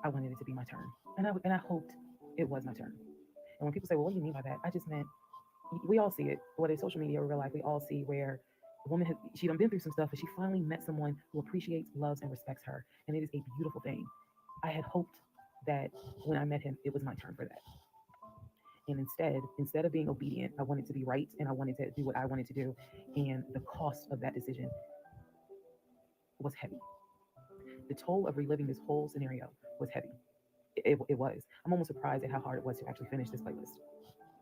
I wanted it to be my turn. And I hoped it was my turn. And when people say, well, what do you mean by that? I just meant, we all see it, whether it's social media or real life, we all see where a woman, she done been through some stuff, but she finally met someone who appreciates, loves, and respects her. And it is a beautiful thing. I had hoped that when I met him, it was my turn for that. And instead of being obedient, I wanted to be right and I wanted to do what I wanted to do. And the cost of that decision was heavy. The toll of reliving this whole scenario was heavy. It was. I'm almost surprised at how hard it was to actually finish this playlist.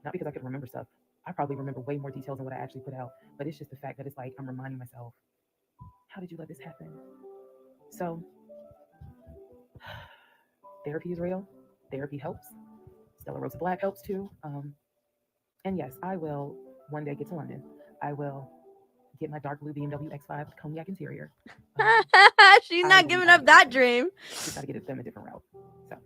Not because I could remember stuff. I probably remember way more details than what I actually put out. But it's just the fact that it's like I'm reminding myself, how did you let this happen? So, therapy is real. Therapy helps. Stella Rosa Black helps too. And yes, I will one day get to London. I will get my dark blue BMW X5 with cognac interior. She's not giving up that dream. Just got to get them a different route. So,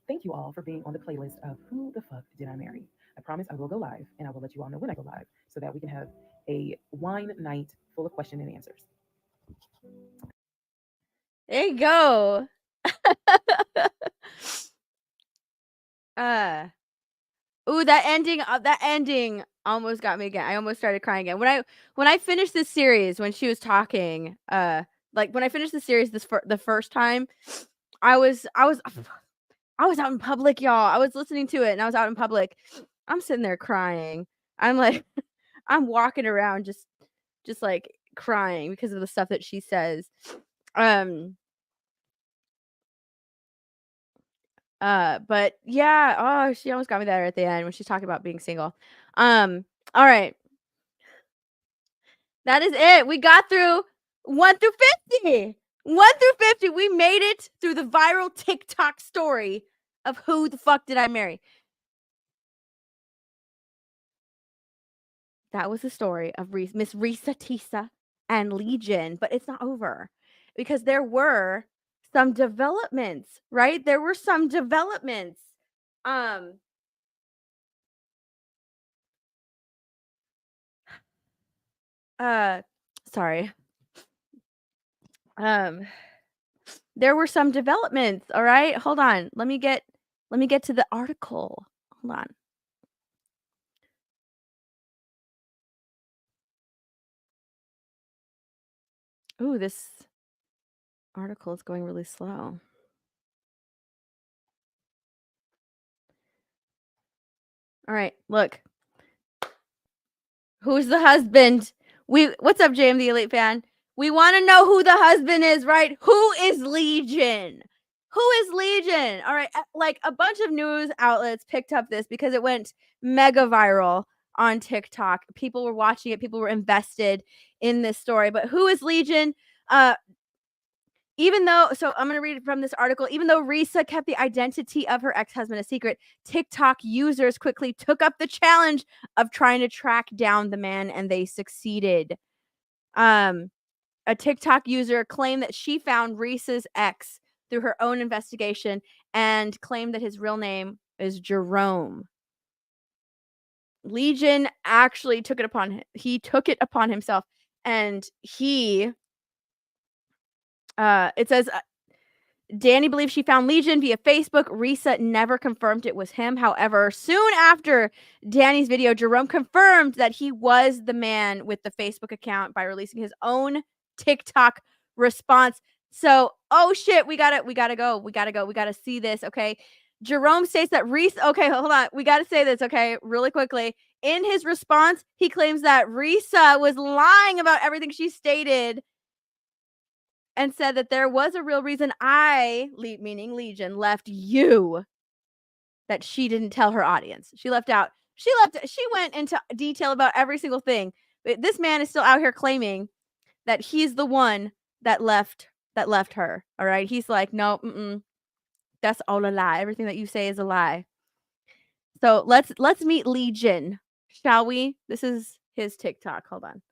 thank you all for being on the playlist of Who the Fuck Did I Marry? I promise I will go live, and I will let you all know when I go live so that we can have a wine night full of questions and answers. There you go. Ooh, that ending almost got me again. I almost started crying again. When I finished this series, when she was talking, like when I finished the series the first time, I was out in public, y'all. I was listening to it and I was out in public. I'm sitting there crying. I'm like I'm walking around just like crying because of the stuff that she says. But yeah, oh, she almost got me there at the end when she's talking about being single. All right. That is it. We got through 1 through 50. 1 through 50. We made it through the viral TikTok story of Who the Fuck Did I Marry? That was the story of Miss Risa Tisa and Legion, but it's not over because there were some developments, right? There were some developments. Sorry. There were some developments, all right? Hold on. Let me get to the article. Hold on. Ooh, this article is going really slow. All right, look. Who's the husband? What's up, JM the Elite fan? We want to know who the husband is, right? Who is Legion? Who is Legion? All right, like a bunch of news outlets picked up this because it went mega viral on TikTok. People were watching it. People were invested in this story. But who is Legion? Even though, so I'm going to read it from this article. Even though Risa kept the identity of her ex-husband a secret, TikTok users quickly took up the challenge of trying to track down the man, and they succeeded. A TikTok user claimed that she found Risa's ex through her own investigation and claimed that his real name is Jerome. Legion actually took it upon himself, and it says Danny believes she found Legion via Facebook. Risa never confirmed it was him. However, soon after Danny's video, Jerome confirmed that he was the man with the Facebook account by releasing his own TikTok response. So, oh shit, we gotta go. We gotta see this. Okay. Jerome states that Risa, okay, hold on. We gotta say this, okay, really quickly. In his response, he claims that Risa was lying about everything she stated and said that there was a real reason meaning Legion, left you that she didn't tell her audience. She went into detail about every single thing. But this man is still out here claiming that he's the one that left her. All right. He's like, no, that's all a lie. Everything that you say is a lie. So let's meet Legion, shall we? This is his TikTok. Hold on.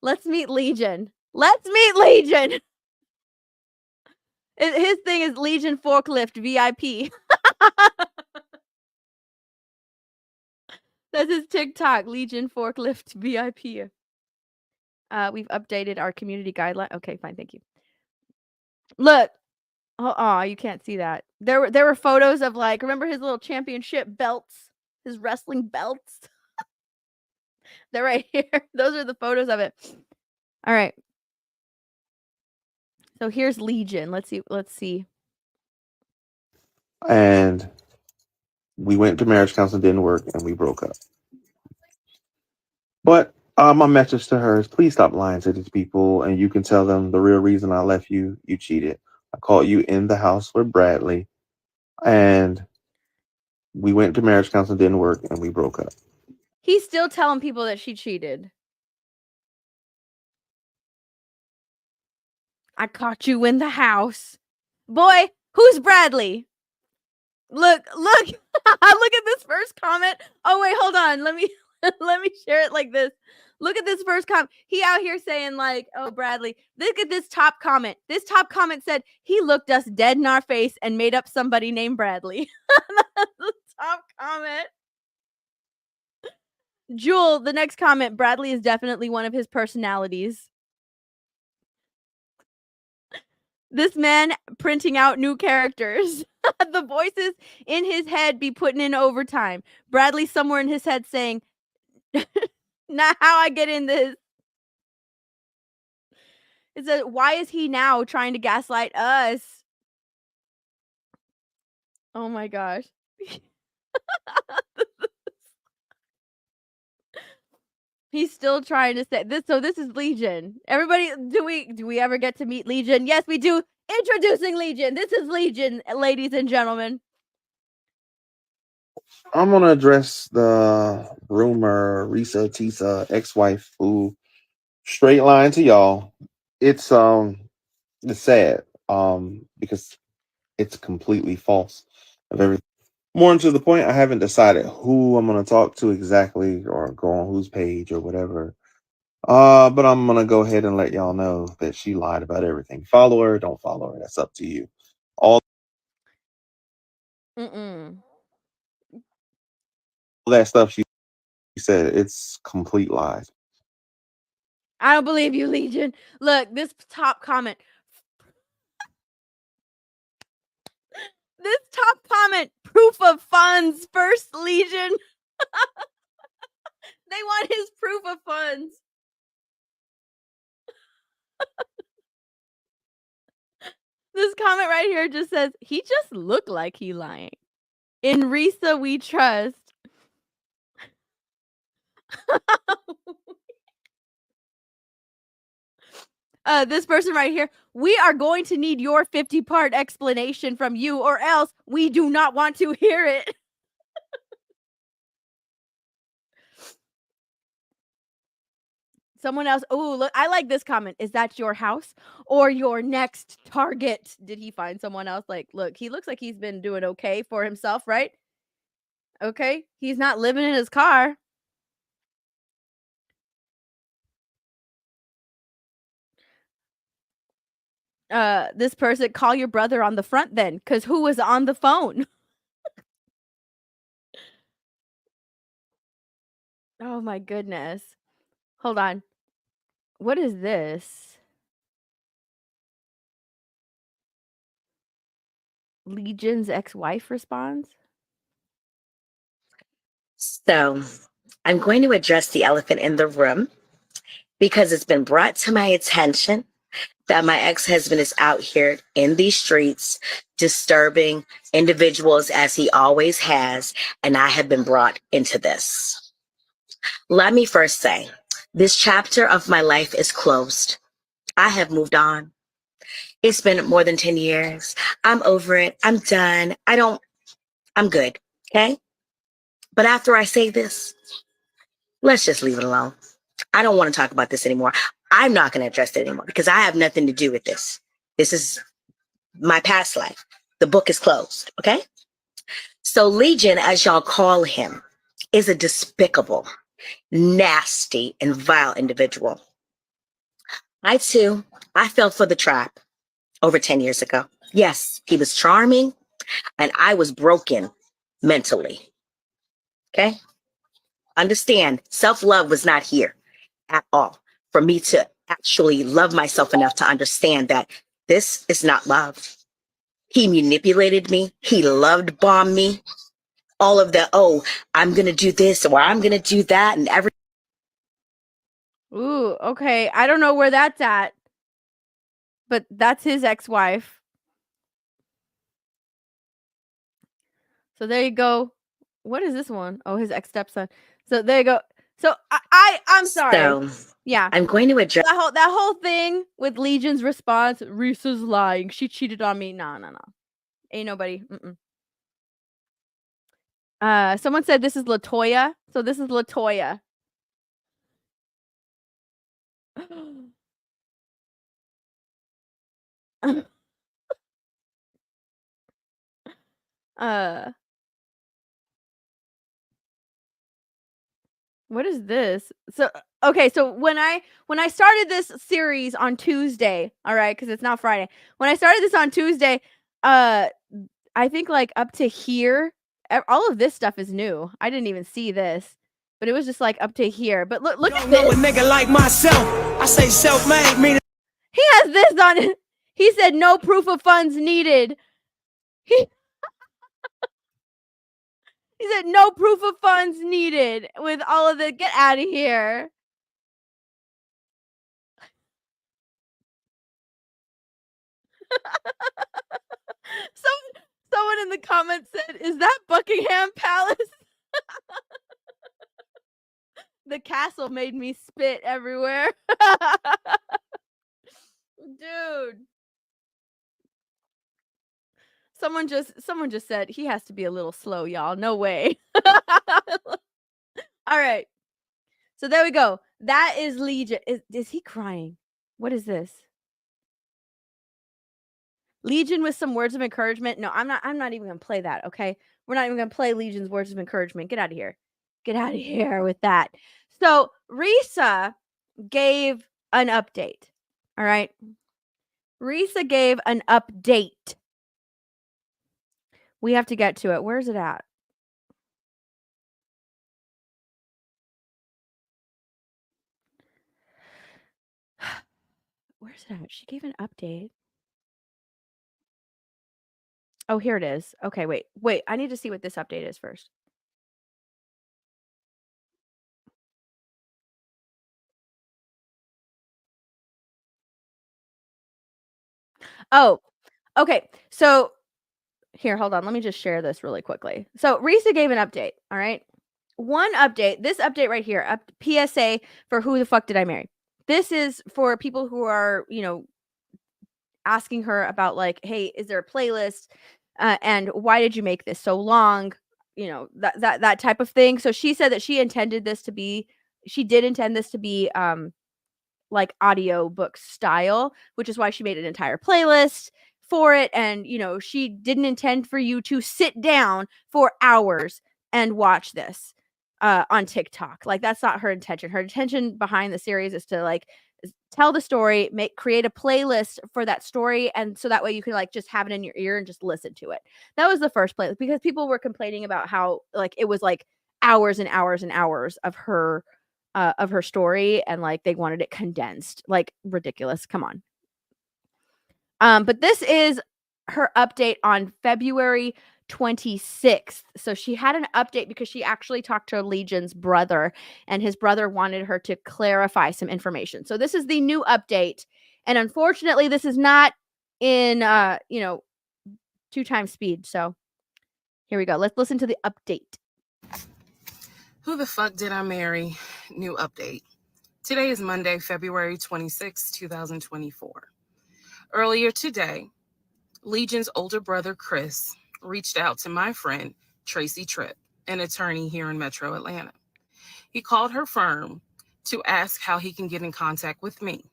Let's meet Legion. His thing is Legion Forklift VIP. That's his TikTok, Legion Forklift VIP. We've updated our community guideline. Okay, fine, thank you. Look. Oh, you can't see that. There were photos of, like, remember his little championship belts? His wrestling belts? They're right here. Those are the photos of it. All right. So here's Legion. Let's see. And we went to marriage counseling, didn't work, and we broke up. But my message to her is, please stop lying to these people, and you can tell them the real reason I left you. You cheated. I caught you in the house with Bradley, and we went to marriage counseling, didn't work, and we broke up. He's still telling people that she cheated. I caught you in the house. Boy, who's Bradley? Look. Look at this first comment. Oh wait, hold on. Let me share it like this. Look at this first comment. He out here saying, like, oh, Bradley. Look at this top comment. This top comment said, he looked us dead in our face and made up somebody named Bradley. That's the top comment. Jewel, the next comment, Bradley is definitely one of his personalities. This man printing out new characters. The voices in his head be putting in overtime. Bradley somewhere in his head saying, not how I get in this. It says, why is he now trying to gaslight us? Oh my gosh. He's still trying to say this. So this is Legion. Everybody, do we ever get to meet Legion? Yes, we do. Introducing Legion. This is Legion, ladies and gentlemen. I'm gonna address the rumor Risa Tisa ex-wife who straight line to y'all. It's sad because it's completely false of everything. More to the point, I haven't decided who I'm gonna talk to exactly or go on whose page or whatever. But I'm gonna go ahead and let y'all know that she lied about everything. Follow her, don't follow her. That's up to you. All that stuff she said, it's complete lies. I don't believe you, Legion. Look, this top comment. This top comment, proof of funds, first Legion. They want his proof of funds. This comment right here just says, he just looked like he lying. In Risa, we trust. This person right here, we are going to need your 50-part explanation from you, or else we do not want to hear it. Someone else. Oh, look, I like this comment. Is that your house or your next target? Did he find someone else? Like, look, he looks like he's been doing okay for himself, right? Okay. He's not living in his car. This person, call your brother on the front then, because who was on the phone? Oh my goodness. Hold on. What is this? Legion's ex-wife responds? So I'm going to address the elephant in the room because it's been brought to my attention that my ex-husband is out here in these streets disturbing individuals as he always has, and I have been brought into this. Let me first say, this chapter of my life is closed. I have moved on. It's been more than 10 years. I'm over it. I'm done. I'm good. Okay. But after I say this, let's just leave it alone. I don't want to talk about this anymore. I'm not going to address it anymore because I have nothing to do with this. This is my past life. The book is closed. Okay. So Legion, as y'all call him, is a despicable, nasty, and vile individual. I fell for the trap over 10 years ago. Yes, he was charming and I was broken mentally. Okay. Understand, self-love was not here at all for me to actually love myself enough to understand that this is not love. He manipulated me. He loved bombed me. All of the, oh, I'm going to do this or I'm going to do that. And Ooh, okay. I don't know where that's at, but that's his ex-wife. So there you go. What is this one? Oh, his ex-stepson. So there you go. So I'm sorry. So yeah. I'm going to address that whole thing with Legion's response, Risa's lying. She cheated on me. No. Ain't nobody. Someone said this is LaToya. So this is LaToya. What is this? So okay, so when I started this series on Tuesday, all right, because it's not Friday. When I started this on Tuesday, I think like up to here, all of this stuff is new. I didn't even see this, but it was just like up to here. But look at this. Know a nigga like myself. I say self-made, meaning He has this on it. He said no proof of funds needed. He said no proof of funds needed with all of the get out of here. Someone in the comments said, "Is that Buckingham Palace?" The castle made me spit everywhere. Dude. Someone just said he has to be a little slow, y'all. No way. All right. So there we go. That is Legion. Is he crying? What is this? Legion with some words of encouragement. No, I'm not even gonna play that. Okay, we're not even gonna play Legion's words of encouragement. Get out of here. Get out of here with that. So Risa gave an update. All right. Risa gave an update. We have to get to it. Where's it at? Where's it at? She gave an update. Oh, here it is. Okay, wait. I need to see what this update is first. Oh, okay. So here, hold on. Let me just share this really quickly. So Risa gave an update. All right. One update. This update right here. PSA for Who the Fuck Did I Marry? This is for people who are, asking her about like, hey, is there a playlist? And why did you make this so long? That type of thing. So she said that she did intend this to be like audio book style, which is why she made an entire playlist for it. And, she didn't intend for you to sit down for hours and watch this on TikTok. Like, that's not her intention. Her intention behind the series is to like tell the story, create a playlist for that story. And so that way you can like just have it in your ear and just listen to it. That was the first playlist because people were complaining about how like it was like hours and hours and hours of her story, and like they wanted it condensed. Like ridiculous. Come on. But this is her update on February 26th. So she had an update because she actually talked to Legion's brother, and his brother wanted her to clarify some information. So this is the new update. And unfortunately, this is not in 2x speed. So here we go. Let's listen to the update. Who the fuck did I marry? New update. Today is Monday, February 26, 2024. Earlier today, Legion's older brother, Chris, reached out to my friend, Tracy Tripp, an attorney here in Metro Atlanta. He called her firm to ask how he can get in contact with me.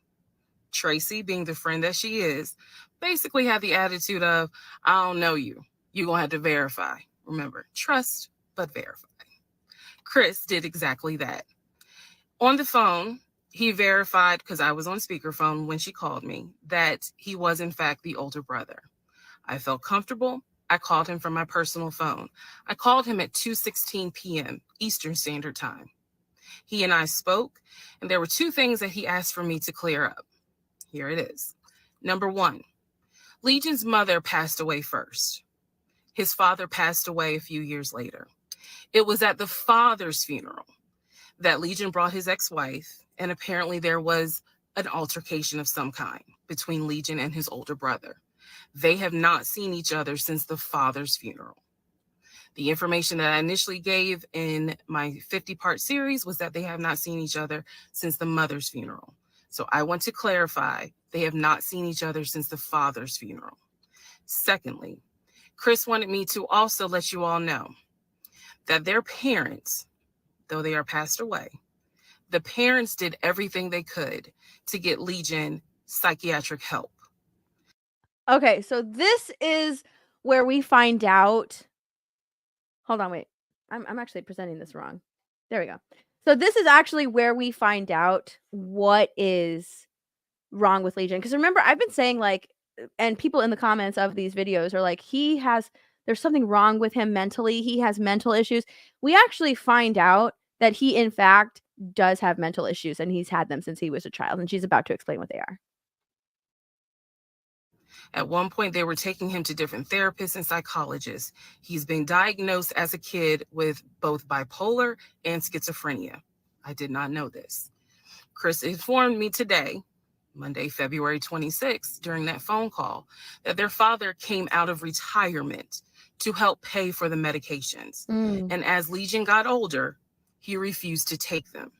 Tracy, being the friend that she is, basically had the attitude of, I don't know you. You're going to have to verify. Remember, trust, but verify. Chris did exactly that. On the phone, he verified, because I was on speakerphone when she called me, that he was in fact the older brother. I felt comfortable. I called him from my personal phone. I called him at 2:16 p.m. Eastern Standard Time. He and I spoke, and there were two things that he asked for me to clear up. Here it is. Number one, Legion's mother passed away first. His father passed away a few years later. It was at the father's funeral that Legion brought his ex-wife, and apparently there was an altercation of some kind between Legion and his older brother. They have not seen each other since the father's funeral. The information that I initially gave in my 50-part series was that they have not seen each other since the mother's funeral. So I want to clarify, they have not seen each other since the father's funeral. Secondly, Chris wanted me to also let you all know that their parents, though they are passed away, the parents did everything they could to get Legion psychiatric help. Okay, so this is where we find out. Hold on, wait. I'm actually presenting this wrong. There we go. So this is actually where we find out what is wrong with Legion. Because remember, I've been saying like, and people in the comments of these videos are like, there's something wrong with him mentally. He has mental issues. We actually find out that he, in fact, does have mental issues, and he's had them since he was a child. And she's about to explain what they are. At one point, they were taking him to different therapists and psychologists. He's been diagnosed as a kid with both bipolar and schizophrenia. I did not know this. Chris informed me today, Monday, February 26th, during that phone call, that their father came out of retirement to help pay for the medications. And as Legion got older, he refused to take them.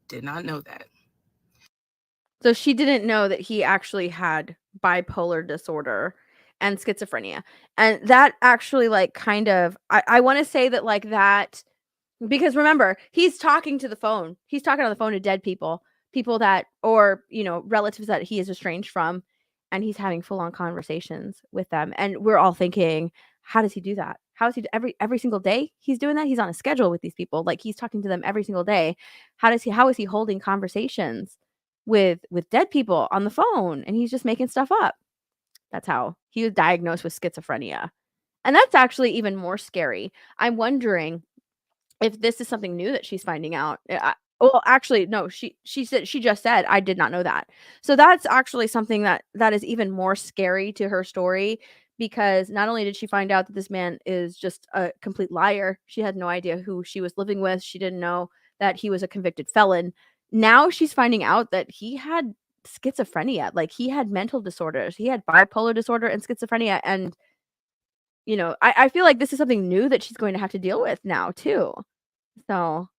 Did not know that. So she didn't know that he actually had bipolar disorder and schizophrenia. And that actually like kind of, I want to say that like that, because remember, he's talking to the phone. He's talking on the phone to dead people that, or, relatives that he is estranged from. And he's having full on conversations with them. And we're all thinking, how does he do that? How is he every single day he's doing that? He's on a schedule with these people. Like he's talking to them every single day. How is he holding conversations with dead people on the phone? And he's just making stuff up. That's how he was diagnosed with schizophrenia. And that's actually even more scary. I'm wondering if this is something new that she's finding out. Well, actually, no, she just said, I did not know that. So that's actually something that is even more scary to her story, because not only did she find out that this man is just a complete liar, she had no idea who she was living with. She didn't know that he was a convicted felon. Now she's finding out that he had schizophrenia, like he had mental disorders. He had bipolar disorder and schizophrenia. And, I feel like this is something new that she's going to have to deal with now too. So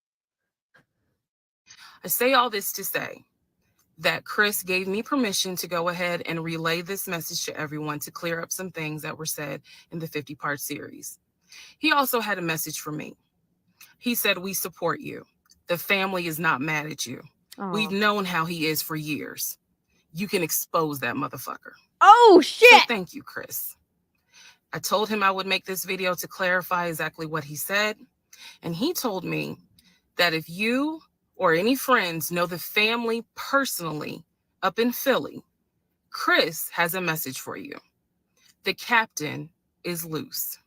I say all this to say that Chris gave me permission to go ahead and relay this message to everyone to clear up some things that were said in the 50-part series. He also had a message for me. He said, we support you. The family is not mad at you. Aww. We've known how he is for years. You can expose that motherfucker. Oh, shit. So thank you, Chris. I told him I would make this video to clarify exactly what he said. And he told me that if you or any friends know the family personally up in Philly, Chris has a message for you. The captain is loose.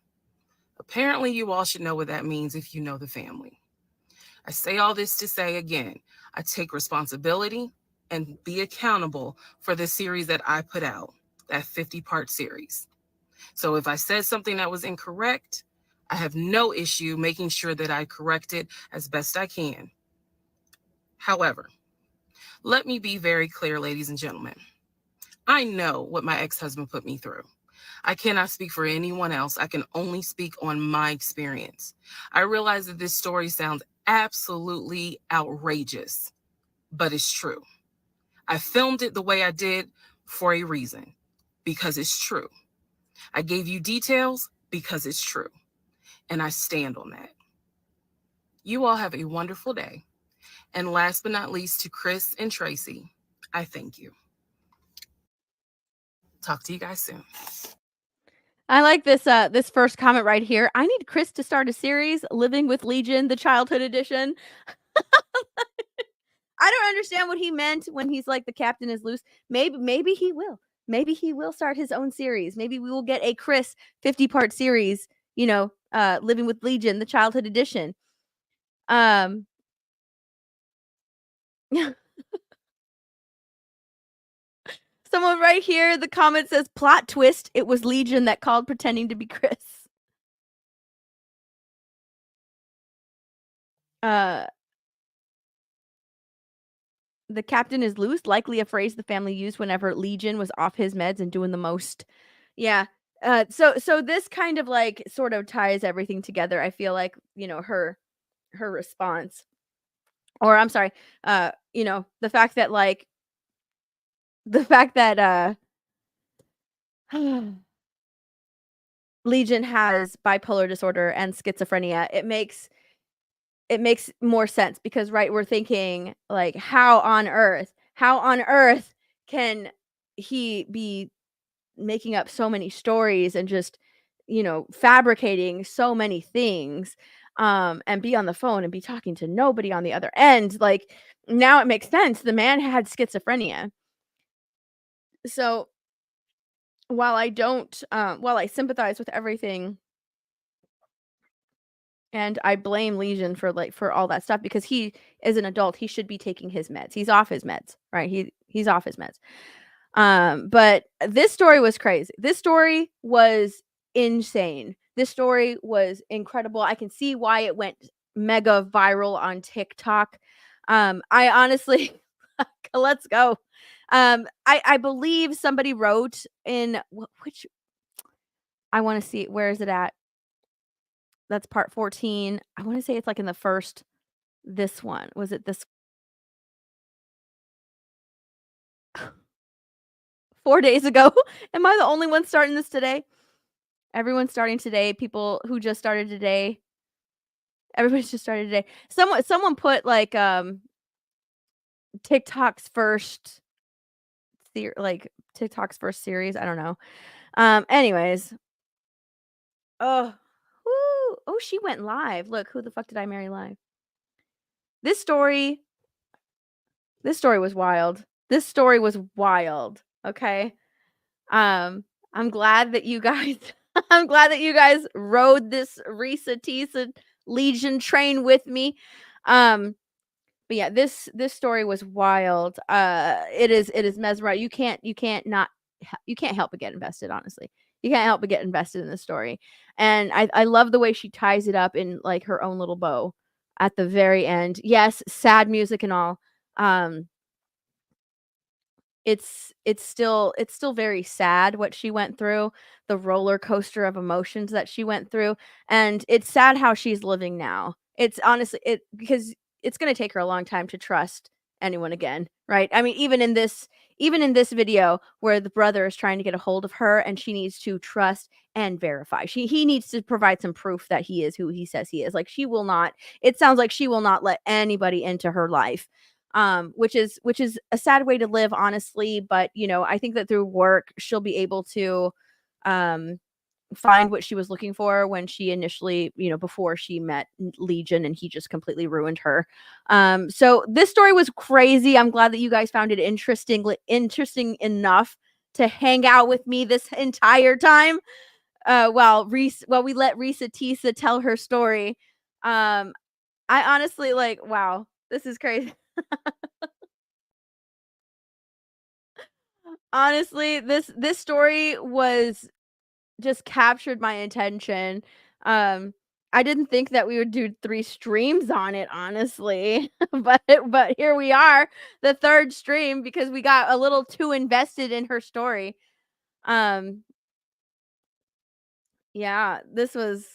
Apparently, you all should know what that means if you know the family. I say all this to say again, I take responsibility and be accountable for the series that I put out, that 50-part series. So if I said something that was incorrect, I have no issue making sure that I correct it as best I can. However, let me be very clear, ladies and gentlemen. I know what my ex-husband put me through. I cannot speak for anyone else. I can only speak on my experience. I realize that this story sounds absolutely outrageous, but it's true. I filmed it the way I did for a reason, because it's true. I gave you details because it's true, and I stand on that. You all have a wonderful day. And last but not least, to Chris and Tracy, I thank you. Talk to you guys soon. I like this this first comment right here. I need Chris to start a series, Living with Legion, the childhood edition. I don't understand what he meant when he's like the captain is loose. Maybe he will. Maybe he will start his own series. Maybe we will get a Chris 50-part series, you know, Living with Legion, the childhood edition. Someone right here, the comment says plot twist, it was Legion that called pretending to be Chris. The captain is loose, likely a phrase the family used whenever Legion was off his meds and doing the most. Yeah. So this kind of like sort of ties everything together. I feel like, you know, her response, or I'm sorry, you know, the fact that Legion has bipolar disorder and schizophrenia. It makes more sense because, right, we're thinking like, how on earth can he be making up so many stories and just, you know, fabricating so many things, and be on the phone and be talking to nobody on the other end? Like, now it makes sense. The man had schizophrenia. So while I sympathize with everything and I blame Legion for all that stuff, because he is an adult, he should be taking his meds. He's off his meds, right? He's off his meds. But this story was crazy. This story was insane. This story was incredible. I can see why it went mega viral on TikTok. I honestly let's go. I believe somebody wrote in which I want to see, where is it at? That's part 14. I want to say it's like in the first, this one. Was it this 4 days ago? Am I the only one starting this today? Everyone's starting today. People who just started today. Everybody's just started today. Someone put like TikTok's first TikTok's first series. I don't know. Anyways. Oh, woo. Oh, she went live. Look, Who the Fuck Did I Marry Live? This story was wild. This story was wild. Okay. I'm glad that you guys rode this Risa Tisa Legion train with me. But yeah, this story was wild. It is mesmerizing. You can't help but get invested, honestly. You can't help but get invested in the story. And I love the way she ties it up in like her own little bow at the very end. Yes, sad music and all. It's still very sad what she went through, the roller coaster of emotions that she went through, and it's sad how she's living now. It's honestly because it's going to take her a long time to trust anyone again, right? I mean, even in this video where the brother is trying to get a hold of her and she needs to trust and verify. He needs to provide some proof that he is who he says he is. Like, it sounds like she will not let anybody into her life. Which is a sad way to live, honestly. But, you know, I think that through work, she'll be able to find what she was looking for when she initially, you know, before she met Legion and he just completely ruined her. So this story was crazy. I'm glad that you guys found it interesting enough to hang out with me this entire time. while we let Risa Tisa tell her story. I honestly like, wow, this is crazy. Honestly, this story was just captured my attention. I didn't think that we would do 3 streams on it, honestly. but here we are, the 3rd stream, because we got a little too invested in her story. Yeah, this was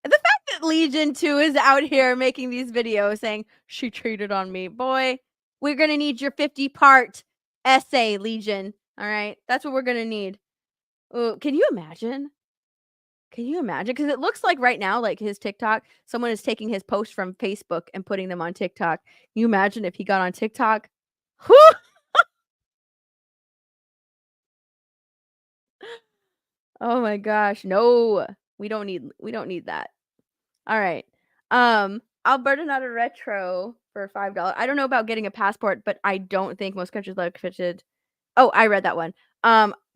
the fact that Legion 2 is out here making these videos saying she cheated on me. Boy, we're gonna need your 50-part essay, Legion. All right, that's what we're gonna need. Ooh, can you imagine? Can you imagine? Because it looks like right now, like his TikTok, someone is taking his posts from Facebook and putting them on TikTok. Can you imagine if he got on TikTok? Whew! Oh my gosh, no. We don't need that. All right. Alberta Not a Retro for $5. I don't know about getting a passport, but I don't think most countries let fitted. Oh, I read that one.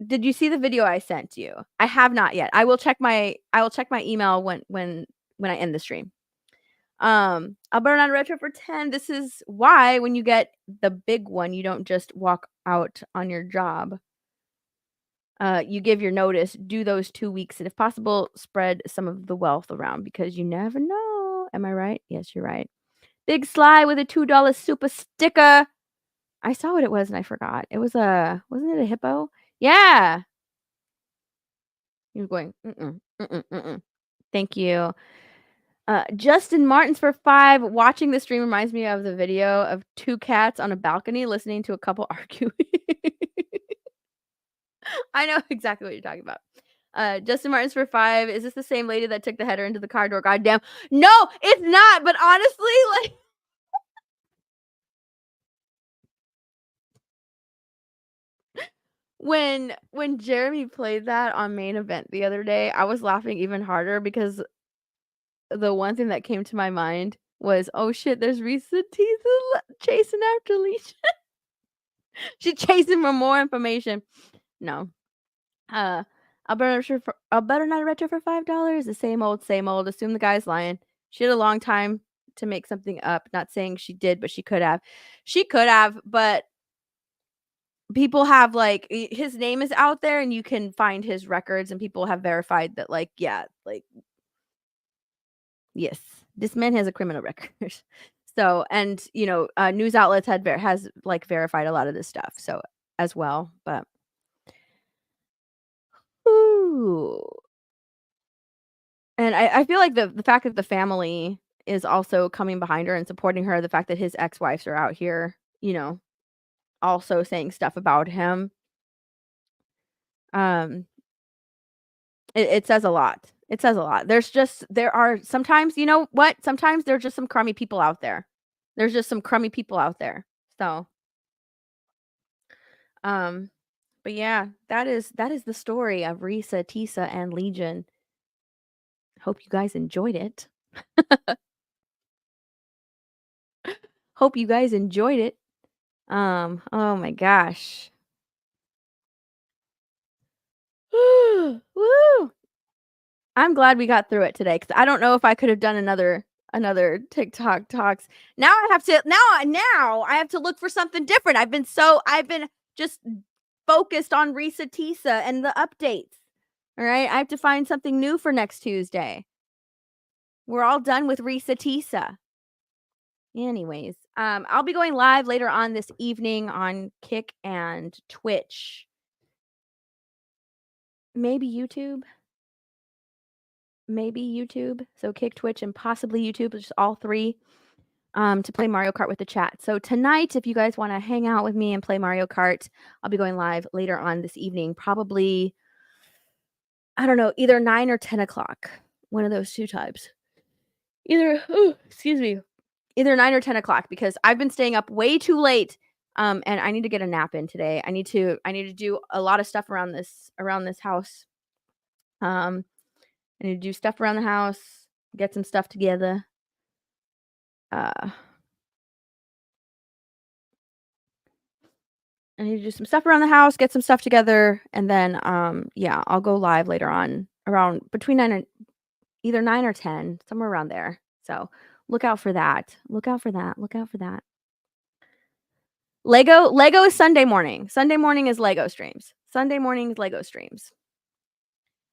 Did you see the video I sent you? I have not yet. I will check my email when I end the stream. Alberta Not a Retro for 10. This is why when you get the big one, you don't just walk out on your job. You give your notice, do those 2 weeks, and if possible, spread some of the wealth around because you never know. Am I right? Yes, you're right. Big Sly with a $2 super sticker. I saw what it was and I forgot. It was wasn't it a hippo? Yeah. He was going, Thank you. Justin Martins for 5. Watching the stream reminds me of the video of 2 cats on a balcony listening to a couple arguing. I know exactly what you're talking about. Justin Martins for 5. Is this the same lady that took the header into the car door? Goddamn. No, it's not. But honestly, like, when Jeremy played that on main event the other day, I was laughing even harder because the one thing that came to my mind was, oh shit, there's Risa Tisa chasing after Leisha. She's chasing for more information. No. Alberta Not a Retro for $5. The same old, same old. Assume the guy's lying. She had a long time to make something up. Not saying she did, but she could have. She could have, but people have like his name is out there and you can find his records and people have verified that, like, yeah, like, yes, this man has a criminal record. So, and news outlets has like verified a lot of this stuff, so as well, but ooh. And I feel like the fact that the family is also coming behind her and supporting her, the fact that his ex-wives are out here, also saying stuff about him, um, it says a lot. It says a lot. There are sometimes, you know what? Sometimes there's just some crummy people out there. There's just some crummy people out there. So, but yeah, that is the story of Risa, Tisa, and Legion. Hope you guys enjoyed it. Hope you guys enjoyed it. Oh my gosh. Woo! I'm glad we got through it today because I don't know if I could have done another TikTok talks. Now I have to look for something different. I've been just focused on Risa Tisa and the updates. All right, I have to find something new for next Tuesday. We're all done with Risa Tisa. Anyways, I'll be going live later on this evening on Kick and Twitch. Maybe YouTube. So Kick, Twitch, and possibly YouTube, just all 3, to play Mario Kart with the chat. So tonight, if you guys want to hang out with me and play Mario Kart, I'll be going live later on this evening, probably, I don't know, either 9 or 10 o'clock. One of those 2 times. Either 9 or 10 o'clock because I've been staying up way too late. And I need to get a nap in today. I need to do a lot of stuff around this house. I need to do stuff around the house, get some stuff together. I need to do some stuff around the house, get some stuff together, and then yeah, I'll go live later on around between 9 and either 9 or 10, somewhere around there. So look out for that. Look out for that. Look out for that. Lego is Sunday morning. Sunday morning is Lego streams. Sunday morning is Lego streams.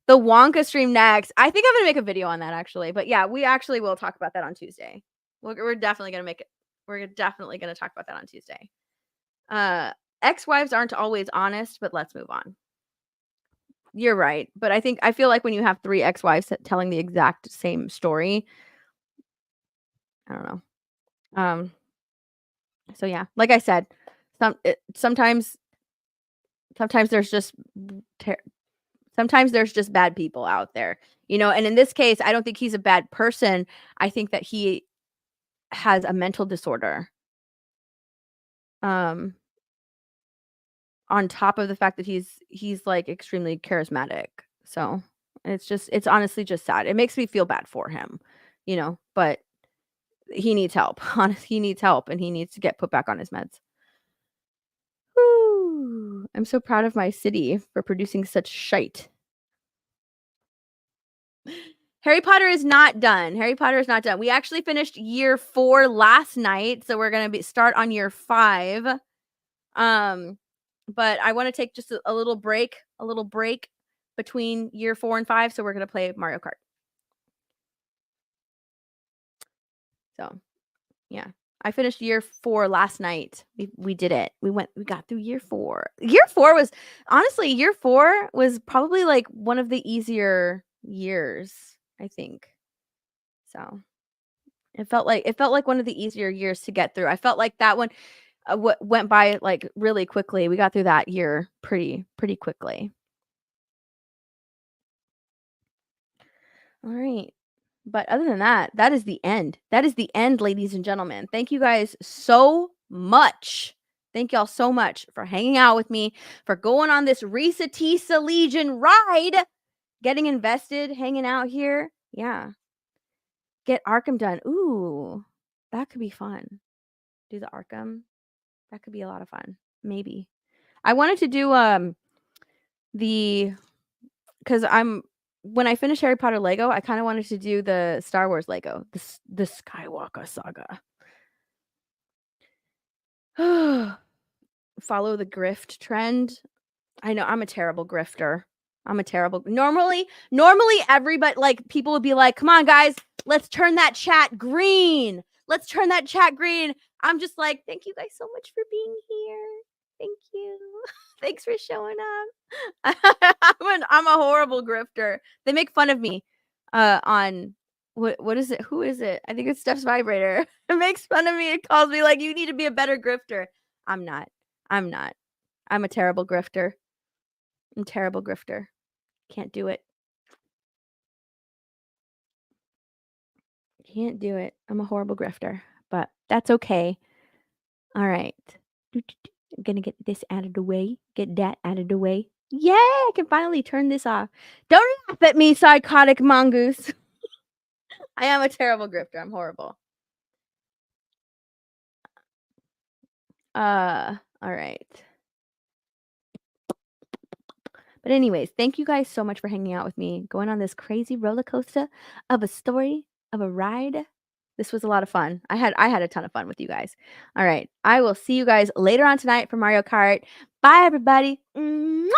The Wonka stream next. I think I'm gonna make a video on that actually. But yeah, we actually will talk about that on Tuesday. We're definitely gonna make it. We're definitely gonna talk about that on Tuesday. Ex-wives aren't always honest, but let's move on. You're right, but I feel like when you have 3 ex-wives telling the exact same story, I don't know. So yeah, like I said, sometimes there's just sometimes there's just bad people out there, you know. And in this case, I don't think he's a bad person. I think that he has a mental disorder. On top of the fact that he's like extremely charismatic. So it's honestly just sad. It makes me feel bad for him, you know, but he needs help. Honestly, he needs help and he needs to get put back on his meds. Woo. I'm so proud of my city for producing such shite. Harry Potter is not done. Harry Potter is not done. We actually finished year 4 last night, so we're going to start on year 5. But I want to take just a little break between year 4 and 5, so we're going to play Mario Kart. So, yeah. I finished year 4 last night. We did it. We got through year 4. Year 4 was probably like one of the easier years, I think. So, it felt like one of the easier years to get through. I felt like that one went by like really quickly. We got through that year pretty quickly. All right. But other than that, that is the end. That is the end, ladies and gentlemen. Thank you guys so much. Thank y'all so much for hanging out with me, for going on this Risa Tisa Legion ride, getting invested, hanging out here. Yeah. Get Arkham done. Ooh, that could be fun. Do the Arkham. That could be a lot of fun. Maybe. I wanted to do because when I finished Harry Potter Lego, I kind of wanted to do the Star Wars Lego, the Skywalker saga. Follow the grift trend. I know I'm a terrible grifter. Normally everybody, like, people would be like, "Come on, guys, let's turn that chat green. Let's turn that chat green." I'm just like, "Thank you guys so much for being here. Thank you. Thanks for showing up." I'm a horrible grifter. They make fun of me on what is it? Who is it? I think it's Steph's vibrator. It makes fun of me. It calls me like, "You need to be a better grifter." I'm not. I'm a terrible grifter. I'm a terrible grifter. Can't do it. Can't do it. I'm a horrible grifter, but that's okay. All right. I'm gonna get this out of the way. Get that out of the way. Yeah, I can finally turn this off. Don't laugh at me, psychotic mongoose. I am a terrible grifter. I'm horrible. All right. But anyways, thank you guys so much for hanging out with me, going on this crazy roller coaster of a story, of a ride. This was a lot of fun. I had a ton of fun with you guys. All right. I will see you guys later on tonight for Mario Kart. Bye, everybody. Mwah!